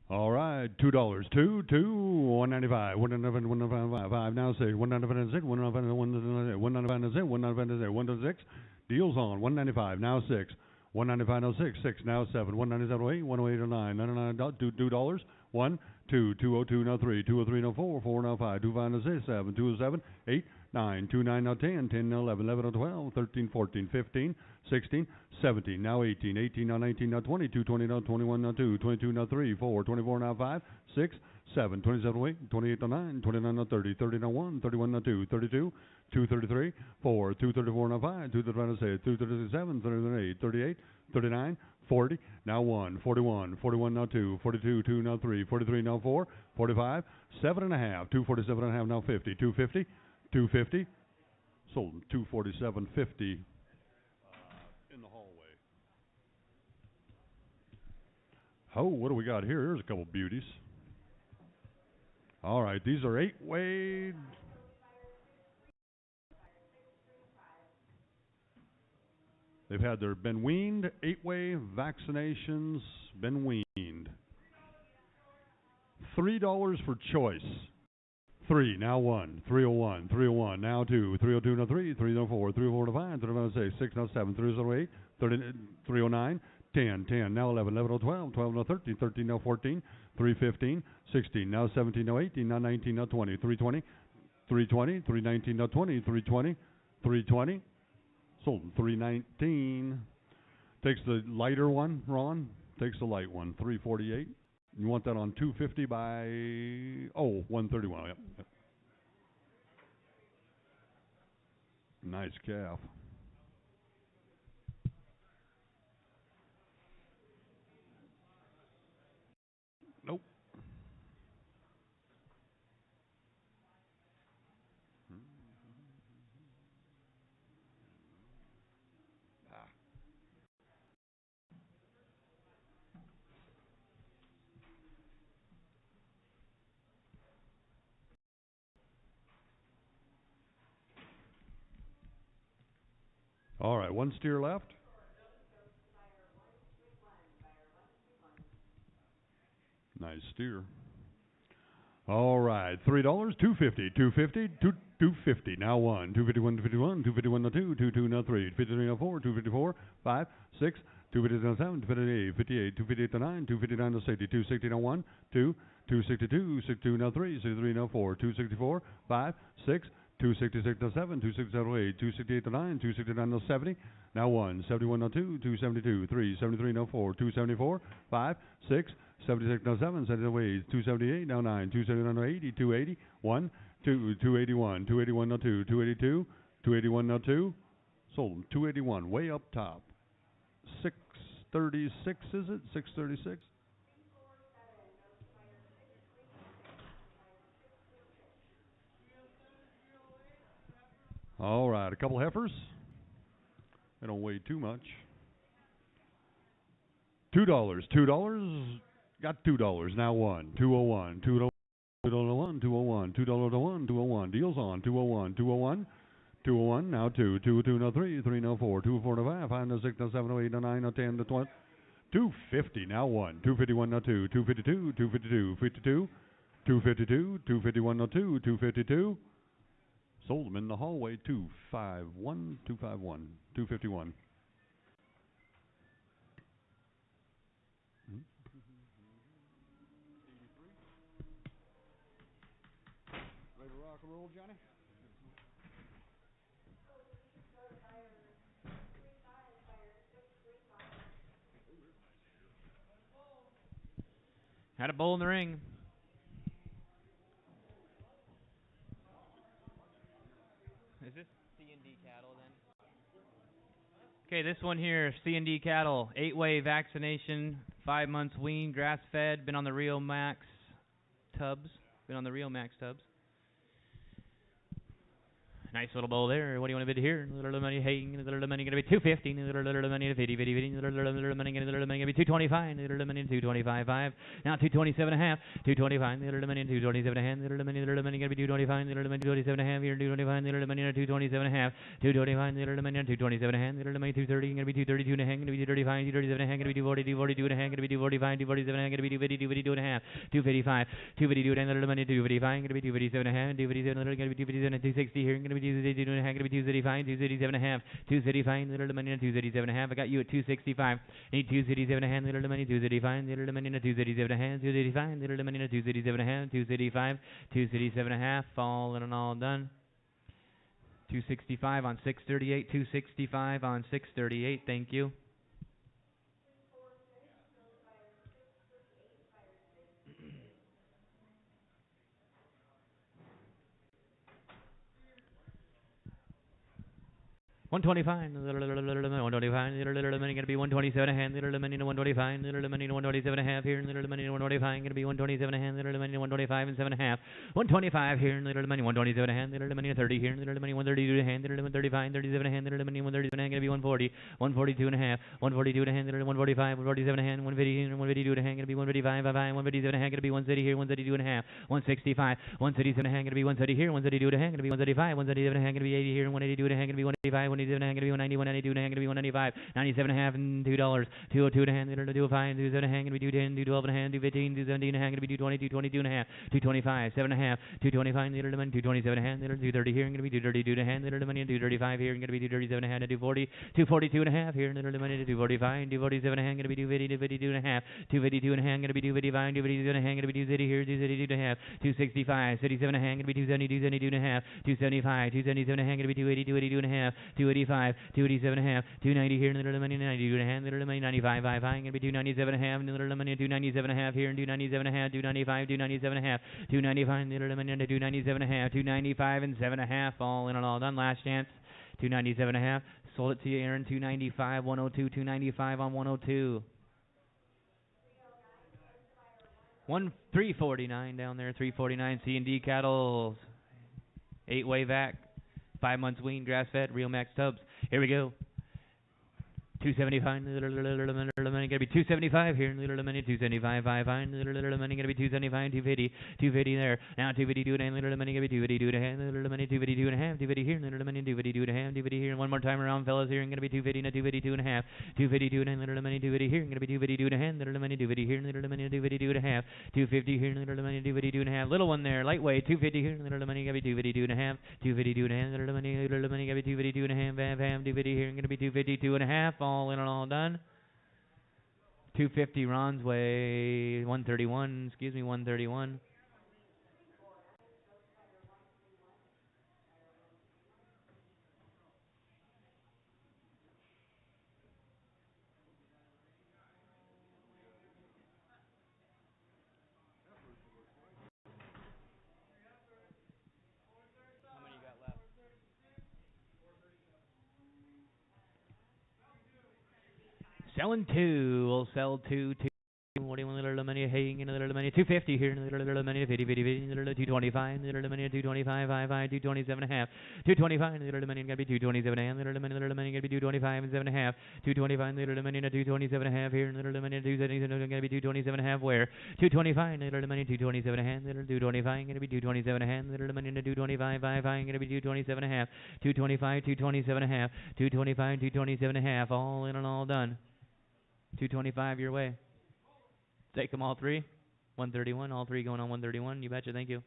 All right, $2, 195, 195, now say 195, 196, deals on 195, now 6, 195, now 6, now 7, 197, 8, 108, 9, $2, 1, 2, 202, now 3, 203, now 4, 4, now 5, 25, now 6, 7, 207, 8, 9, 29, now 10, 10, now 11, 11, now 12, 13, 14, 15, 16, 17, now 18, 18, now 19, now 20, 20, now 21, now 2, 22, now 3, 4, 24, now 5, 6, 7, 27, 8, 28, now 9, 29, now 30, 30, now 1, 31, now 2, 32, 233, 4, 234, now 5, 235, now 6, 237, 38, 38, 39, 40, now 1, 41, 41, now 2, 42, 2, now 3, 43, now 4, 45, 7 and a half, 247 and a half, now 50, 250, 250, sold 247.50 in the hallway. Oh, what do we got here? Here's a couple beauties. All right, these are 8-way. They've had their been weaned, 8-way vaccinations, been weaned. $3 for choice. 3, now 1, 301, 301, now 2, 302, now 3, 304, 304 to 5, 306, 6, now 7, 308, 309, 10, 10, now 11, 11, 12, 12, now 13, 13, now 14, 315, 16, now 17, now 18, now 19, now 20, 320, 320, 319, now 20, 320, 320, sold 319. Takes the lighter one, Ron. Takes the light one, 348. You want that on 250 by 131. Yep. Nice calf. Nope. All right, one steer left. Nice steer. All right, $3, 250, 250, 250. Now 1, 251, 251, 251, no 2, 22, no 3, 53, no 4, 254, 5, 6, 250, no 7, 258, 58, 258, no 9, 259, no 60, 260, no 1, 2, 262, 62, no 3, 63, no 4, 264, 5, 6, 266, no 7, 267, no 8, 268, no 9, 269, no 70, now 1, 71, no 2, 272, 3, 73, no 4, 274, 5, 6, 76, no 7, 78, 278, no 9, 279, no 80, 280, 1, 2, 281, 281, no 2, 282, 281, no 2, sold them, 281, way up top. 636, is it? 636? All right, a couple heifers. They don't weigh too much. $2, $2. Got $2. Now 1, 201, 201, 201, $2 to 1, 201. Deals on 201, 201, 201. Now 2, 202, no 3, 3, no 4, 24 to 5, 5, no 6, no 7, no 8, no 9, no 10, no 20. 250. Now 1, 251, no 2, 252, 252, 52, 252, 251, no 2, 252. Sold them in the hallway. 251, 251, 251. Ready to rock and roll, Johnny? Had a bull in the ring. Is this C&D cattle then? Okay, this one here, C&D cattle, 8-way vaccination, 5 months wean, grass fed, been on the Rio Max tubs. Nice little bowl there. What do you want to bid here? Little money, hey, little money gonna be 250. Little money, 50, little money gonna be 225. Little money, 225, 5. Now 227 and a half. 225. Little money, 227 and a half. Little money gonna be 225. Little money, 227 and a half. Here, 225. Little money, 227 and a half. 225. Little money, 227 and a half. Little money, 230. Gonna be 232 and a half. Gonna be 235. 237 and a half. Gonna be 240. 242 and a half. Gonna be 245. 247 and a half. Gonna be 250. 252 and a half. 255. 252 and little money, 255. Gonna be 257 and a half. 257. Little gonna be 257 and 260 here. Gonna be 262 and a half. Gonna be 235. 237 and a half. 235. Little money, 237 and a half. I got you at 265. Need 237 and a half. Little money, 235. Little money, 237 and a half. 235. Little money, 237 and a half. 235. 237 and a half. All in and all done. 265 on 638. 265 on 638. Thank you. 125, 125, little money gonna be 127 a hand, little money to 125, little money to 127 a half here, little money to 125, gonna be 127 a hand, little money to 125 and 7 a half, 125 here, little money 127 a hand, little money to 30 here, little money 132 a hand, little 35, 37 a hand, little money 137 a hand, gonna be 140, 142 and a half, 142 a hand, little 145, 147 a hand, 150 and 152 a hand, gonna be 155, 157 a hand, gonna be 130 here, 132 and a half, 165, 137 a hand, gonna be 130 here, 132 a hand, gonna be 135, 137 a hand, gonna be 80 here, 182 a hand, gonna be 185, 187 a hand, gonna be 190, 192 a hand, gonna be 195, 97 and a half and $2, 202 and a hand, 205, 207 a hand, gonna be 210, 212 and a hand, 215, 217 a hand, gonna be 220, 222 and a half, 225, 7 and a half, 225, little money, 227 a hand, 230 here, gonna be 232 and a hand, little money, 235 here, gonna be 237 a hand, 240, 242 and a half here, little money, 245, 247 a hand, gonna be 250, 252 and a half, 252 and a hand, gonna be 255, 252 and a hand, gonna be 230 here, 232 and a half, 265, 37 a hand, gonna be 270, 272 and a half, 275, 277 a hand, gonna be 280, 282 and a half, 285, 287 and a half, 290 here, little money, 92 and a hand, little money, 95, 5 high, gonna be 297 and a half, little money, 297 and a half here, and 297 and a half, 295, 297 and a half, 295, little money, 297 and a half, 295 and 7 and a half, all in and all done. Last chance, 297 and a half. Sold it to you, Aaron, 295, 102, 295 on 102. 349 down there, 349 C&D cattle, 8-way vac, 5 months wean, grass fed, real max tubs. Here we go. 275, little money, gonna be 275 here, little money, 275, 5 fine, little money, gonna be 275, 250, 250 there, now 252 and a hand, little money, gonna be 252 and a hand, little money, 252 and a half, 250 here, little money, 252 and a half, 250 here, and one more time around, fellas, here, gonna be 250 and 252 and a half, 252 and a hand, little money, 250 here, gonna be 252 and a hand, little money, 250 here, little money, 252 and a half, 250 here, little money, 252 and a half, little one there, lightweight, 250 here, little money, gonna be 252 and a half, 252 and a hand, little money, gonna be 252 and a half, 250 here, gonna be 252 and a half, all in and all done. 250 Ron's way, 131, excuse me, 131. How many you got left? Selling two. We'll sell two. What do you want? Little money, hey, little money, 250 here, little money, 50, 225, little money, 225, 227 and a half, 225, little money, gonna be 227 and a half, little money, gonna be 225 and 7 and a half, 225, little money, 227 and a half here, little money, 277, gonna be 227 and a half where, 225, little money, 227 and a half, little 225, gonna be 227 and a half, little money, 225, 5, gonna be 227 and a half, 225, 227 and a half, 225, 227 and a half, all in and all done, 225 your way. Take them all three. 131, all three going on 131. You betcha, thank you.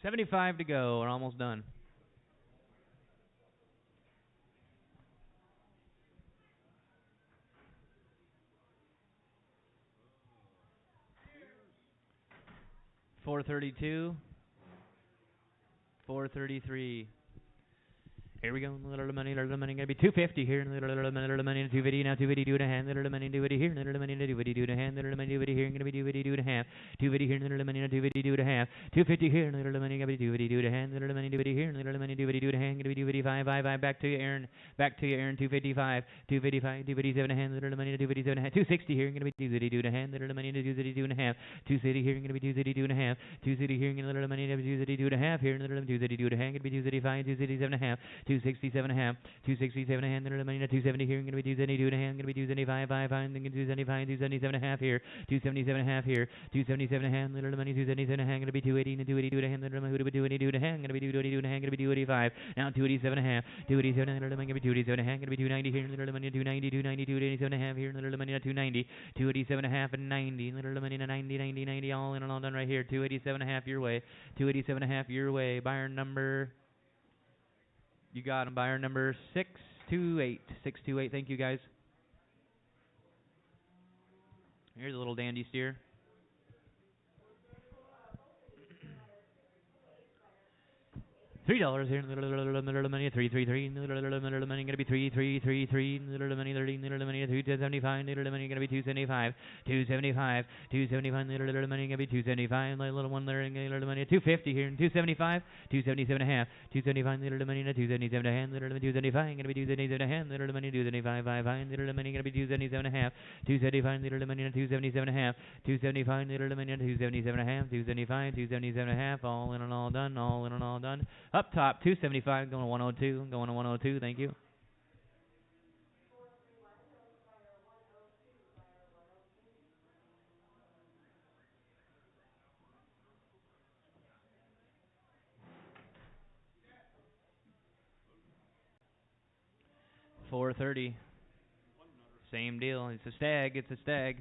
$75 to go. We're almost done. $432, $433. Here we go, little money, gonna be 250 here, little money, 250, now 252 and a hand, little money, 250 here, little money, 252 and a hand, little money, 250 here, gonna be 252 and a half, 250 here, little money, 252 and a half, 250 here, little money, gonna be 252 and a hand, little money, 250 here, little money, 252 and a hand, gonna be 255, 5, back to you, Aaron, 255, 257 and a hand, little money, 257 and a half, 260 here, gonna be 232 and a hand, little money, 232 and a half, 260 here, gonna be 232 and a half, 260 here, little money, 232 and a half here, little 232 and a hand, gonna be 235, 267 and a half, 267 and a half, 267 and a hand, little money, 270 here, gonna be 272 and a hand, gonna be 275, 5, thinking 275, 277 and a half here, 277 and a half here, 277 and a hand, little money, 277 and a hand, gonna be 280 and 282 and a hand, little money, 282 and a hand, gonna be 282 and a hand, gonna be 285, now 287 and a half, 287 and little money, gonna be 287 and a hand, gonna be 290 here, little money, 290, 290, 287 and a half here, little money, 290, 287 and a half and 90, little money, 90, 90, 90, all in and all done right here, 287 and a half your way, 287 and a half your way, buyer number. You got him, buyer number 628. 628, thank you guys. Here's a little dandy steer. $3 here, middle money, 333, middle money gonna be 3333, middle money 30, middle money 275, middle money gonna be 275, 275, 275, middle money gonna be 275, little one there, middle money 250 here, 275, 277 and a half, 275, middle money 277 and a half, middle money 275, gonna be 277 and a half, middle money 275, 5, middle money gonna be 277 and a half, 275, middle money 277 and a half, 275, middle money 277 and a half, 275, 277 and a half, all in and all done, all in and all done. Up top, 275, going to 102, going to 102, thank you. $430. Same deal. It's a stag. It's a stag.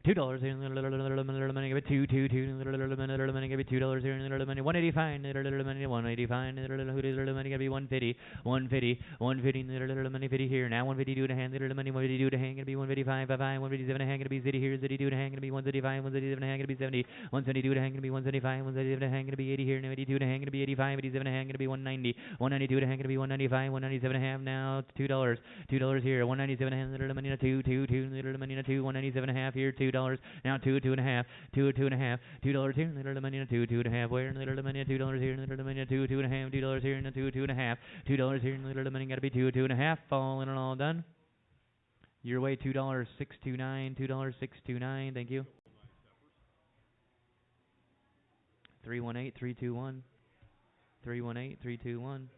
$2 here, money give it $2, $2, $2, money give it $2 here, money $185, $185, money give me $150, $150, $150, money $50 here, now $150 to the hand, money $150 to the hand, gonna be $155, $157 to the hand, gonna be $zitty here, $zitty to the hand, gonna be $135, $137 to the hand, gonna be $70, $172 to the hand, gonna be $175, $177 to the hand, gonna be $80 here, $82 to the hand, gonna be $85, $87 to the hand, gonna be $190, $192 to the hand, gonna be $195, $197 to the hand, now $2, $2 here, $197 to the hand, money $2, $2, $2, money $2, $197 and a half here, $2. Now $2, $2 and a half, $2, $2 and a half, $2 here, little money, $2, $2 and a half, where little money, $2 here, little money, $2, $2 and a half, $2 here, and $2, $2 and a half, $2 here, little money, gotta be $2, $2 and a half, all in and all done. Your way, $2.629, $2.629, thank you. 318, 321, 318, 321.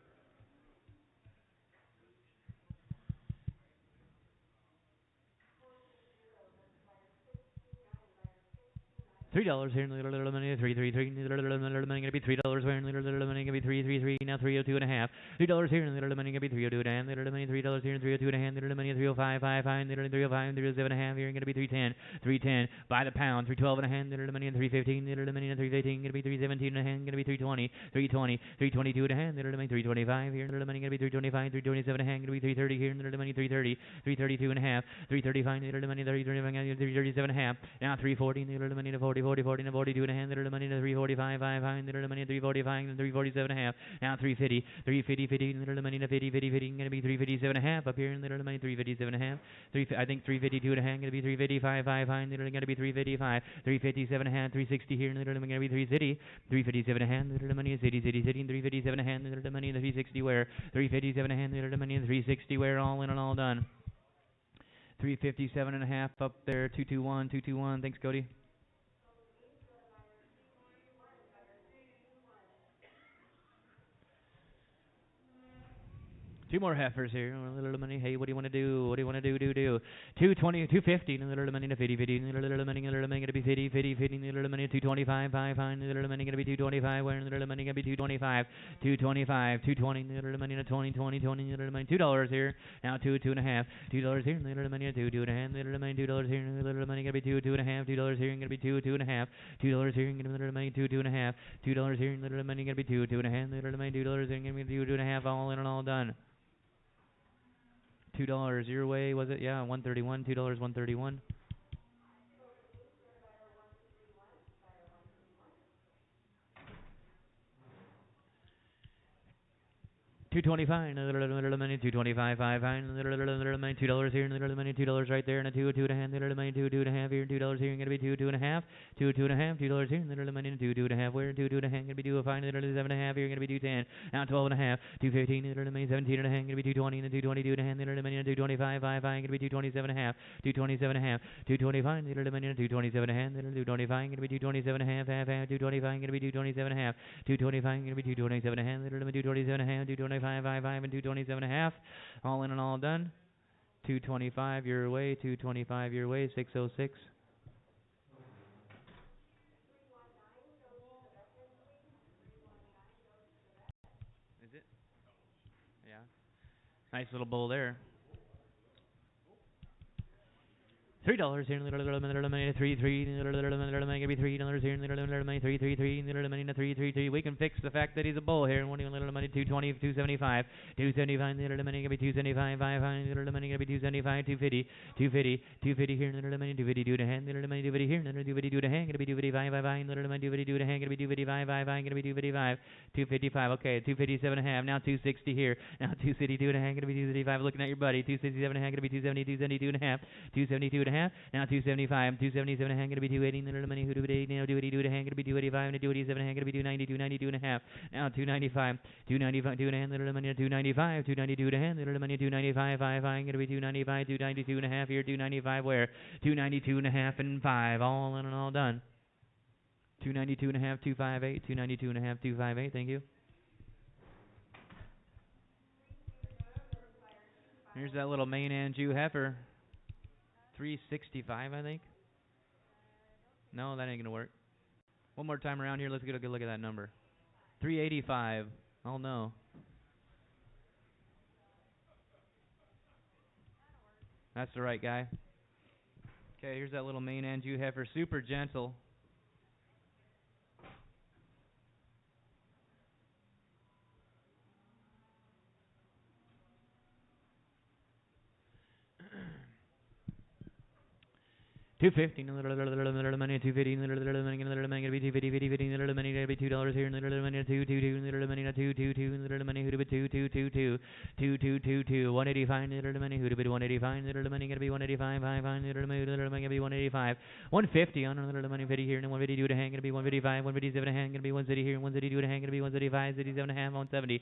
$3 here, little money, 333, little money gonna be $3 where, little money gonna be 333, now 302 and a half, $3 here, little money gonna be 302 and a half, little money $3 here, 302 and a half, little money 305, 5, little 305, 307 and a half, here gonna be 310, 310 by the pound, 312 and a half, little money 315, little money 315, gonna be 317 and a half, gonna be 320, 320, 322 and a half, little money 325 here, little money gonna be 325, 327 and a half, gonna be 330 here, little money 330, 332 and a half, 335, little money 337 and a half, now 340, little money to 40. 40, 40, and 42 and a half, little money to 345, 5, little money to 345, and 347 and a half, now 350, 350, 50, little money to 50, 50, 50, gonna be 357 and a half, up here, little money 357 and a half, I think 352 and a half, gonna be 355, 5, little gonna be 355, 357 and a half, 360 here, little gonna be 350, 357 and a half, little money is city, and 357 and a half, little money to 360 where, 357 and a half, little money and 360 where, all in and all done. 357 and a half up there, 221, 221, thanks Cody. Two more heifers here. A little money. Hey, what do you want to do? What do you want to do? 220, 250. A little money to 50, 50. A little money going to be 50, 50, 50. A little money 225, 5. A little money going to be 225. Where a little money going to be 225, 225, 220. A little money to 20, 20, 20. A little money $2 here. Now $2, $2 and a half. $2 here. A little money to 2, 2 and a half. A little money $2 here. A little money going to be 2, 2 and a half. $2 here. Going to be 2, 2 and a half. $2 here. A little money 2, 2 and a half. $2 here. A little money going to be 2, 2 and a half. A little money $2 here. Going to be 2, 2 and a half. All in and all done. $2 your way, was it? Yeah, 131. $2, 131. $225, little money, 225, 5, little money, $2 here, little money, $2 right there, and a 2, 2 and a half, little money, 2, 2 and a half here, $2 here, gonna be 2, 2 and a half, 2, 2 and a half, $2 here, little money, 2, 2 and a half, where, 2, 2 and a half, gonna be 2, 5, little 7 and a half here, gonna be 210, now 12 and a half, 215, little money, 17 and a half, gonna be 220, and 222 and a half, little money, 225, 5, gonna be 227 and a half, 227 and a half, 225, little money, 227 and a half, little 225, gonna be 227 and a half, 225, gonna be 227 and a half, 225, gonna be 227 and a half, little 227 and a half, 225, 5, and 227 and a half, all in and all done. 225 your way, 225 your way, 606. Is it? Yeah. Nice little bull there. $3 here, little money, 3 little money, gonna be $3 here, little money, 3 little money, 3. We can fix the fact that he's a bull here, and one little money, 220, 275, little money, gonna be 275, 5 little money, gonna be 275, 250 here, little money, 250 do the hand, little money, 250 here, little 250 do the hand, gonna be 255, 5 little money, 250 do the hand, gonna be 255, 5 gonna be 255, 255, okay, 257 and a half, now 260 here, now 262 and a half, gonna be 265, looking at your buddy, 267 and a half, gonna be 270, 272 and a half, 272 and a half, now 275, 277 and a half, gonna be 280, little money, who do it, now do it, do the hand, gonna be 285, and 287 and a half, gonna be 290, 292 and a half, now 295, 295, 2 and a half, little money, 295, 292 and a half, little money, 295, 5, gonna be 295, 292 and a half here, 295 where, 292 and a half and 5, all in and all done. 292 and a half, 258, 292 and a half, 258, thank you. Here's that little main Anjou heifer. 365, I think. No, that ain't gonna work. One more time around here, let's get a good look at that number. 385. Oh no. That's the right guy. Okay, here's that little main Anjou heifer, super gentle. $250, little money, $250, little money, gonna be $250, little money, gonna be $2 here, little money, $2, little money, $2, little money, who to be $2, 185, little money, who to be 185, little money, gonna be 185, 5, little money, gonna be 185, 150 on little money, 50 here, and 150 to hang, gonna be 155, 157 and a hang, gonna be 130 here, 132 to hang, gonna be 135, 137 and a half, 170,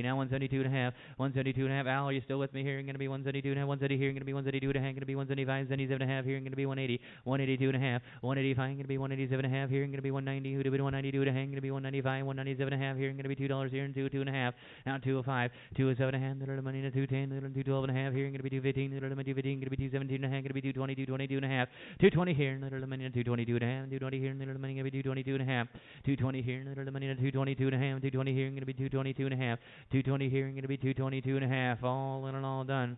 now 172 and a half, 172 and a half. Al, are you still with me here? Gonna be 172 and a half, 170 here, gonna be 132 to hang, gonna be 175, 77 and a half here, gonna be 180, 182 and a half, 185, gonna be 187 and a half here, gonna be 190, who to be 192 to hang, gonna be 195, 197 and a half here, gonna be $2 here, and 2 and a half, now 205, 207 and a half, little money, 210, little 212 and a half here, gonna be 215, little money, 215, gonna be 217 and a half, gonna be 220, 222 and a half, 220 here, little money, 222 and a half, 220 here, little money, gonna be 222 and a half, 220 here, little money, 222 and a half, 220 here, gonna be 222 and a half, 220 here, gonna be 222 and a half, all in and all done.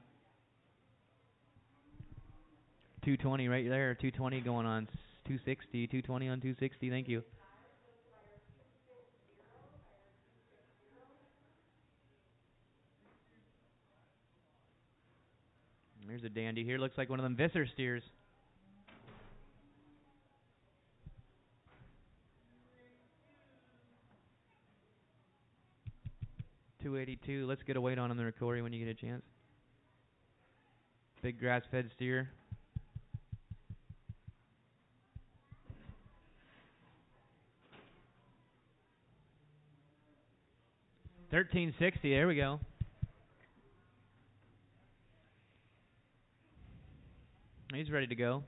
220 right there, 220 going on 260, 220 on 260, thank you. There's a dandy here, looks like one of them Visser steers. $282, let's get a weight on there, Corey, when you get a chance. Big grass-fed steer. $13.60, there we go. He's ready to go.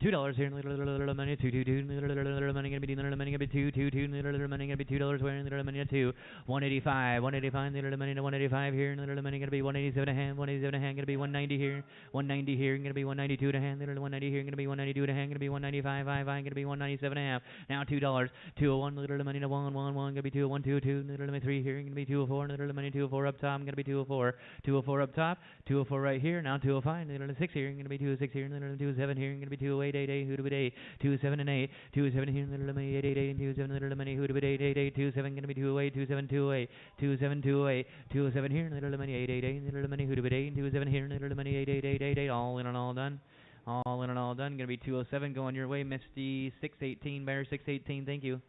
$2 here, little money, 222, little money, gonna be little money, gonna be 222, little money, gonna be $2 wearing, little money, 2, 185, little money, 185 here, little money, gonna be 187 a hand, 187 a hand, gonna be 190 here, 190 here, gonna be 192 a hand, little 190 here, gonna be 192 a hand, gonna be 195, 5, gonna be 197 a half, now $2, 201, little money, 111, gonna be 201, 202, little money, 3 here, gonna be 204, little money, 204 up top, gonna be 204, 204 up top, 204 right here, now 205, little 6 here, gonna be 206 here, little 27 here, gonna be 208, 88, who to be 8, 27 and 8, 27 here, little money, 88, and 27, little money, who to be 88, 27, gonna be 208, 27, 208, 27, 208, 207 here, little money, 88, little money, who to be 8, 27 here, little money, 88, all in and all done. All in and all done. Gonna be 207 going your way, Misty 618, Bear 618, thank you.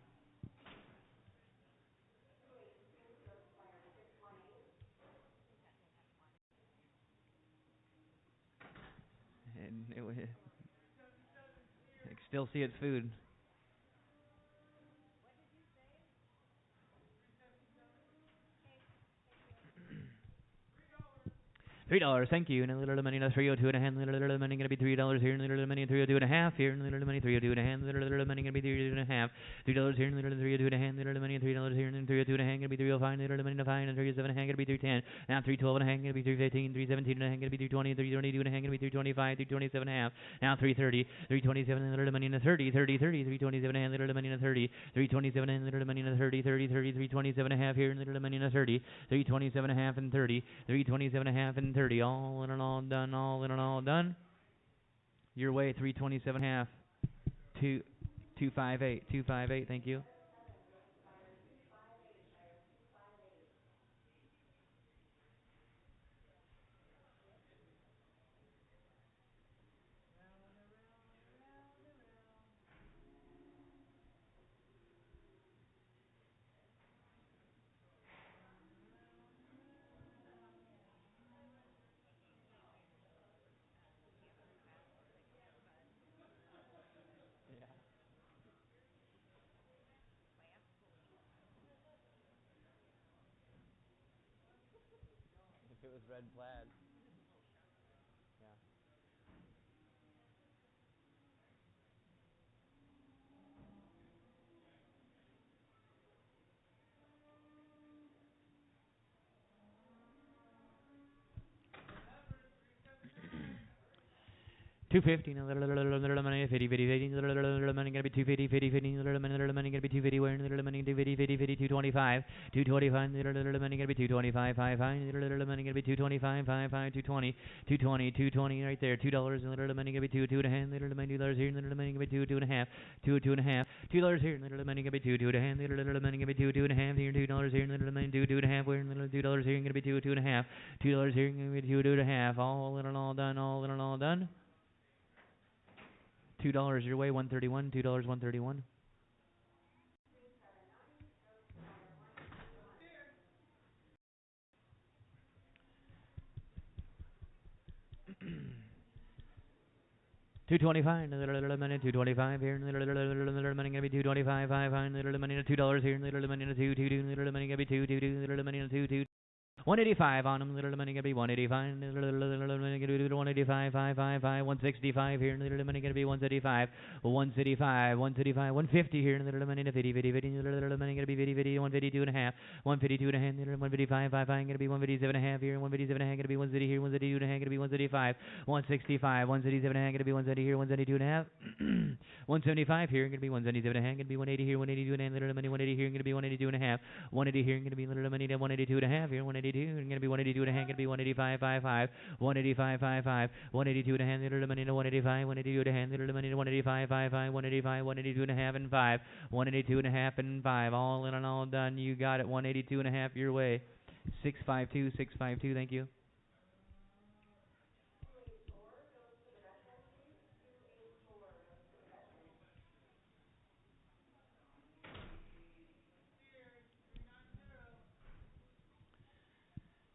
And I can still see its food. $3, thank you. And a little money, 302 and a half. Little money gonna be $3 here. Little money, 302 and a half here. Little money, 302 and a half. Little money gonna be 302 and a half. $3 here. Little 302 and a half. Little money, $3 here. And 302 and a half gonna be 305. Little money, 5 and 307 and a half gonna be 310. Now 312 and a half gonna be 315. 317 and a half gonna be 320. 322 and a half gonna be 325. 327 and a half. Now 330. 327 and little money, 30. 327 and a half. Little money, 30. 327 and little money, 30. 327 and a half here. Little money, 30. 327 and a half and 30. 327 and a half and 130. All in and all done. All in and all done. Your way 327.5. 258. 258. Thank you. If it was red plaid. Yeah. 250, little money, 50, 50, 50, little money gonna be 250, 50, 50, little money gonna be 250, where little money 250, 50, 50, 225, 225, little money gonna be 225, 5, 5, little money gonna be 225, 5, 5, 220, 220, 220 right there, $2, little money gonna be 2, 2 and a half, little money $2 here, little money gonna be 2, 2 and a half, 2, 2 and a half, $2 here, little money gonna be 2, 2 and a half, little money gonna be 2, 2 and a half here, $2 here, little money 2, 2 and a half, where little $2 here gonna be 2, 2 and a half, $2 here gonna be 2, 2 and a half, all in and all done, all in and all done. $2 your way, 131. $2, 131. $225, little money, 225 here, little money gonna be 225, 5, little money, $2 here, little money, 2, 2, little money gonna be 2, 2, little money, 2, 2. 185 on them, little money gonna be 185, little money gonna be 185, 5, 165 here, little money gonna be 135, 135, 135, 150 here, little money to 50, 50, 50, little money gonna be 50, 50, 152 and a half, 152 and a half, little 155, 5, gonna be 157 and a half here, 157 and a half gonna be 170 here, 172 and a half gonna be 175, 165, 177 and a half gonna be 170 here, 172 and a half, 175 here, gonna be 177 and a half, gonna be 180 here, 182 and a half, little money 180 here, gonna be 182 and a half, 180 here, gonna be little money to 182 and a half here, 182. Going to be 182 and a half, going to be 185, 5, 185, 5, 182 and a half, little money to 185, 182 and a half, little money to 185, 5, 185, 182 and a half and 5, 182 and a half and 5, all in and all done. You got it, 182 and a half your way. 652, 652, thank you.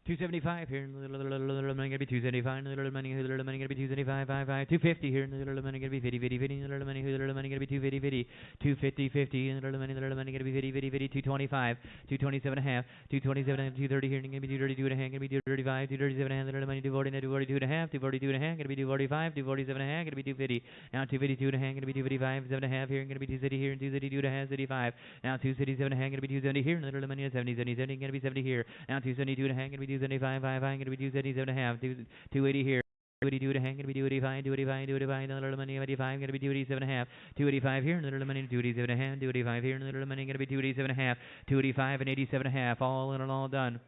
$275 here, little money gonna be 275, little money gonna be 275, 5, 250 here, little money gonna be 50, 50, 50, little money gonna be 250, 50, 250, 50, little money gonna be 50, 50, 50, 225, 227 and a half, 227, 230 here, gonna be 232 and a half, gonna be 235, 237 and a half, little money 240, 242 and a half, 242 and a half, gonna be 245, 247 and a half, gonna be 250, now 252 and a half, gonna be 255, 7 and a half here, gonna be 230 here, and 232 and a half, 75, now 277 and a half, gonna be 270 here, little money 70, 70, 70, gonna be 70 here, now 272 and a half, gonna be 275, 5, going to be 277 and a half, 280 here, 282 and a half, going to be 285, 285, 285, little money 85, going to be 287 and a half, 285 here, little money 287 and a half, 285 here, little money going to be 287 and a half, 285 and 87 and a half, all in and all done.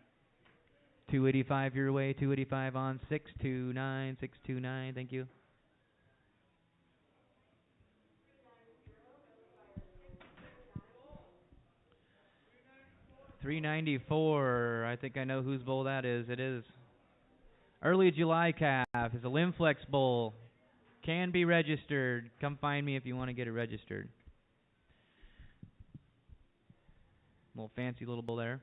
285 your way, 285 on 629, 629, thank you. $394. I think I know whose bull that is. It is Early July calf. It's a Limflex bull. Can be registered. Come find me if you want to get it registered. Little fancy little bull there.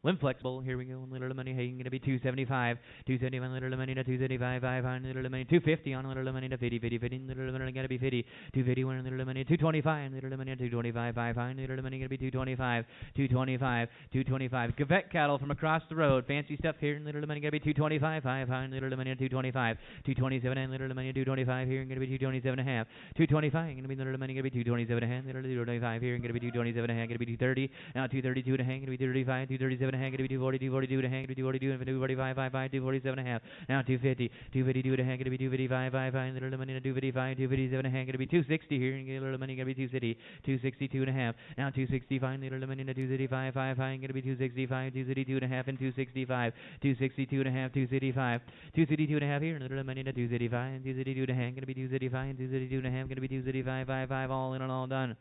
Limflex bull, here we go. Little money, hey, going to be 275, 275, little money to 275, 500, little money, 250 on little money to 50, 50, 50, little money going to be 50, 251, little money, 225, little money, 225, 500, little money going to be 225, 225, 225. Quebec cattle from across the road, fancy stuff here, little money going to be 225, 500, little money, 225, 227, and little money, 225 here, going to be 227 and a half, 225, going to be little money going to be 227 and a half, little 225 here, going to be 227 and a half, going to be 230, now 232 and a half, going to be 235, 237 and a half, gonna be 240, 242 and a half, gonna be 242 and 245, 55, 247 and a half. Now 250, 252 and a half, gonna be 255, 55, little money, 255, 257 and a half, gonna be 260 here, and get a little money, gonna be 260, 262 and a half. Now 265, little money, 265, 55, gonna be 265, 262 and a half, and 265, 262 and a half, 265, 262 and a half here, little money, 265, 262 and a half, gonna be 265, 262 and a half, gonna be 265, 55, all in and all done.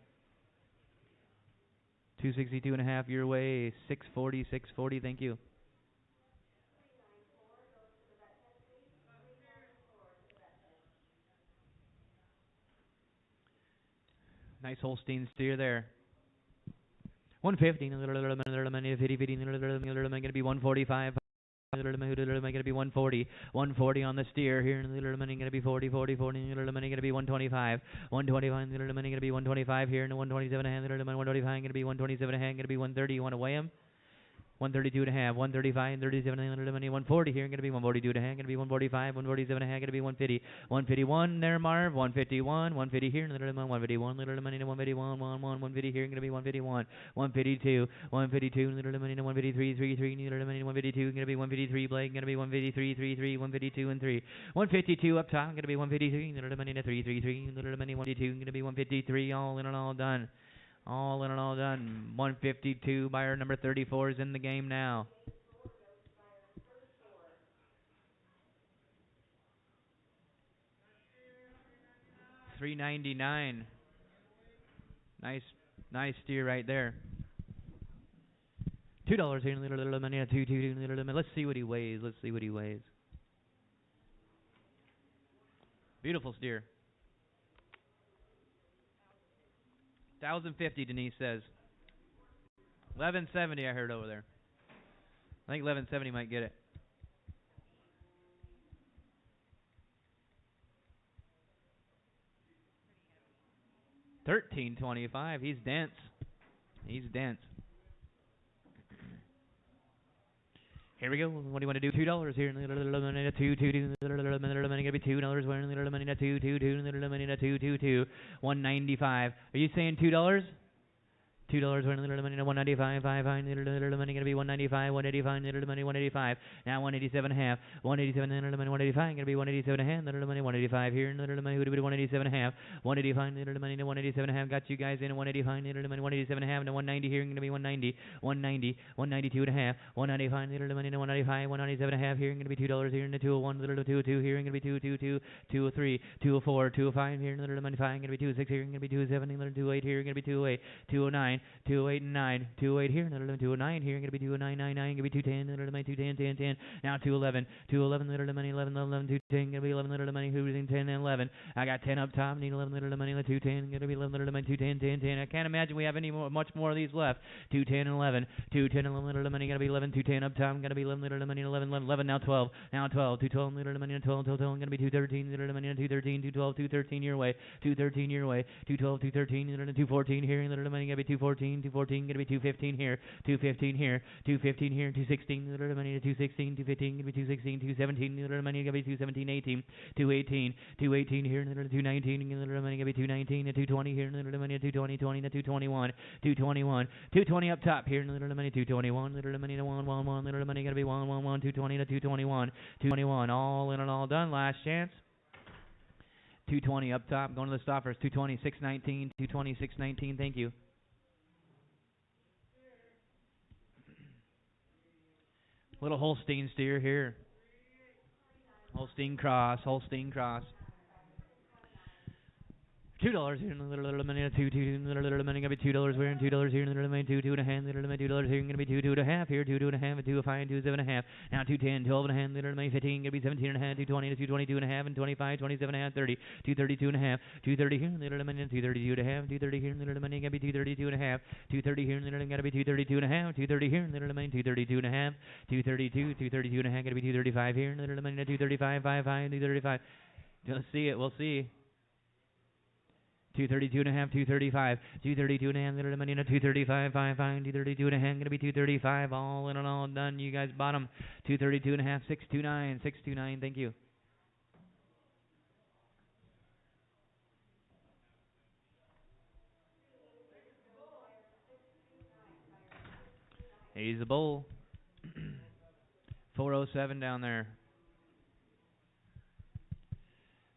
262 and a half your way, 640, 640, thank you. Nice Holstein steer there. 150, little money, 50, 50, little money, gonna be 145. Little money gonna be 140, 140 on the steer here, and little money gonna be 40, 40, 40, little money gonna be 125, 125, little money gonna be 125 here, and 127 hand, little money 125 gonna be 127 hand, gonna be 130. You want to weigh him? 132 and a half, 135, 37, 140 here, going to be 142 and a half, going to be 145, 147 and a half, going to be 150, 151 there, Marv, 151, 150 here, 151, little money to 151, 150 here, going to be 151, 152, 152, little money to 153, 33, little money to 152, going to be 153, Blake, going to be 153, 33, 152 and 3, 152 up top, going to be 153, little money to 333, little money 152, going to be 153, all in and all done. All in and all done. 152. Buyer number 34 is in the game now. $399. Nice steer right there. $2 here. Little money. Let's see what he weighs. Beautiful steer. 1,050, Denise says. 1170, I heard over there. I think 1170 might get it. $1325. He's dense. Here we go. What do you want to do? $2 here. Little money to $2. Little money gonna be $2. Little money to $2. Little money to $2. $195. Are you saying $2? $2 when little money to 195, 5 little money gonna be 195, 185, little money 185. Now 187 and a half, 187 little money 185, gonna be 187 and a half, little money 185 here, little money who do 187 and a half, 185 little money to 187 and a half. Got you guys in 185 little money 187 and a half, and 190 here, gonna be 190, 190, 192 and a half, 195 little money to 195, 197 and a half here, gonna be $2 here, and the 201 little 202 here, gonna be 222, 203, 204, 205 here, little money 5, gonna be 26 here, gonna be 270, little 28 here, gonna be 208, 209. 208 and 9, 208 here, another 209 here, gonna be 20999, gonna be 210, another money 210, 10, 10. Now 211, 211 little money 11, 11, 210, gonna be 11 little money who's in 10 and 11. I got 10 up top, need 11 little money 210, gonna be 11 little money 210, 10, 10. I can't imagine we have much more of these left. 210 and 11, 210 and 11 little money, gonna be 11, 210 up top, gonna be 11 little money 11, 11, now 12, now 12, 212 little money 12, 12, gonna be 213 little money 213, 212, 213 your way, 213 your way, 212, 213 little 214 here, little money gonna be 214, 214 gonna be 215 here, 215 here, 215 here, 216 little money to 216, 215 gonna be 216, 217 little money gonna be 217, 18, 218, 218 here, little 219 little money gonna be 219, 220 here, little money 220, 20 to 221, 221, 220 up top here, little money 221, little money to 111, little money gonna be 111, 220 to 221, 221, all in and all done. Last chance. 220 up top, going to the stoppers. 220, 619, 220, 619. Thank you. Little Holstein steer here. Holstein cross. $2 here, little money to two, little money gonna be $2 here, and $2 here, little money two and a half, little money $2 here, gonna be two and a half here, two and a half, and 205, 27 and a half. Now 210, 12 and a half, little money 15, gonna be 17 and a half, 220 to 222 and a half, and 25, 27 and a half, 30, 232 and a half, 230 here, little money 232 and a half, 230 here, little money gonna be 232 and a half, 230 here, little gonna be 232 and a half, 230 here, little money 232 and a half, 232, 232 and a half, gonna be 235 here, little money 235, 55, 235. Let's see it, we'll see. 232 and a half, 235, 232 and a half, little money in a 235, 55, 232 and a half, gonna be 235, all in and all done. You guys bottom 232 and a half, 629, 629. Thank you. He's a bull. 407 down there.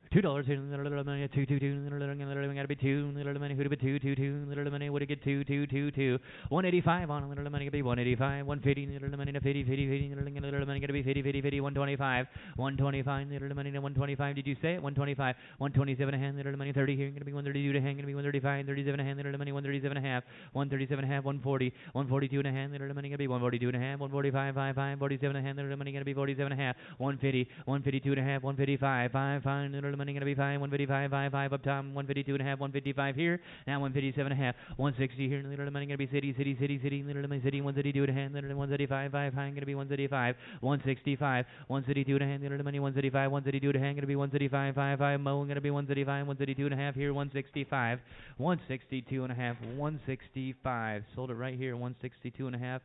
$2 here, little money, 222, little money, gotta be 2, little money, who'd be 222, little money, would it get 222, 185 on, little money, gotta be 185, 150, little money, 50, 50, little money, gotta be 50, 50, 50, 125, 125, little money, 125, did you say it? 125, 127 a hand, little money, 30 here, gonna be 132 to hand, gonna be 135, 37 a hand, little money, 137 a half, 137 a half, 140, 142 and a hand, little money, gonna be 142 and a half, 145, 55, 47 a hand, little money, gonna be 47 and a half, 150, 152 and a half, 155, 55, little money, gonna be 5, 155, 55 up top, 152 and a half, 155 here, now 157 and a half, 160 here, little money, gonna be city, little money, city, 132 and a hand, little 135, 5, high, gonna be 135, 165, 132 and a hand, little money, 135, 132 and a hand, gonna be 135, 5, 5, mo, gonna be 135, 132 and a half here, 165, 162 and a half, 165, sold it right here, 162 and a half,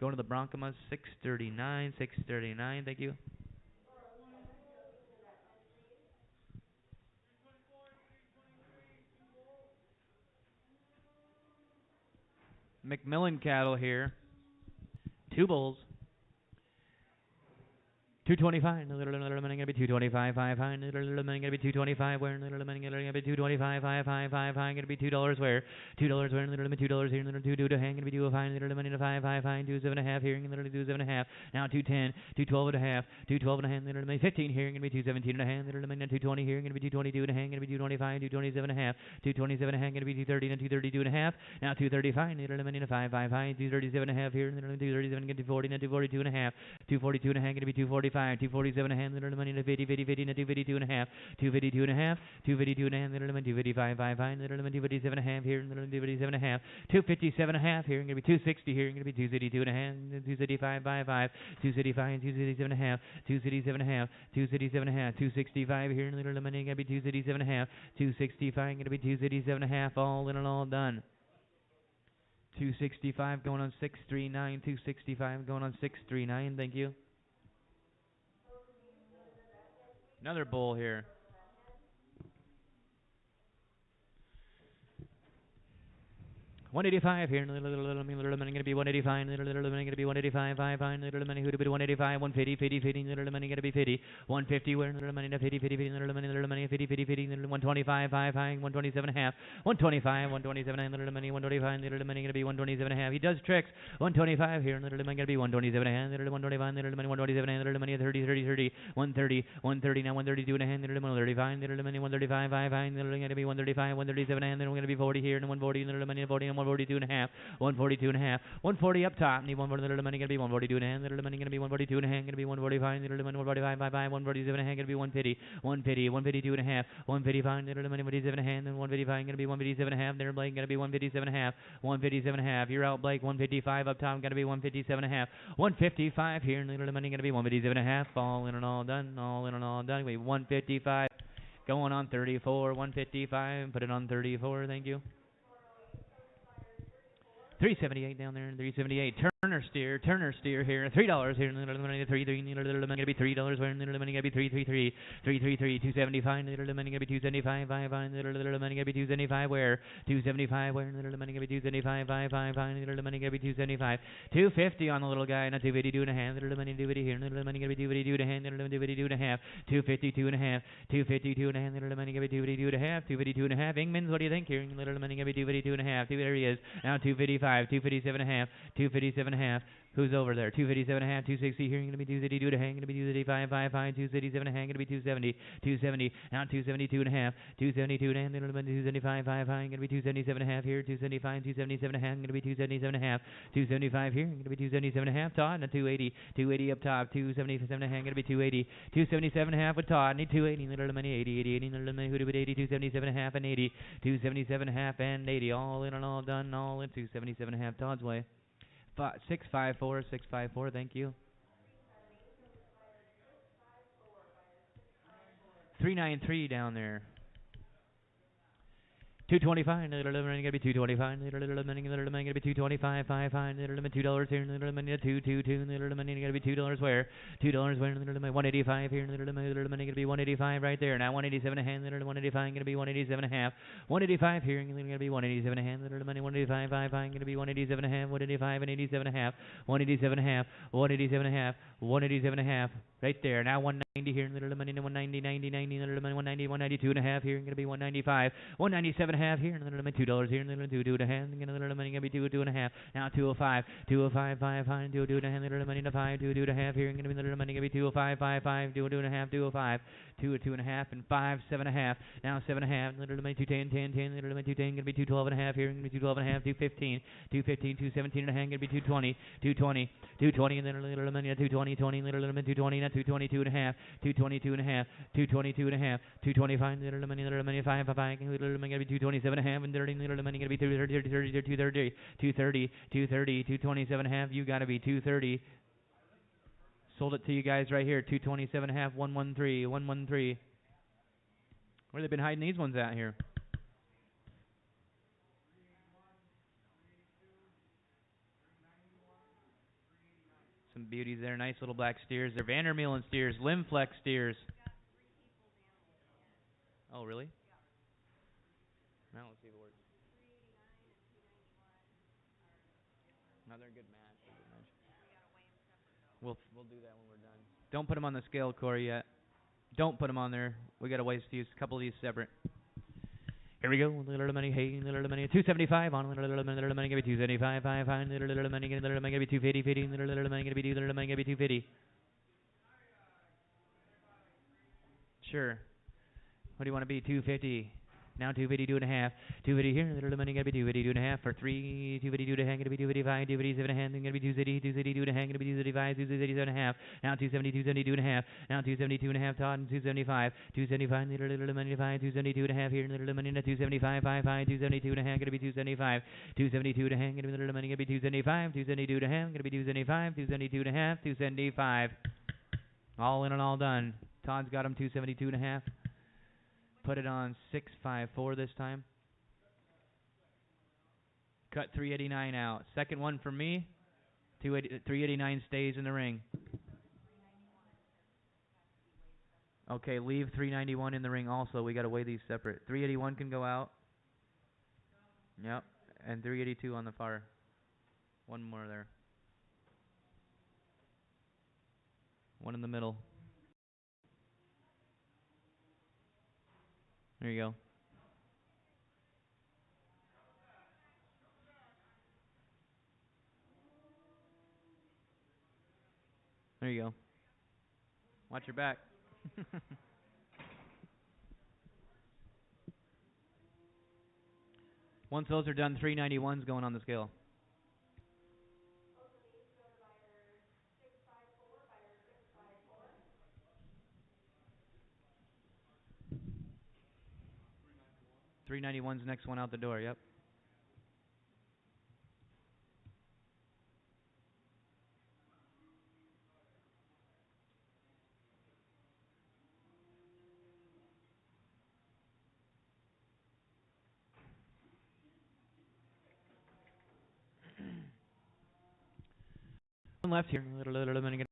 going to the Broncomas, 639, 639, thank you. McMillan cattle here. 2 bulls. 225, little money gonna be 225, 5, high, little money gonna be 225, where little money gonna be 225, 5, 5, 5, high, gonna be $2 where, $2 where, little money $2 here, little 2 to hang, gonna be 2 5, little money to 5, 5, 5, 2 7 and a half here, little 2 7 and a half, now 210, 212 and a half, 212 and a hand, little money 15 here, gonna be 217 and a hand, little money 220 here, gonna be 222 and a hand, gonna be 225, 227 and a half, 227 and a hand, gonna be 230 and 232 and a half, now 235, little money to 5, 5, 5, 237 and a half here, little 237, gonna be 240 and 242 and a half, 242 and a hand, gonna be 245, 247 a hand, little money to 50, 50, 50, and 252 and a half, 252 and a half, 252 and a half, little money 255, 5, 5, little money 257 and a half here, little 257 and a half, 257 and a half here, gonna be 260 here, gonna be 262 and a half, 265, 5, 5, 265, 267 and a half, 267 and a half, 267 and a half, 265 here, little money gonna be 267 and a half, 265 gonna be 267 and a half, all in and all done. 265 going on 639, 265 going on 639, thank you. Another bull here. $185 here, little money gonna be 185, little money gonna be 185, 5, little money who'd be 185, 150, 50, 50, little money gonna be 50, 150, where little money to 50, 50, 50, little money 50, 50, 50, 125, 5, 127 and a half, 125, 127, little money 125, little money gonna be 127 and a half. He does tricks. 125 here, little money gonna be 127 and a half, little 125, little money 127 and little money 30, 30, 30, 130, 130, now 132 and a half, little money 135, little money 135, 5, little gonna be 135, 137 and then we're gonna be 40 here, and 140, little money 40 and 142 and a half, 142 and a half, 140 up top, need 140, little money gonna be 142 and a half, little money gonna be 142 and a half, gonna be 145, little money 145, 5, 147 and a half, gonna be 150, 150, 152 and a half, 155, little money 157 and a half, and 155 gonna be 157 and a half, there Blake gonna be 157 and a half, 157 and a half, you're out Blake, 155 up top, gonna be 157 and a half, 155 here, little money gonna be 157 and a half, all in and all done, all in and all done, wait, 155, going on 34, 155, put it on 34, thank you. 378 down there, 378. Turner steer here. $3 here. Little money 33. Little money gonna be $3. Where little money gonna be 333. 333. 275. Little money gonna be 275. 5. Little money gonna be 275. Where 275. Where little money gonna be 275. 5. Little money gonna be 275. 250 on the little guy. Not 252 and a half. Little money 250 here. Little money gonna be 252 and a half. Little 252 and a half. 252 and a half. 252 and a half. Little money gonna be 252 and a half. 252 and a half. Ingman's, what do you think here? Little money gonna be 252 and a half. There he is. Now 255. 257 and a half. 257 and a half. Who's over there? 257 and a half, 260 here, going to be 262 to hang, going to be 265, 277 and a hang, going to be 270, 270, now 272 and a half, 272 and a half, then it'll be 275, 5, going to be 277 and a half here, 275, 277 and a half, going to be 277 and a half, 275 here, going to be 277 and a half, Todd, and a 280, 280 up top, 277 and a half, going to be 280, 277 and a half with Todd, need 280, little money 80, 80, 80, little money who did 80, 277 and a half and 80, 277 and a half and 80, all in and all done, all in 277 and a half, Todd's way. 654, 654, thank you. 393 down there. 225, little money gonna be 225, little money gonna be 225, five, little limit $2 here, little money 222, little money gonna be $2 where, $2 where, little money 185 here, little money gonna be 185 right there. Now 187 a hand, little 185 gonna be 187 a half, 185 here, gonna be 187 a hand, little money 185, five, gonna be 187 a half, 185 and 87 a half, 187 a half, 187 a half, 187 a half. Right there. Now 190 here, little money 190, 90, little money 190, 192 and a half here, gonna be 195, 197 and a half here, little money $2 here, little two and a half, little money gonna be two and a half. Now 205, 205, five, two and a half, little money to five, two and a half here, gonna be little money gonna be 205, five, two and a half, 205, two and a half, and five, seven and a half. Now 7.5, little money 210, 10, little money 210, gonna be 212 and a half here, gonna be 212 and a half, 215, 217 and a half, gonna be 220, 220, and then little money 220, 20, little money 220, not 222 and a half, 222 and a half, 222 and a half, 225, little money 5, little money gonna be 227 and a half, and 30, little money gonna be 230, 227 and a half. You gotta be 230. Sold it to you guys right here, 227 and a half, 113, 113. Where they been hiding these ones out here? Some beauties there, nice little black steers. They're Vandermeulen steers, Limflex steers. Oh, really? Now let's see if it works. No, they're a good match. We'll do that when we're done. Don't put them on the scale, Corey, yet. Don't put them on there. We got to waste use a couple of these separate. Here we go. Little money, hey, little money, 275 on little money, give me 275, five, little money, give me 250, 50, little money, give me 250. Sure. What do you want to be? 250. Now 250, two and a half. 250 here. Little money gonna be 250, two and a half for 3. 250, two and a half. Gonna be 255. 257 and a half. Gonna be 260. 260, two and a half. Gonna be 275. 277 and a half. Now 270, 272 and a half. Now 272 and a half. Todd and 275. 275. Little money 5. 272 and a half here. Little money 275. 272 and a half. Gonna be 275. 272 and a half. Gonna be little money. Gonna be 275. 272 and a half. Gonna be 275. 272 and a half. 275. All in and all done. Todd's got him 272 and a half. Put it on 654 this time. Cut 389 out. Second one for me. 389 stays in the ring. Okay, leave 391 in the ring also. We got to weigh these separate. 381 can go out. Yep. And 382 on the far. One more there. One in the middle. There you go. There you go. Watch your back. Once those are done, 391's going on the scale. $391's next one out the door, yep. One left here. Little money.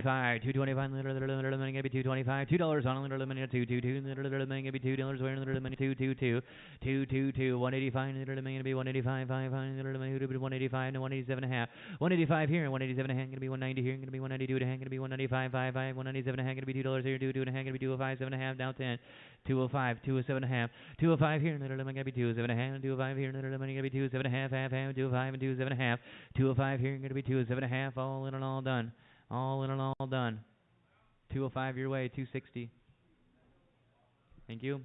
225, little money gonna be 225, $2 on little money 222, little money gonna be $2 where little money 222, 222, 185, little money gonna be 185, five, little money 185 to 187 and a half, 185 here, 187 and a half gonna be 190 here, gonna be 192 and a half, gonna be 195, five, 197 and a half gonna be $2 here, 2 and a half gonna be 205, 7 and a half, down 10, 205, 207 and a half, 205 here, little money gonna be 207 and a half, 205 here, little money gonna be 27 and a half, 205 and 27 and a half, 205 here, gonna be 27 and a half, all in and all done. All in and all done. 205 your way, 260. Thank you.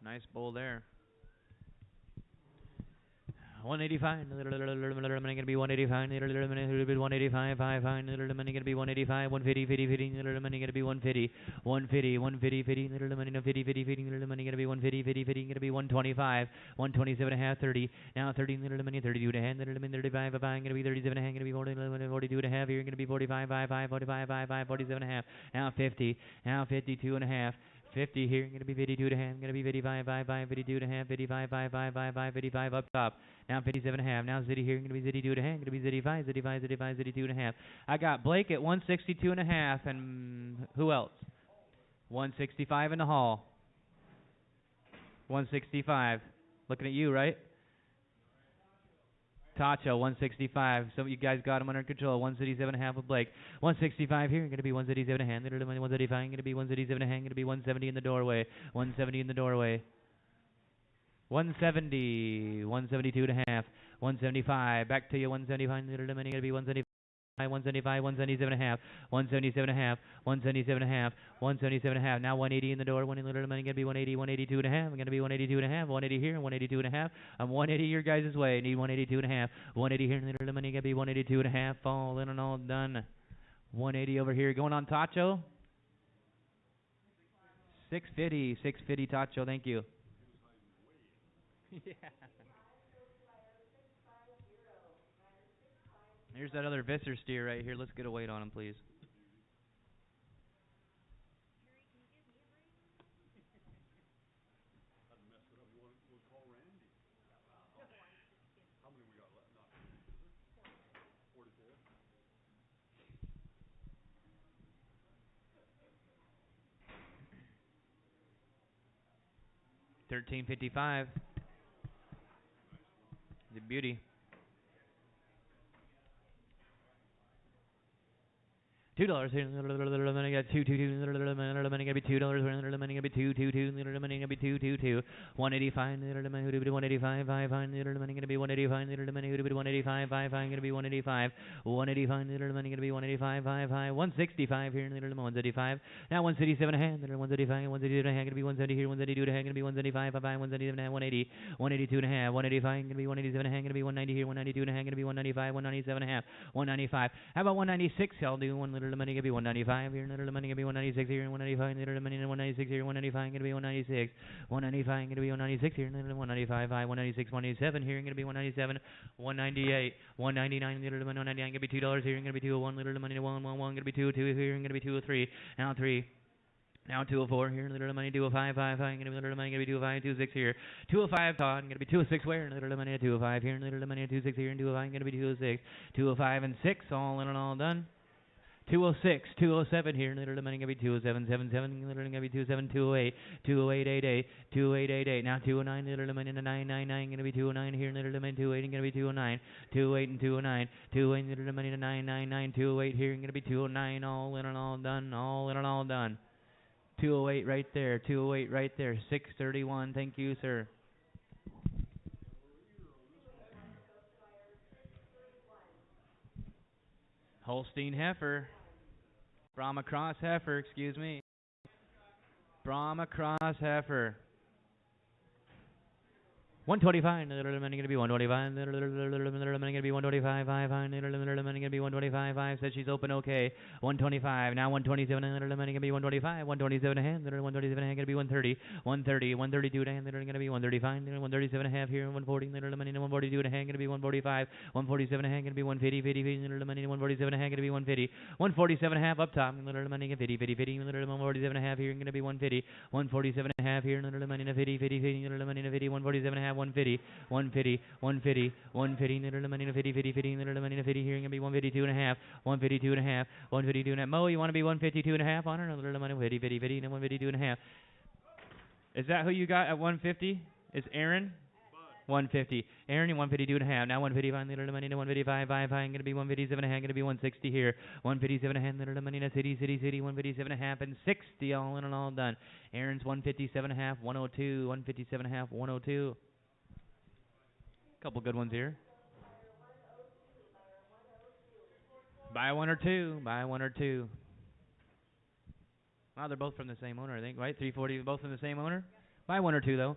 Nice bowl there. 185. Money gonna be 185. 185. 5. Money gonna be 185. 150. 50. 50. Money gonna be 150. 150. 150. 50. Money no 50. 50. 50. Money gonna be 150. 50. 50. Gonna be 125. 127 and a half. 30. Now 30. Money 32 and a half. 35. 5. Gonna be 37 and a half. Gonna be 42 and a half. Here gonna be 45. 5. 5. 45. 5. 5. 47 and a half. Now 50. Now 52 and a half. 50 here, going to be 52 and a half, going to be 55, 5, 5, 52 and a half, 55, 5, 5, 5, 5, 55 up top. Now 57 and a half. Now Zitty here, going to be Zitty 2 and a half, going to be Zitty 5, Zitty 5, Zitty 5, Zitty 2 and a half. I got Blake at 162 and a half, and who else? 165 in the hall. 165. Looking at you, right? Tacho, 165. Some of you guys got him under control. 167 and a half with Blake. 165 here. Going to be 167 and a half. 135. Going to be 167 and a half. Going to be 170 in the doorway. 170 in the doorway. 170. 172 and a half. 175. Back to you. 175. Going to be 175. 175, 177 and a half, 177 and a half, 177 and a half, 177 and a half. Now 180 in the door. 180 money gonna be 180, 182 and a half. I'm gonna be 182 and a half, 180 here, 182 and a half. I'm 180 your guys' way. Need 182 and a half, 180 here. Little money gonna be 182 and a half. All in and all done. 180 over here. Going on Tacho. 650, 650 Tacho. Thank you. Yeah. Here's that other Visser steer right here. Let's get a weight on him, please. $13.55. The beauty. $2 here. Money got $2. Money gonna be $2. Money gonna be $2. Money gonna be $2. 185. Money gonna be 185. 5. Money gonna be 185. Money gonna be 185. 5. Gonna be 185. 185. Money gonna be 185. 5. 165 here. 175. Now 167 and a half. 175. 172 and a half. Gonna be 170 here. 172 and a half. Gonna be 175. 5. 177 and a half. 180. 182 and a half. 185. Gonna be 187 and a half. Gonna be 190 here. 192 and a half. Gonna be 195. 197 and a half. 195. How about 196? Y'all do one. Little money gonna be 195 here, little money gonna be 196 here, 195, little money 196 here, 195 gonna be 196, 195 gonna be 196 here, little 195, 196, 197 here, gonna be 197, 198, 199, little money 199 gonna be $2 here, gonna be 201, little money 111 gonna be 202 here, gonna be 203, now 3. Now 204 here, little money 205, 5, gonna be little money gonna be 205, 26 here, 205 Todd, gonna be 206 where, little money 205 here, little money 26 here, and 205 gonna be 206, 205 and 6, all in and all done. 206, 207 here, little money gonna be 20777, little gonna be 27, 208, 20888, 2888. Now 209, little money 999 gonna be 209 here, little money 28 gonna be 209, 28 and 209, 28 little money 999, 208 here gonna be 209, all in and all done, all in and all done. 208 right there, 208 right there, 631. Thank you, sir. Holstein heifer. Brahma cross heifer, excuse me. Brahma cross heifer. 125, little money gonna be 125, little money gonna be 125, 5, little money gonna be 125, 5, says she's open okay, 125, now 127, little money gonna be 125, 127 a hand, little 127 a hand gonna be 130, 130, 132 a hand, little gonna be 135, 137 a half here, 140, little money 142 a hand gonna be 145, 147 a hand gonna be 150, 50, little money 147 a hand gonna be 150, 147 a half up top, little money 50, 50, 50, little 147 a half here gonna be 150, 147 a half here, little money 50, 50, 50, little money 50, 147 a half. 150, 150, 150, 150, little money 50, 50, 50, little money 50 here, gonna be 152 and a half, 152 and a half, 152 and a half. Mo, you want to be 152 and a half on her? Little money 50, 50, 50, and 152 and a half. Is that who you got at 150? Is Aaron? 150. Aaron, 152 and a half. Now 155, little money to 155, 5, gonna be 157 and a half, gonna be 160 here. 157 and a half, little money to city, 157 and a half, and 60, all in and all done. Aaron's 157 and a half, 102, 157 and a half, 102. Couple good ones here. Buy one or two. Buy one or two. Wow, they're both from the same owner, I think, right? 340, both from the same owner. Buy one or two, though.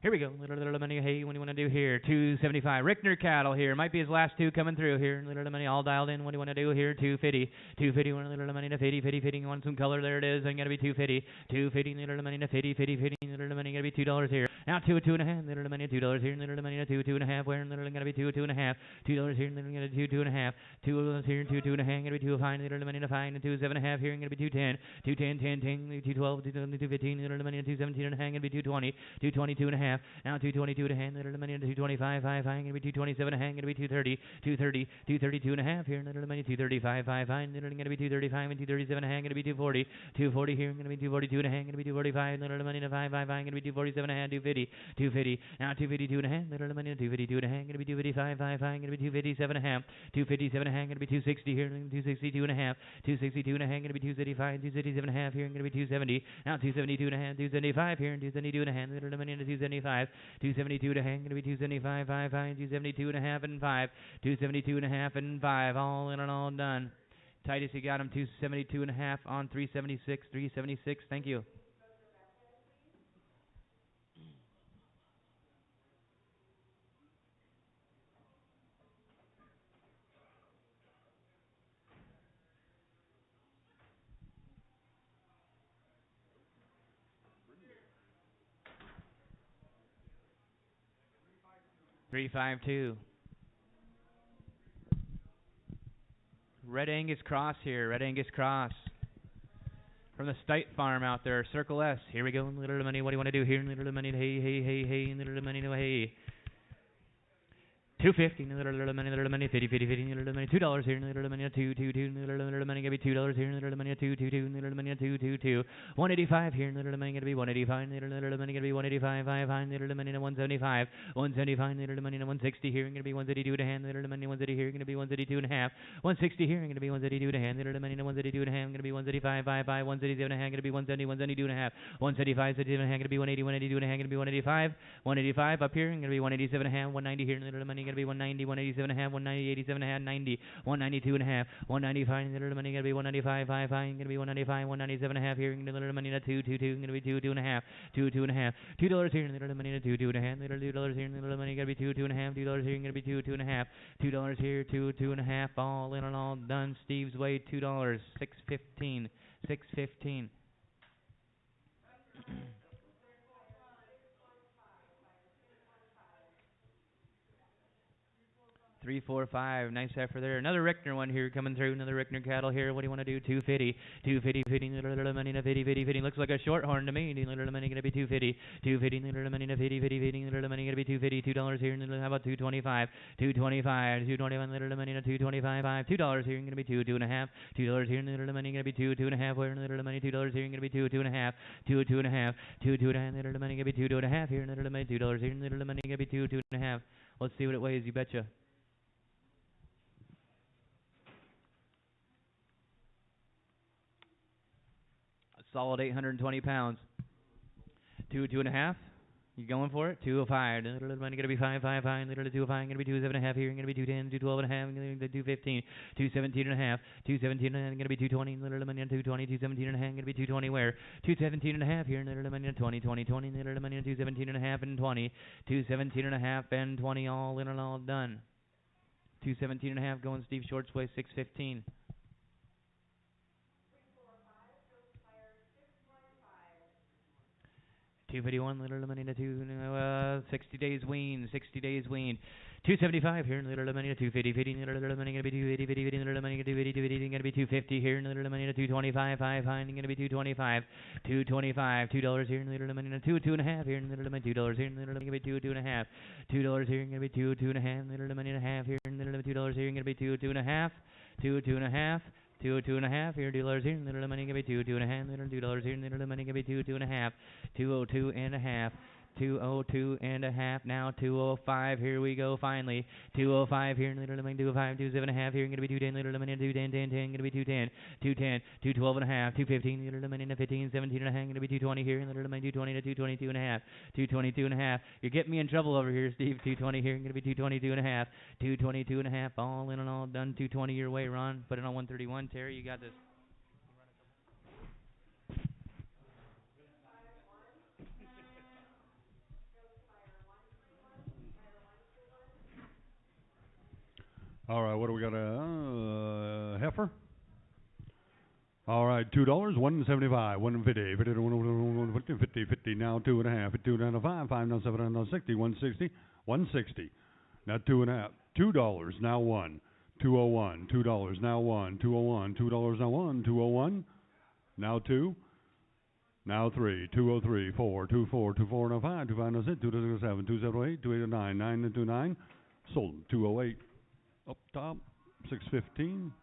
Here we go. Little money. Hey, what do you want to do here? 275. Rickner cattle here. Might be his last two coming through here. Little money all dialed in. What do you want to do here? 250. 250. Little money to 50. You want some color? There it is. I'm gonna be 250. 250. Little money to 50. Little money gonna be $2 here. Now two and a half. Little money $2 here. Little money to two and a half. Where little gonna be two and a half. $2 here. Little gonna two and a half. $2 here. Two and a half. Gonna be 2.5. Little money to 5 and 2.5 here. Gonna be 210. 212. 215. Little money to 217 and a half. Gonna be 220. 222 and a half. Now 222 and a half. Little money to 225. 5. Gonna be 227 and a half. Gonna be 230. 232 and a half here. Little money 235. 5. Little gonna be 235 and 237 and a half. Gonna be 240. 240 here. Gonna be 242 and a half. Gonna be 245. Little money to 5. Gonna be 247 and a half. 250. 250. Now 252 and a half. Little money to 252 and a half. Gonna be 255. 5. Gonna be 257 and a half. 257 and a half. Gonna be 260 here. 262 and a half. 262 and a half. Gonna be 265. 267 and a half here. Gonna be 270. Now 272 and a half. 275 here. 272 and a half. Little money to 275. 272 and a half. Gonna be 275. 5. 272 and a half and 5. 272 and a half and 5. All in and all done. Titus, you got him 272 and a half on 376. 376. Thank you. Three, 5, 2. Red Angus Cross here. Red Angus Cross. From the State Farm out there. Circle S. Here we go. Little money. What do you want to do here? Little money. Hey. Little money. No, hey. 250, little money, 50, little money, $2 here, little money, 2, little money, gonna be $2 here, little money, 2, little money, 2, 185 here, little money, gonna be 185, little money, gonna be 185, 5, little money, 175, 175, little money, 160 here, gonna be 132 to hand, little money, 130 here, gonna be 132 and a half, 160 here, gonna be 132 to hand, little money, 132 and a half, gonna be 135, 5, 177 and a half, gonna be 170, 172 and a half, 175, 77 and a half, gonna be 180, 182 and a half, gonna be 185, 185 up here, gonna be 187 and a half, 190 here, little money, gonna be 190, 187 and a half, 190, 87 and a half, 90, 192 and a half, 195, little money gonna be 195, 5, gonna be 195, 197 and a half here, little money to 2, gonna be 2 and a half, 2 and a half, $2 here, little money to 2 and a half, little $2 here, little money gonna be 2 and a half, $2 here, gonna be 2 and a half, $2 here, 2 and a half, all in and all done. Steve's way, $2, 615, 615. 3, 4, 5. Nice effort there. Another Rickner one here coming through. Another Rickner cattle here. What do you want to do? 250. 250. Little money to 50. Looks like a short horn to me. Little money gonna be 250. 250. Little money to 50. Little money gonna be 250. $2 here. How about 225? 225. 221. Little money to 225. $2 here. Gonna be 2 and a half. $2 here. Little money gonna be 2 and a half. Where little money $2 here. Gonna be 2 and a half. 2 and a half. 2 and a half. Little money gonna be 2 and a half here. Little money $2 here. Little money gonna be 2 and a half. Let's see what it weighs. You betcha. Solid 820 pounds. 2 and a half. You going for it? 205. Little money gonna be 5. Little 205. Gonna be 2.7 and a half here. Gonna be 210. 212 and a half. Gonna be 215. 217 and a half. 217 and a half. Gonna be 220. Little money 220. 217 and a half. Gonna be 220 where? 217 and a half here. Little money 20. Little money 217 and a half and 20. 217 and a half and 20. All in and all done. 217 and a half going Steve Short's way. 615. 251, little money to 60 days wean, 60 days wean. 275 here, little money to 250, little money gonna be 280, little money to 280, gonna be 250 here, little money to 225, 5, gonna be 225, 225, $2 here, little money to 2 and a half here, little money $2 here, little money gonna be 2 and a half, $2 here, gonna be 2 and a half, little money and a half here, little $2 here, gonna be 2 and a half, 2 and a half. 2 and a half here, $2 here, little money gonna be 2 and a half, little $2 here, little money gonna be 2 and a half, 202 and a half, 202 and a half, now 205, here we go finally, 205 here, little money 205, 27 and a half here, gonna be 210, little money 210, 10, gonna be 210, 212 and a half, 215, little money 15, 17 and a half, gonna be 220 here, little money 220 to 222 and a half, 222 and a half, you're getting me in trouble over here, Steve, 220 here, gonna be 222 and a half, 222 and a half, all in and all done, 220 your way, Ron, put it on 131, Terry, you got this. All right, what do we got? Heifer. All right, $2, $1.75, $1.50, 50, 50. Now 2.5, 2.95, 5, now 7, now 60, 160, 160. Now 2.5, $2. Now 1, 201, $2. Now 1, 201, $2. Now 1, 201. Now 2. Now 3, 203, 4, 24, 24, now 5, 25, now 6, 207, 208, 289, 929. Sold 208. Up top, 615.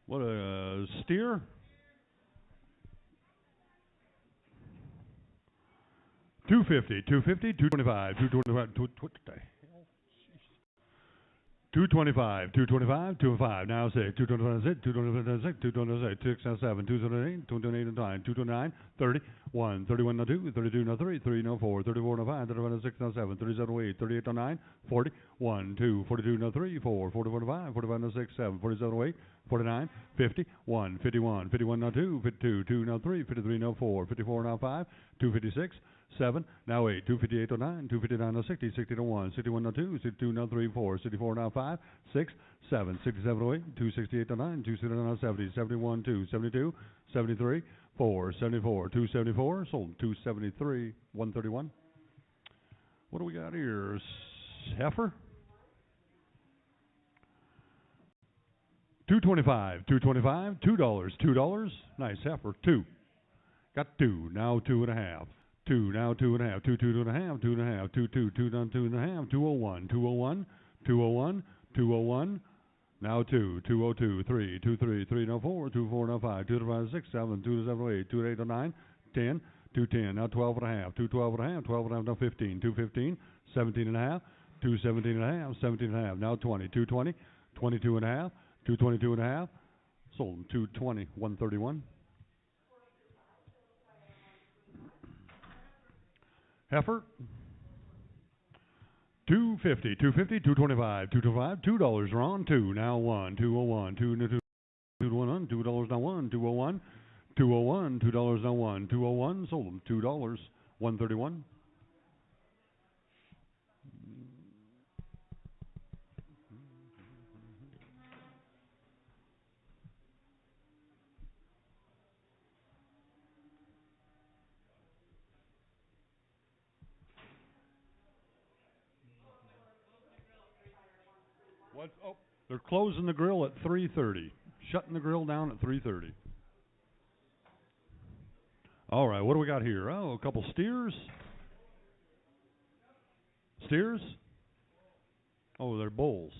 What a steer. $250, $250, $225, $225, what the hell? 225, 225, 205, now 6, 225, 226, 226, 6, 7, 228, 228, 229, 30, 1, 31, 2, 32, 3, 3, 4, 34, 5, 35, 6, 7, 37, 8, 38, 9, 40, 1, 2, 42, 3, 4, 44, 5, 45, 6, 7, 47, 8, 49, 50, 1, 51, 51, 2, 52, 2, 3, 53, 4, 54, 5, 256, 7, now 8, 258, 9, 259, 60, 60, 1, 61, 2, 62, 3, 4, 64, 5, 6, 7, 67, 8, 268, 9, 269, 70, 71, 2, 72, 73, 4, 74, 274, sold 273, 131. What do we got here? Heifer? 225, 225, $2, $2. Nice heifer, 2. Got 2, now 2.5. 2, now 2.5, 2, 2.5, 2.5, 2, 2, 2, down 2.5, 201, 201, 201, 201, now 2, 202, 3, 2, 3, 3, now 4, 2, 4, now 5, 2, 5, 6, 7, 2, 7, 8, 2, 8, 9, 10, 2, 10, now 12.5, 2, 12.5, 12.5, now 15, 2, 15, 17.5, 2, 17.5, 17.5, now 20, 2, 20, 22.5, 2, 22.5, sold 220, 131. Heifer, 250, 250, 225, 225, $2, Ron, 2, now 1, 201, 2, 2, 201, $2 now 1, 201, 201, $2 now 1, 201, sold them, $2, 131. What's, oh, they're closing the grill at 3:30. Shutting the grill down at 3:30. All right, what do we got here? Oh, a couple steers. Steers? Oh, they're bulls.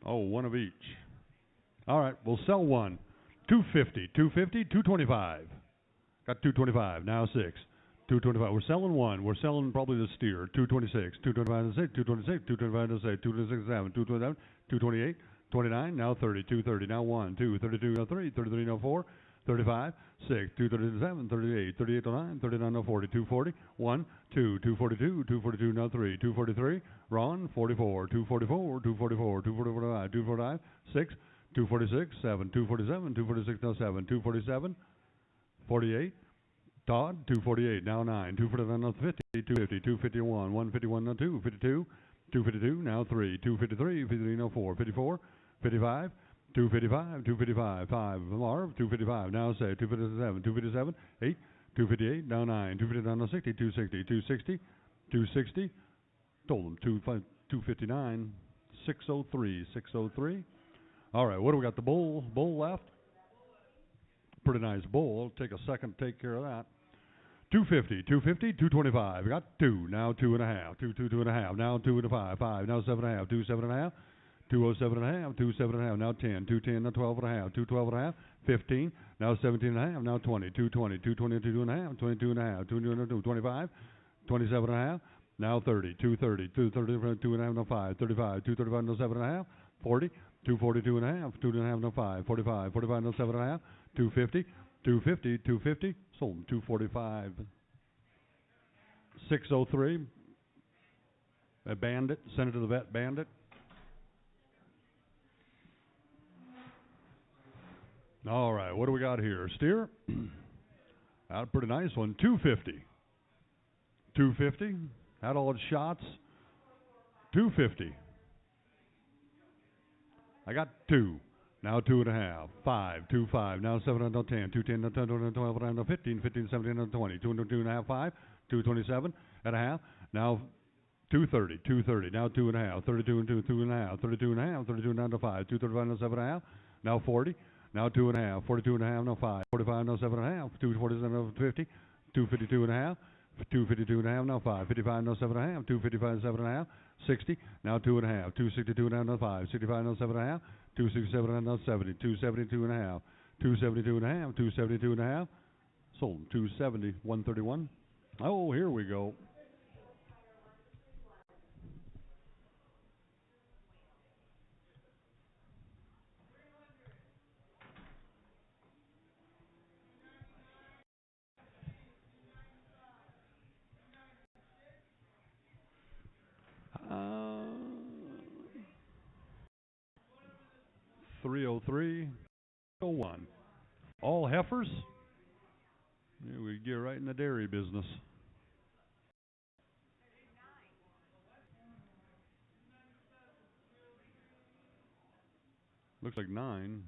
Oh, one of each. All right, we'll sell one. 250, 250, 225. Got 225, now 6. 225. We're selling one. We're selling probably the steer. 226, 225 to 6, 226, 225 to 6, 226 to 7, 227, 228, 29, now 30, 230, now 1, 2, 32, now 3, 33, now 4, 35, 6, 237, 38, 38 to 9, 39, now 40, 240, 1, 2, 242, 242, now 3, 243, Ron, 44, 244, 244, 245, 245, 6, 246, 7, 247, 246, now 7, 247, 48, Todd, 248, now 9, 249, now 50, 250, 251, 151, now 2, 52, 252, now 3, 253, 53, now 4, 54, 55, 255, 255, 5, Marv, 255, now say, 257, 257, 8, 258, now 9, 259, now 60, 260, 260, 260, told them, 259, 603, 603. All right, what do we got, the bull left? Pretty nice bull. It'll take a second to take care of that. 250, 250, 225. We got 2, now 2.5, 2, 2, 2.5, now 2.5, 5, now 7.5, 2, 7.5, 207.5, 2, 7.5, now 10, 210, now 12.5, 2, 12.5, 15, now 17.5, now 20, 220, 222, 2.5, 22.5, 2, 25, 27.5, now 30, 230, 230, 2.5, now 5, 35, 235, now 7.5, 40, 242.5, 2.5, now 5, 45, 45, now 7.5, 250, 250, 250, sold 245. 603, a bandit, sent it to the vet bandit. All right, what do we got here? Steer. Out a pretty nice one. 250. 250. Had all its shots. 250. I got 2. Now 2.5. 5. 2 5. Now 7 until 10. 2 10 until 10 12 until 15. 15 17 until 20. 2 2.5 5. 227 and a half. Now 230. 230. Now 2.5. 32 and 2. 2.5. 32 and a half. 32 down to 5. 235 now 7.5. Now 40. Now 2.5. 42 and a half. Now 5. 45 now 7.5. 247 now 50. 252 and a half. 252 and a half, now 5. 55 now 7.5. 255 7.5. 60 now 2.5. 262 now 5. 65 now 7.5. 267 now 70. 272 and a half. 272 and a half. 272 and a half. Sold 270. 131. Oh, here we go. Uh, 303. 01. All heifers. Yeah, we get right in the dairy business. Looks like 9.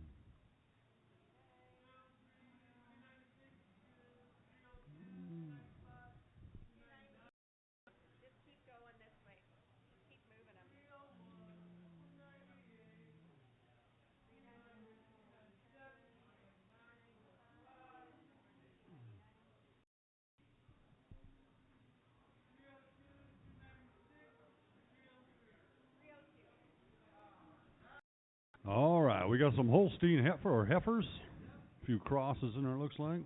All right, we got some Holstein heifer or heifers. A few crosses in there, looks like.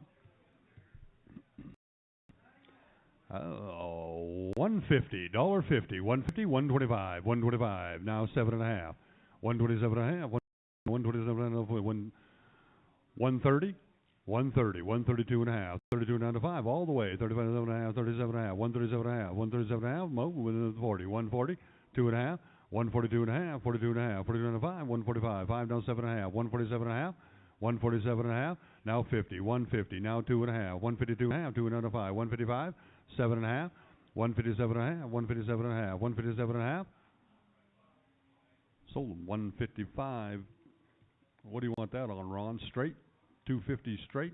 150, $1.50, 150, 125, 125. Now 7.5, 127 and a half, 127 and a half, 130, 130, 132 and a half, 32 down to 5, all the way, 35 and a half, 37 and a half, 137 and a half, 137 and a half, within the 40, 140, 2 and a half, 142 and a half, 42 and a half, 42 and a 5, 145, 5 down 7 and a half, 147 and a half, 147 and a half, now 50, 150, now 2 and a half, 152 and a half, 2 and a half, 155, 7 and a half, 157 and a half, 157 and a half, 157 and a half. Sold them 155. What do you want that on, Ron? Straight? 250 straight?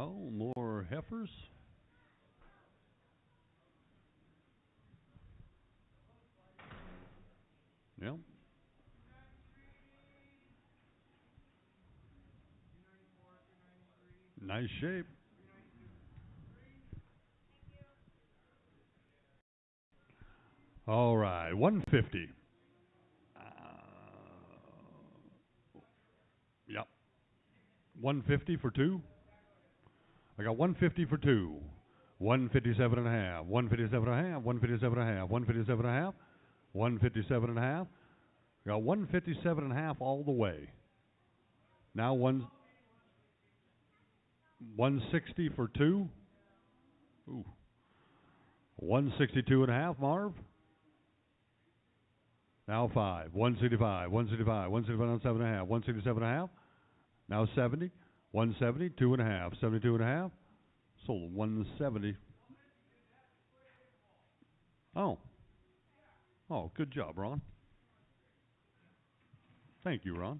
Oh, more heifers. Yep. Nice shape. All right, 150. Yep. 150 for 2. I got 150 for 2. 157 and a half. 157 and a half. 157 and a half. 157 and a half. 157 and a half. I got 157 and a half all the way. Now 160 for 2. Ooh. 162 and a half, Marv. Now 5. 165. 165. 165 and 7 and a half. 167 and a half. Now 70. 170. 2 and a half. 72 and a half. Sold 170. Oh. Oh, good job, Ron. Thank you, Ron.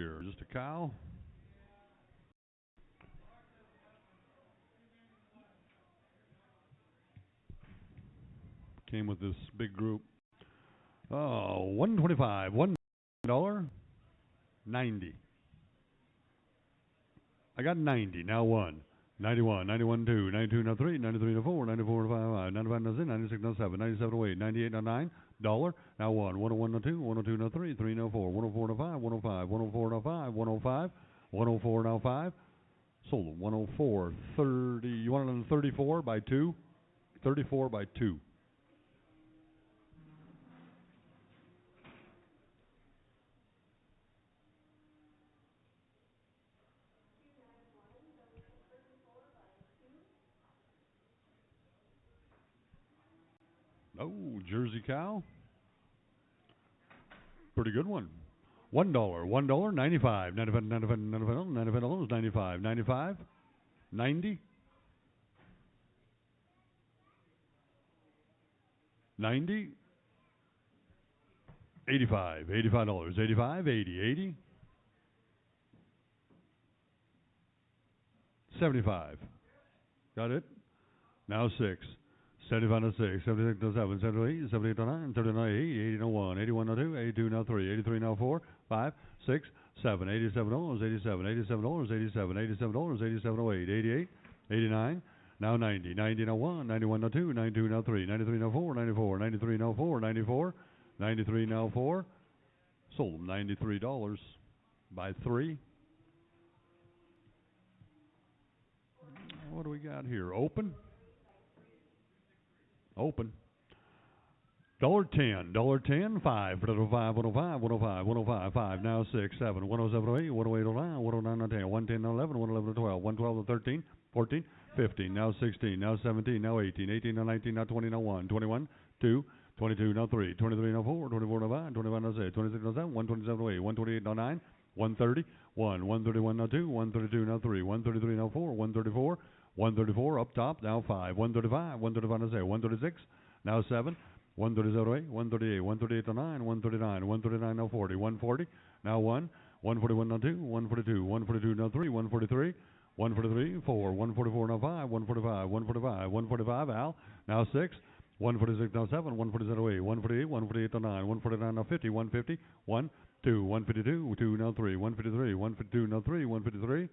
here? Just a cow? Came with this big group. Oh, $125. $1.90. I got 90. Now 1. 91, 91, 2, 92, now 3, 93, now 4, 94, now 5, 95, now 6, 96, now 7, 97, now 8, 98, now 9, dollar, now 1, 101, now 2, 102, now 3, 3, now 4, 104, now 5, 105, 104, now 5, 105, 104, now 5, sold them, 104, 30, you want it on 34 by 2? 34 by 2. Oh, Jersey cow. Pretty good one. $1, $1, 95, 95, 95, 95, 95, 95, 95, 90, 90, 85, $85, 85, 80, 80, 75. Got it? Now 6. 75 to 6, 76 to 7, 78, 78 to 9, 79 to 80, 80 to 1, 81 to 2, 82 now 3, 83 now 4, 5, 6, 7, $87, 87, $87, 87, $87, 87 to 8, 88, 89, now 90, 90 now 1, 91 now 2, 92 now 3, 93 now 4, 94, 93 now 4, 94, 93 now 4, sold them $93 by 3. What do we got here? Open? Open. $1.10, $1.10, 5, 5, 105, 105, 105, 5, now 6, 7, 107, 8, 108, 09, 109, 10, 110, 11, 111, 12, 112, 13, 14, 15, now 16, now 17, now 18, 18, now 19, now 20, now 1, 21, 2, 22, now 3, 23, now 4, 24, now 5, 25, now 6, 26, now 7, 127, now 8, 128, now 9, 130, 1, 131, now 2, 132, now 3, 133, now 4, 134, 134 up top, now 5, 135, 135 now 6, 136, now 7, 137 to 8, 138, 138 to 9, 139, 139 now 40, 140, now 1, 141 now 2, 142, 142 now 3, 143, 143, 4, 144 now 5, 145, 145, 145, Al, now 6, 146 now 7, 147 to 8, 148, 148 to 9, 149 now 50, 150, 1, 2, 152, 2 now 3, 153, 152 now 3, 153.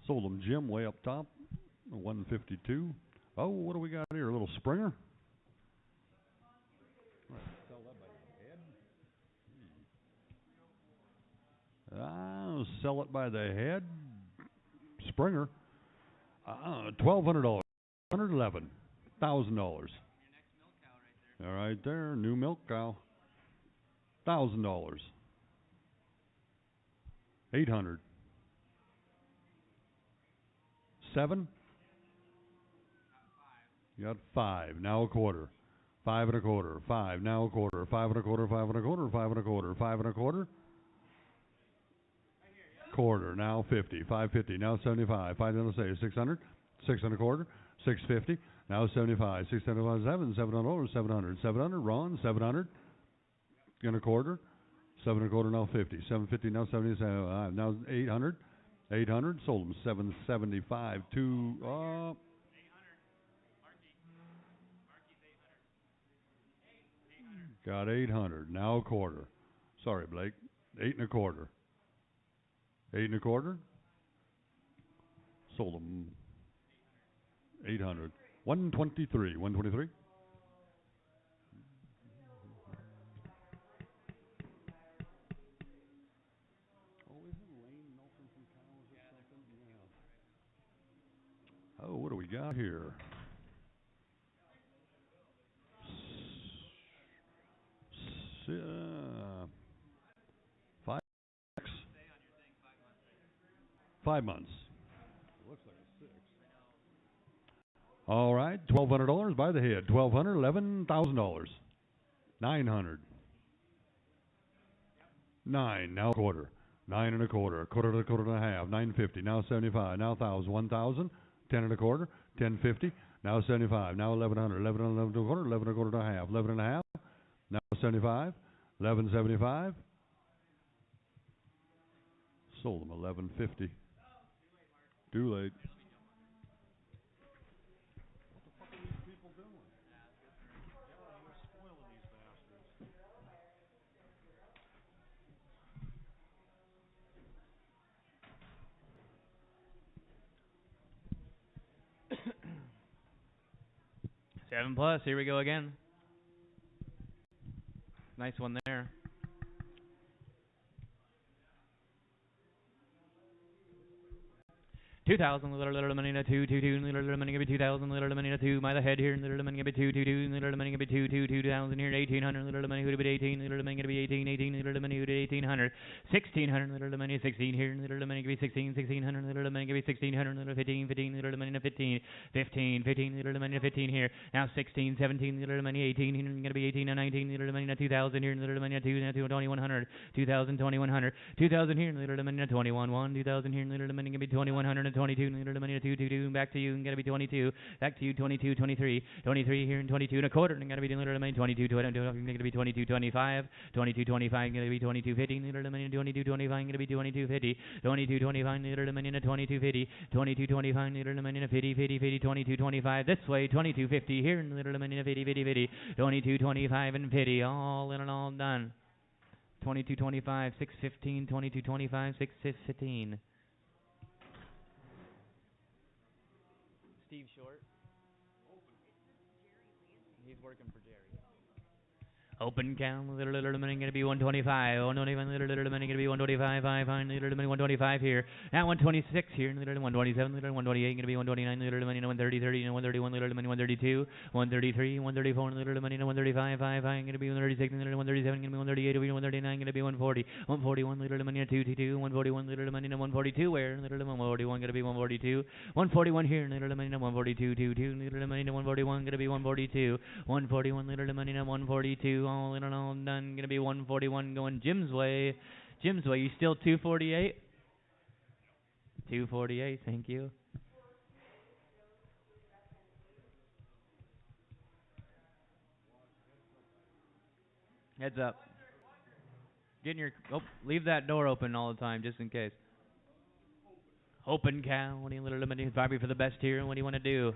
Sold them Jim way up top, 152. Oh, what do we got here? A little Springer? Sell that by the head? I'll sell it by the head. Springer. $1,200. $111,000. All right there, new milk cow. $1,000. 800. 7. You got 5. Now a quarter. 5 and a quarter. 5. Now a quarter. 5 and a quarter. 5 and a quarter. 5 and a quarter. 5 and a quarter. Quarter. Now 50. 550. Now 75. 5 and a say 600. 6 and a quarter. 650. Now 75. 675. 7. $700. 700. 700. Ron. 700. And a quarter. 7 and a quarter. Now 50. 750. Now 77. Now 800. 800. Sold them 775 to got 800. Now a quarter. Sorry, Blake. 8 and a quarter. 8 and a quarter. Sold them 800. 123. 123. Oh, what do we got here? Five. 5 months. Looks like a 6. All right, $1,200 by the head. $1,200, $11,000. 900. 9. Now a quarter. 9 and a quarter. A quarter to a quarter and a half. 950. Now 75. Now 1,000. 1,000. 10 and a quarter. 1050. Now 75. Now 1,100. 11 and a quarter. 11 and a quarter and a half. 11 and a half. Now 75. 1175. Sold them 11.50. Too late. What the fuck are these people doing? Yeah, you're spoiling these bastards. Seven plus. Here we go again. Nice one there. 2,000, little money to 222, little money give 2,000, little money to 2 by the head here, little money give 222, little money give 2,000 here, 1,800, little money would be 18, little money give 18, little money would be 1,800, 1,600, little money 16 here, little money give 16, 1,600, little money give 1,600, little 15, little money to 15, little money to 15 here, now 16, 17, little money 18, here, gonna be 18 and 19, little money to 2,000 here, little money to 2,100, 2,000, 2,100, 2,000 here, little money to 21, 2,000 here, little money gonna be 2,100. 22, little money to 222, back to you, and gotta be 22, back to you, 22, 23, 23 here, and 22 and a quarter, and gotta be little money 22, gonna be 22, 25, 22, 25, gonna be 22, 50, little money 22, 25, gonna be 22, 50, 22, 25, little money to 22, 50, 22, 25, little money to 50, 50, 50, 22, 25, this way, 22, 50 here, and little money to 50, 50, 50, 22, 25, and 50, all in and all done. 22, 25, 6, 15, 22, 25, 6, 15. Steve Short. He's working for Jerry. Open count, little money gonna be 125, 125, little money gonna be 125, 5, little money 125 here, now 126 here, little 127, little 128 gonna be 129, little money 130, 30, 131, little money 132, 133, 134, little money 135, 5, gonna be 136, little 137 gonna be 138, 139 gonna be 140, 141, little money 222, 141, little money 142, where little 141 gonna be 142, 141 here, little money 142, 22, little money 141 gonna be 142, 141, little money 142. All in and all done. Gonna be 141 going Jim's way. Jim's way. You still 248? 248. Thank you. Heads up. Get your. Oh, leave that door open all the time just in case. Open cow. What do you little money? Probably for the best here. What do you want to do?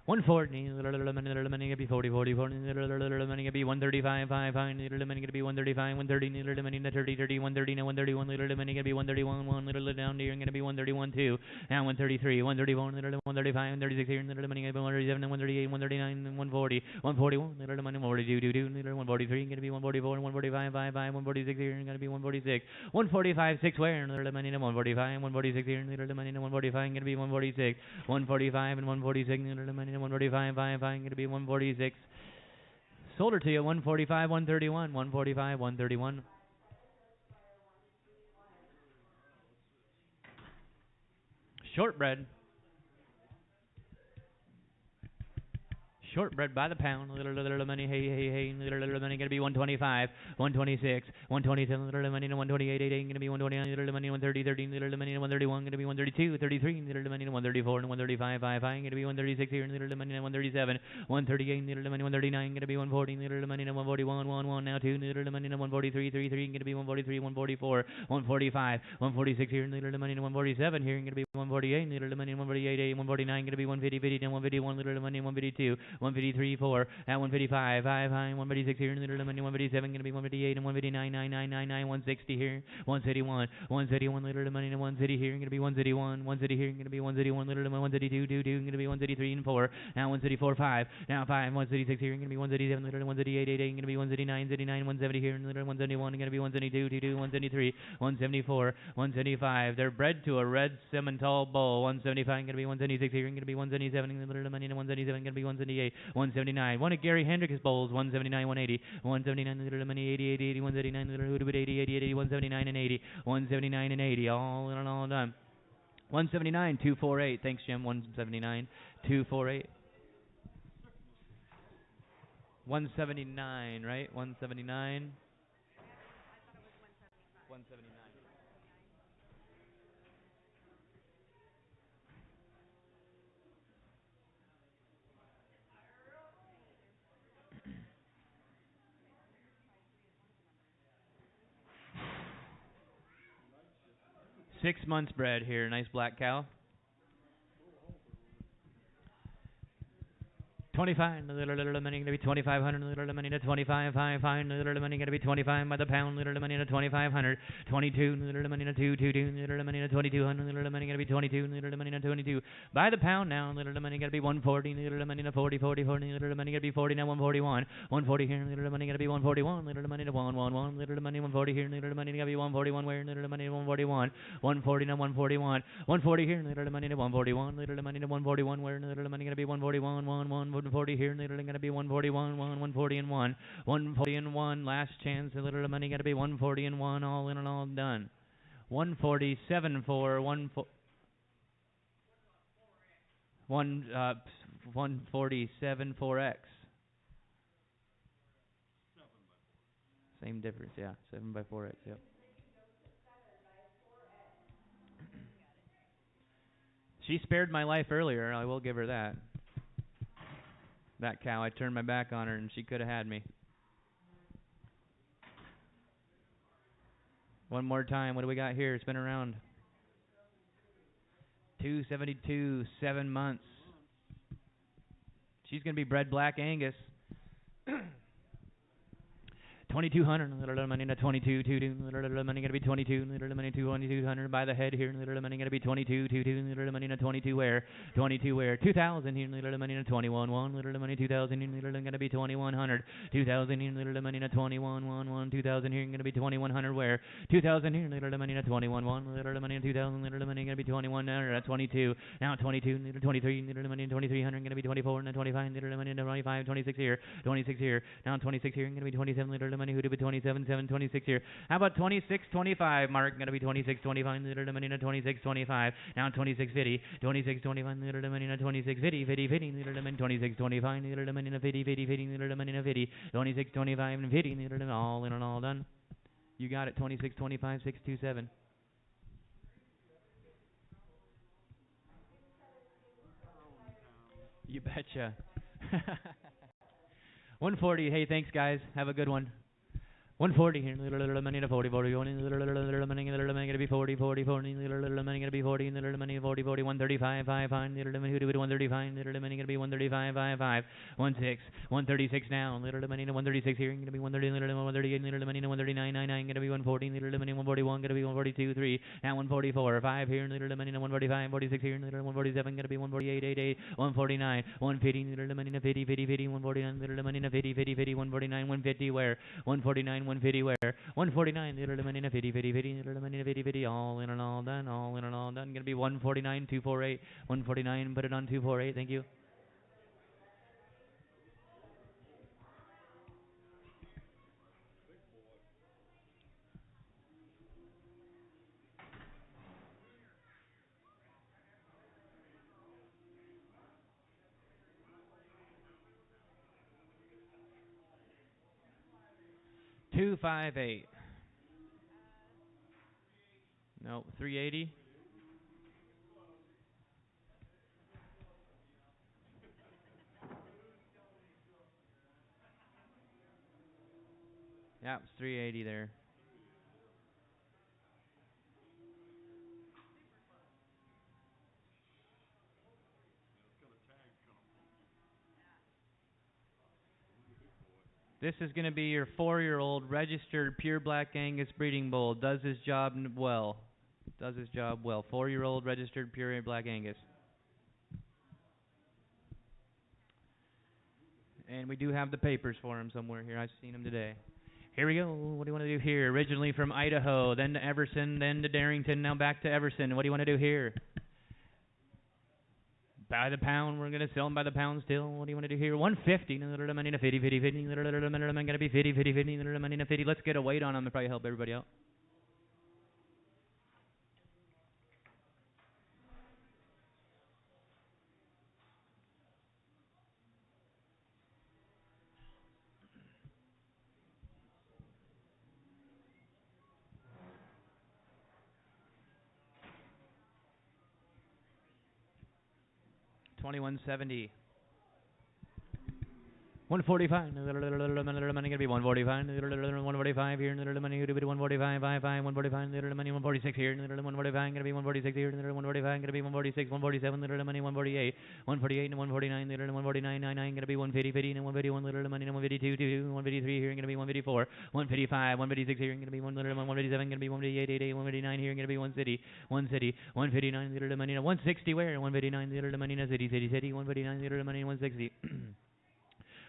140, little money gonna be 40, 40, 40, little money gonna be 135, 5, little money gonna be 135, 130, little money 30, 30, 130, 131, little money gonna be 131, 1, little down here gonna be 131, 2, now 133, 131, little 135, 136 here, little money gonna be 137, 138, 139, 140, 141, little money 142, 2, little 143 gonna be 144, 145, 5, 146 here gonna be 146, 145, 6 where, little money 145, 146 here, little money 145 gonna be 146, 145 and 146, little money 145, 5, going to be 146. Sold her to you, 145, 131, 145, 131. Shortbread. Shortbread by the pound, little money, hey, little money gonna be 125, 126, 127, little money 128, 8, gonna be 129, little money 130, 13, little money 131, gonna be 132, 33, little money 134, and 135, 5, gonna be 136 here, little money 137, 138, little money 139, gonna be 140, little money 141, 1, now 2, little money 143, 33, gonna be 143, 144, 145, 146 here, little money 147 here, gonna be 148, little money 148, 8, 149, gonna be 150, 50, 151, little money 152. 153, 4, at 155, 5, 156 here, little money 157, gonna be 158, and 159, 9, 160 here, 161, 161, little money 160 here, gonna be 161, 160 here, gonna be 161, little money 162, 2, gonna be 163 and 4, now 164, 5, now 5, 166 here, gonna be 137, little 138, 8, gonna be 179, 170 here, little 171, gonna be 172, 173, 174, 175. They're bred to a red Simmental bull. 175, gonna be 176 here, gonna be 177, little money 177, gonna be 178. 179. One of Gary Hendricks' bowls, 179, 180. 179, little money 80, 80, 80, 179, little hood 80, 80, 80, 179 and 80. 179 and 80, all in and all done. 179, 248. Thanks, Jim. 179, 248. 179, right? 179. 179. 6 months bred here. Nice black cow. 25, little money gonna be 2,500, little money to 25, little money gonna be 25 by the pound, little money to 2,500, 22, little money to 222, little money to 2,200, little money gonna be 22, little money to 22 by the pound now, little money gonna be 140, little money to 40, little money gonna be 40 now 141, 140 here, little money gonna be 141, little money to 111, little money 140 here, little money gonna be 141 where, little money to 141, 140 now 141, 140 here, little money to 141, little money to 141 where, little money gonna be 141, 140 here, literally going to be 141, 140 and 1, 140 and 1, last chance, a little money going to be 140 and 1, all in and all done. 147 for 147 4X. Same difference, yeah, 7 by 4X, yep. She spared my life earlier, I will give her that. That cow, I turned my back on her and she could have had me. One more time, what do we got here? Spin around. 272, 7 months. She's going to be bred Black Angus. 2,200, little money to 22, little money gonna be 22, little money to 2,200 by the head here, little money gonna be 22, little money to 22 where, 2,000 here, little money to 21, little money 2,000 here, little gonna be 2,100, 2,000 here, little money to 21, 2,000 here, gonna be 2,100 where, 2,000 here, little money to 21, little money to 2,000, little money gonna be 21, now 22, now 22, little 23, little money to 2,300, gonna be 24, now 25, little money to 25, 26 here, now 26 here, gonna be 27, little money who to be 27, 7, 26 here. How about 26, 25? Mark gonna be 26, 25, little money to 26, 25. Now 26, 50, 26, 25, little money to 26, 50, 50, 50, little money 26, 25, little money to 50, 50, 50, little money to 50, 26, 25, and 50, little all in and all done. You got it, 26, 25, 6, 2, 7. You betcha. 140. Hey, thanks guys. Have a good one. 140 here, little money to 40, 40, little money gonna be 40, 40, 40, little money gonna be 40, little money 40, 40, 135, 5, 5, little money who do it 135, little money gonna be 135, 5, 5, 16, 136 now, little money to 136 here, gonna be 130, little 138, little money to 139, 99, gonna be 140, little money 141, gonna be 142, 3, now 144, 5 here, little money to 145, 46 here, little 147, gonna be 148, 88, 149, 150, little money to 50, 50, 50, 149, little money to 50, 50, 50, 149, 150 where, 149, 150 where, 149, little money to 50, 50, 50, little money to 50, 50, all in and all done, all in and all done. Gonna be 149, 248, 149, put it on 248, thank you. Two, 5, 8. No, 380. Yeah, it's 380 there. This is going to be your 4-year-old registered pure Black Angus breeding bull. Does his job well. Does his job well. 4-year-old registered pure Black Angus. And we do have the papers for him somewhere here. I've seen him today. Here we go. What do you want to do here? Originally from Idaho, then to Everson, then to Darrington, now back to Everson. What do you want to do here? By the pound, we're going to sell them by the pound still. What do you want to do here? 150. Little money to 50, 50, 50. Little money going to be 50, 50, 50. Little money to 50. Let's get a weight on them to probably help everybody out. $21.70. 145. Little money gonna be 145. Little 145 here. Little money gonna be 145. 145. Little money 146 here. Little 145 gonna be 146 here. Little 145 gonna be 146. 147. Little money 148. 148 and 149. Little 149. 99 gonna be 150. 50 and 151. Little money 152. 153 here. Gonna be 154. 155. 156 here. Gonna be 157. Gonna be 158. 88. 159 here. Gonna be 1 city. 1 city. 159. Little money 160 where? 159. Little money city. 159. Little money 160.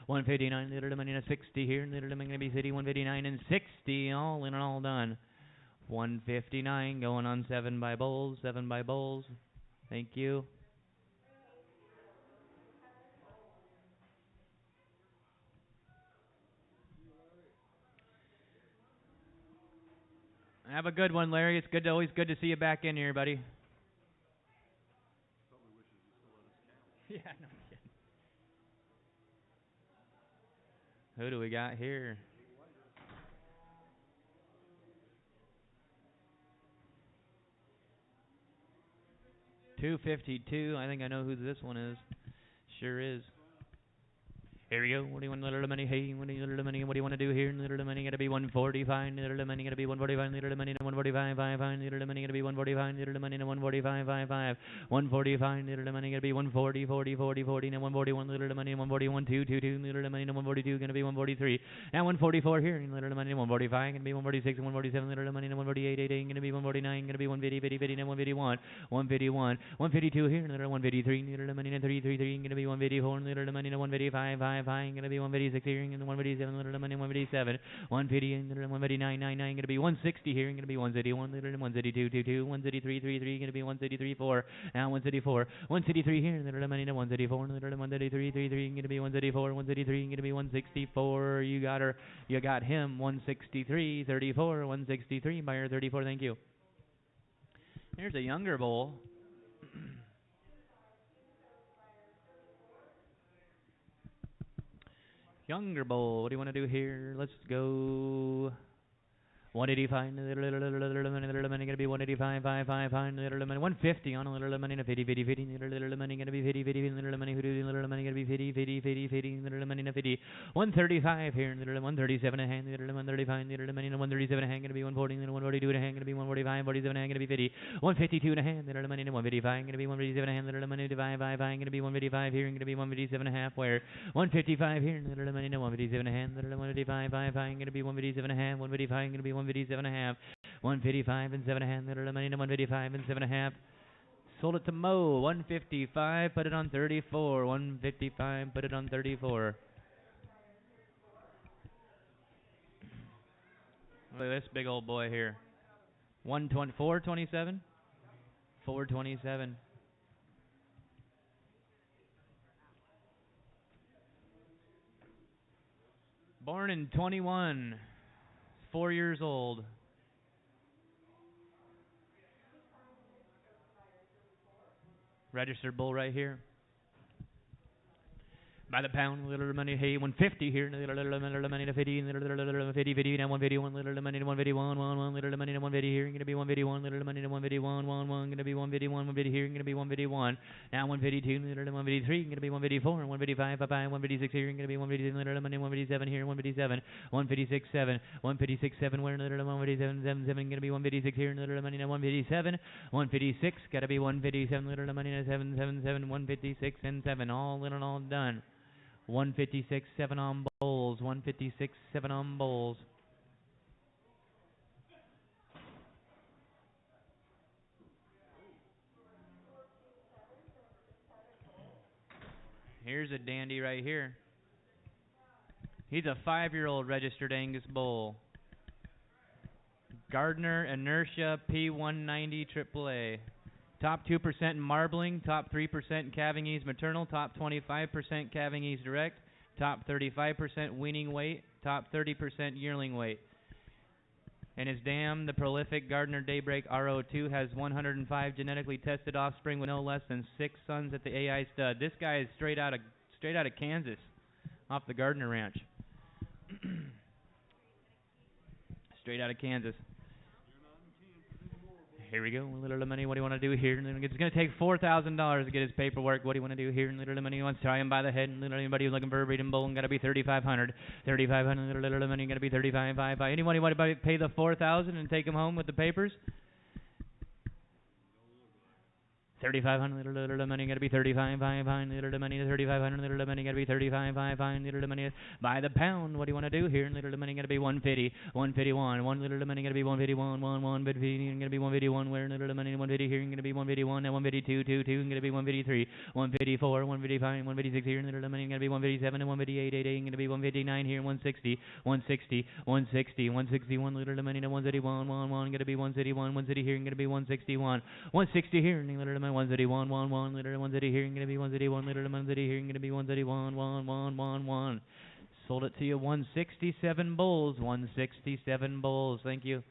159, little money and 60 here, little money gonna be city, 159 and 60, all in and all done. 159 going on 7 by bowls, Thank you. Have a good one, Larry. It's always good to see you back in here, buddy. Yeah, no kidding. Who do we got here? $252. I think I know who this one is. Sure is. Here we go. What do you want, little money? Hey, what do you want to do here? Little money gotta be 145. Little money gotta be 145. Little money to 145. 5. Little money gotta be 145. Little money to 145. 5. 145. Little money gotta be 140. 40. 40. 40. Now 141. Little money 141. 2. 2. 2. Little money to 142. Gonna be 143. Now 144 here. Little money to 145. Gonna be 146. 147. Little money to 148. 88. Gonna be 149. Gonna be 150. 50. 50. Now 151. 151. 152 here. Little 153. Little money to 333. Gonna be 154. Little money to 155. 5. Gonna be 156 here, and 157, little money 157, 150, and 159, 99, gonna be 160 here, and gonna be 161, little 162, 22, 163, 33, gonna be 163, 4, now 164, 163 here, little money to 134, little 133, 33, gonna be 134, 133, gonna be 164. You got him, 163, 34, 163, buyer 34. Thank you. Here's a younger bull. Younger bull, what do you want to do here? Let's go 185, little money gonna be 185, 5, little money 150 on a little money to 50, 50, 50, little money gonna be 50, 50, little money who do little money gonna be 50, 50, 50, 50, little money to 50, 135 here, little 137 a hand, little 135, little money to 137 a hand gonna be 140, little 142 a hand gonna be 145, 47 a hand gonna be 50, 152 and a hand, little money to 155 gonna be 157 a hand, little money to 5, gonna be 155 here, gonna be 157 a half where 155 here, little money to 157 a hand, little 155, 5, gonna be 157 a half, 155 gonna be 157 and a half, 155 and 7 a half, little money to 155 and 7 a half. Sold it to Mo, 155, put it on 34, 155, put it on 34. Look at this big old boy here. 427? 427. Born in 21. 4 years old. Registered bull right here. By the pound, little money, hey, 150 here, little money to 50, little 50, 50, now 151, little money to 151, 1, little money to 150 here, gonna be 151, little money to 151, 1, gonna be 151, 150 here, gonna be 151, now 152, little 153, gonna be 154, 155, 156 here, gonna be 157, little money 157 here, 157, 156, 7, 156, 7, where little 157, 7, gonna be 156 here, little money to 157, 156, gotta be 157, little money to 7, 156 and 7, all in and all done. 156, 7 on bowls. 156, 7 on bowls. Here's a dandy right here. He's a 5-year-old registered Angus bull. Gardner Inertia P190 AAA. Top 2% in marbling, top 3% in calving ease maternal, top 25% calving ease direct, top 35% weaning weight, top 30% yearling weight. And his dam, the prolific Gardner Daybreak RO2, has 105 genetically tested offspring with no less than 6 sons at the AI stud. This guy is straight out of Kansas, off the Gardner Ranch. Straight out of Kansas. Here we go. Little money. What do you want to do here? It's going to take $4,000 to get his paperwork. What do you want to do here? Little money wants to tie him by the head. Anybody who's looking for a breeding bull, got to be 3,500. 3,500. Little money going to be 35,500. Anybody want to pay the 4,000 and take him home with the papers? 3,500 little money gotta be 35,500 little money 3,500 little money gotta be 35,500 little money by the pound. What do you want to do here? Little money gotta be 150, 151, one little money gotta be 151, 150 gonna be 151. Where little money 150 here gonna be 151, now 152, 2 gonna be 153, 154, 155, 156 here. Little money gonna be 157 and 158, 88 gonna be 159 here. 160, 160, 160, 161 little money to 131, 11 gonna be 161, 160 here gonna be 161, 160 here. Little money 131, 11 little 130 here gonna be 131 little 130 here gonna be 131, 1. Sold it to you 167 bulls, 167 bulls. Thank you.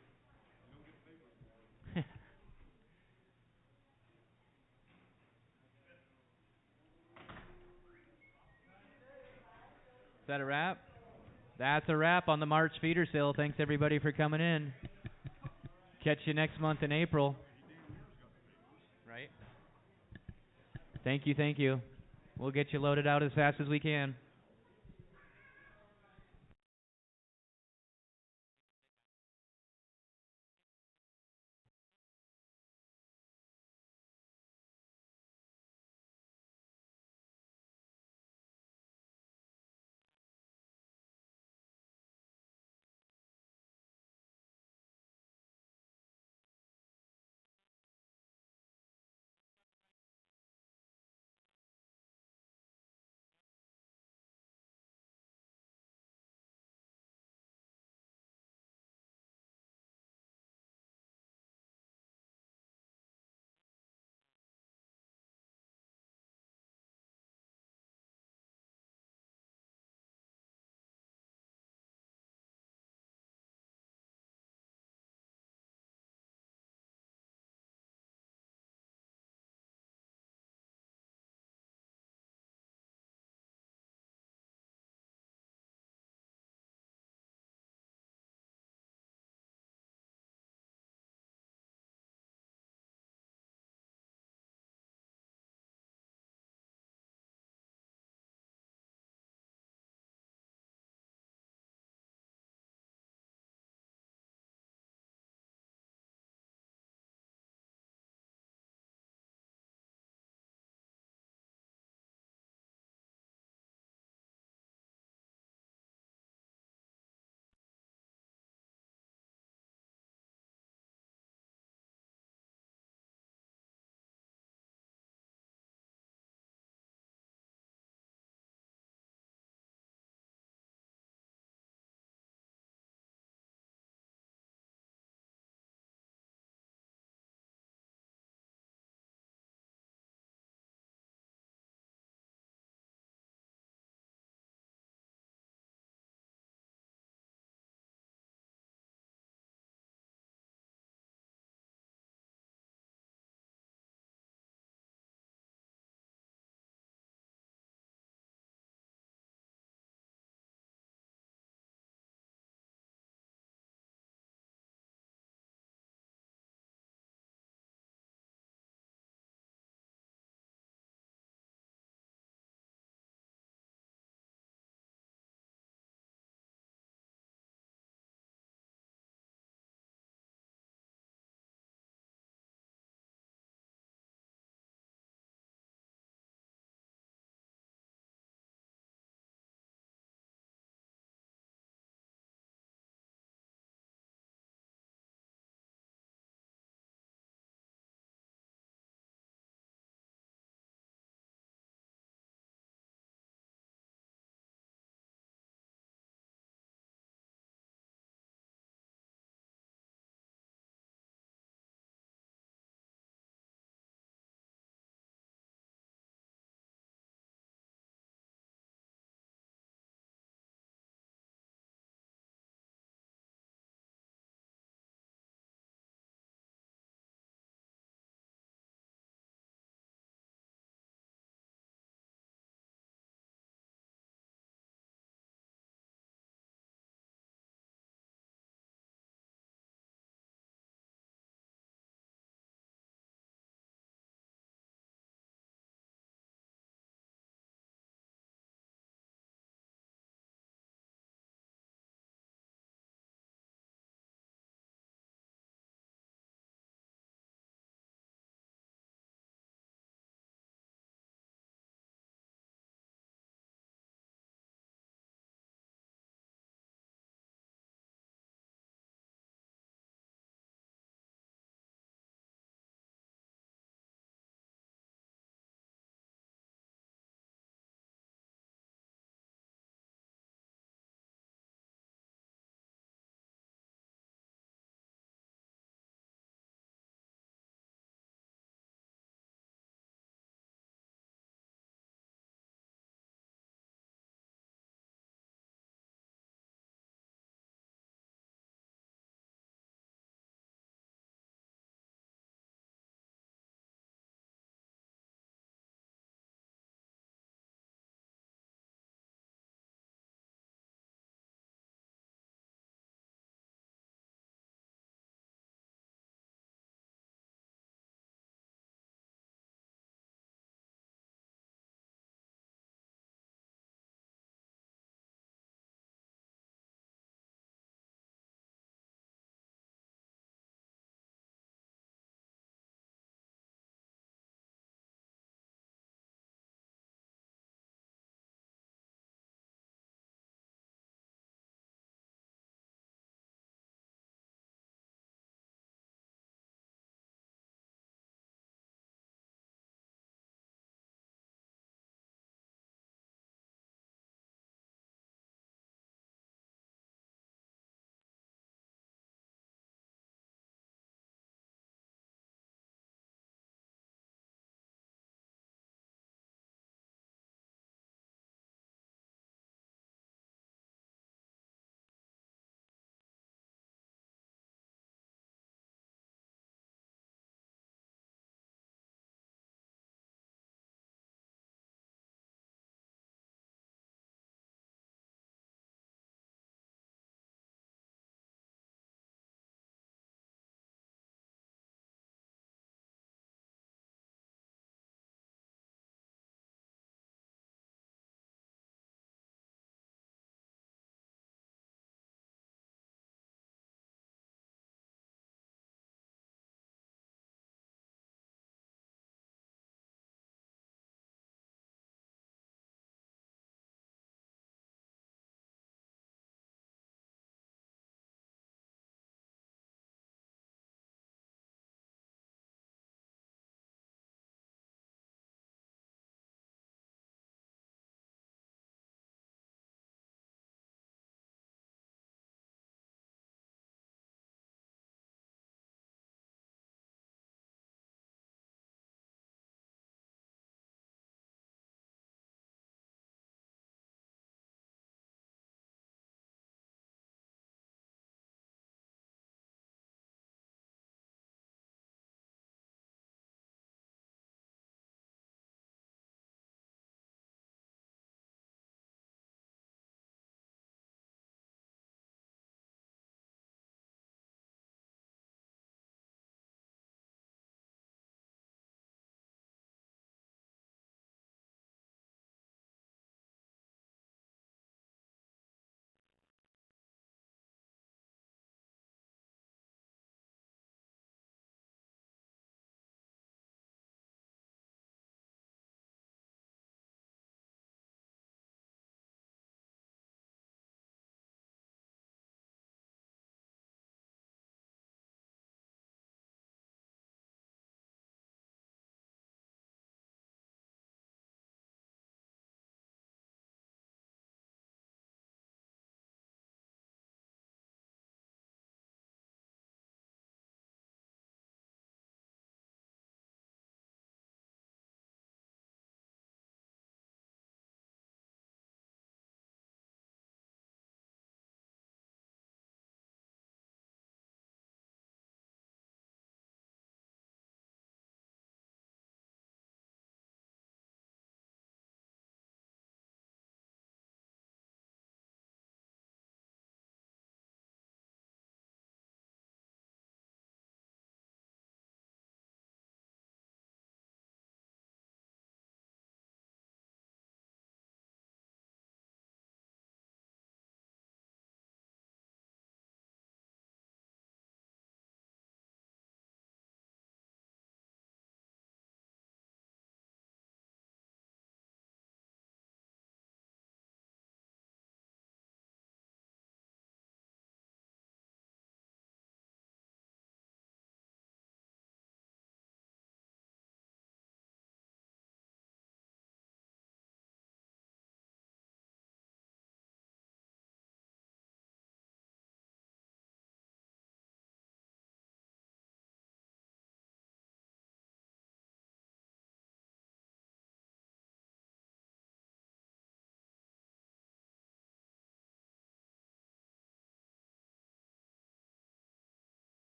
Is that a wrap? That's a wrap on the March feeder sale. Thanks everybody for coming in. Catch you next month in April. Right? Thank you. We'll get you loaded out as fast as we can.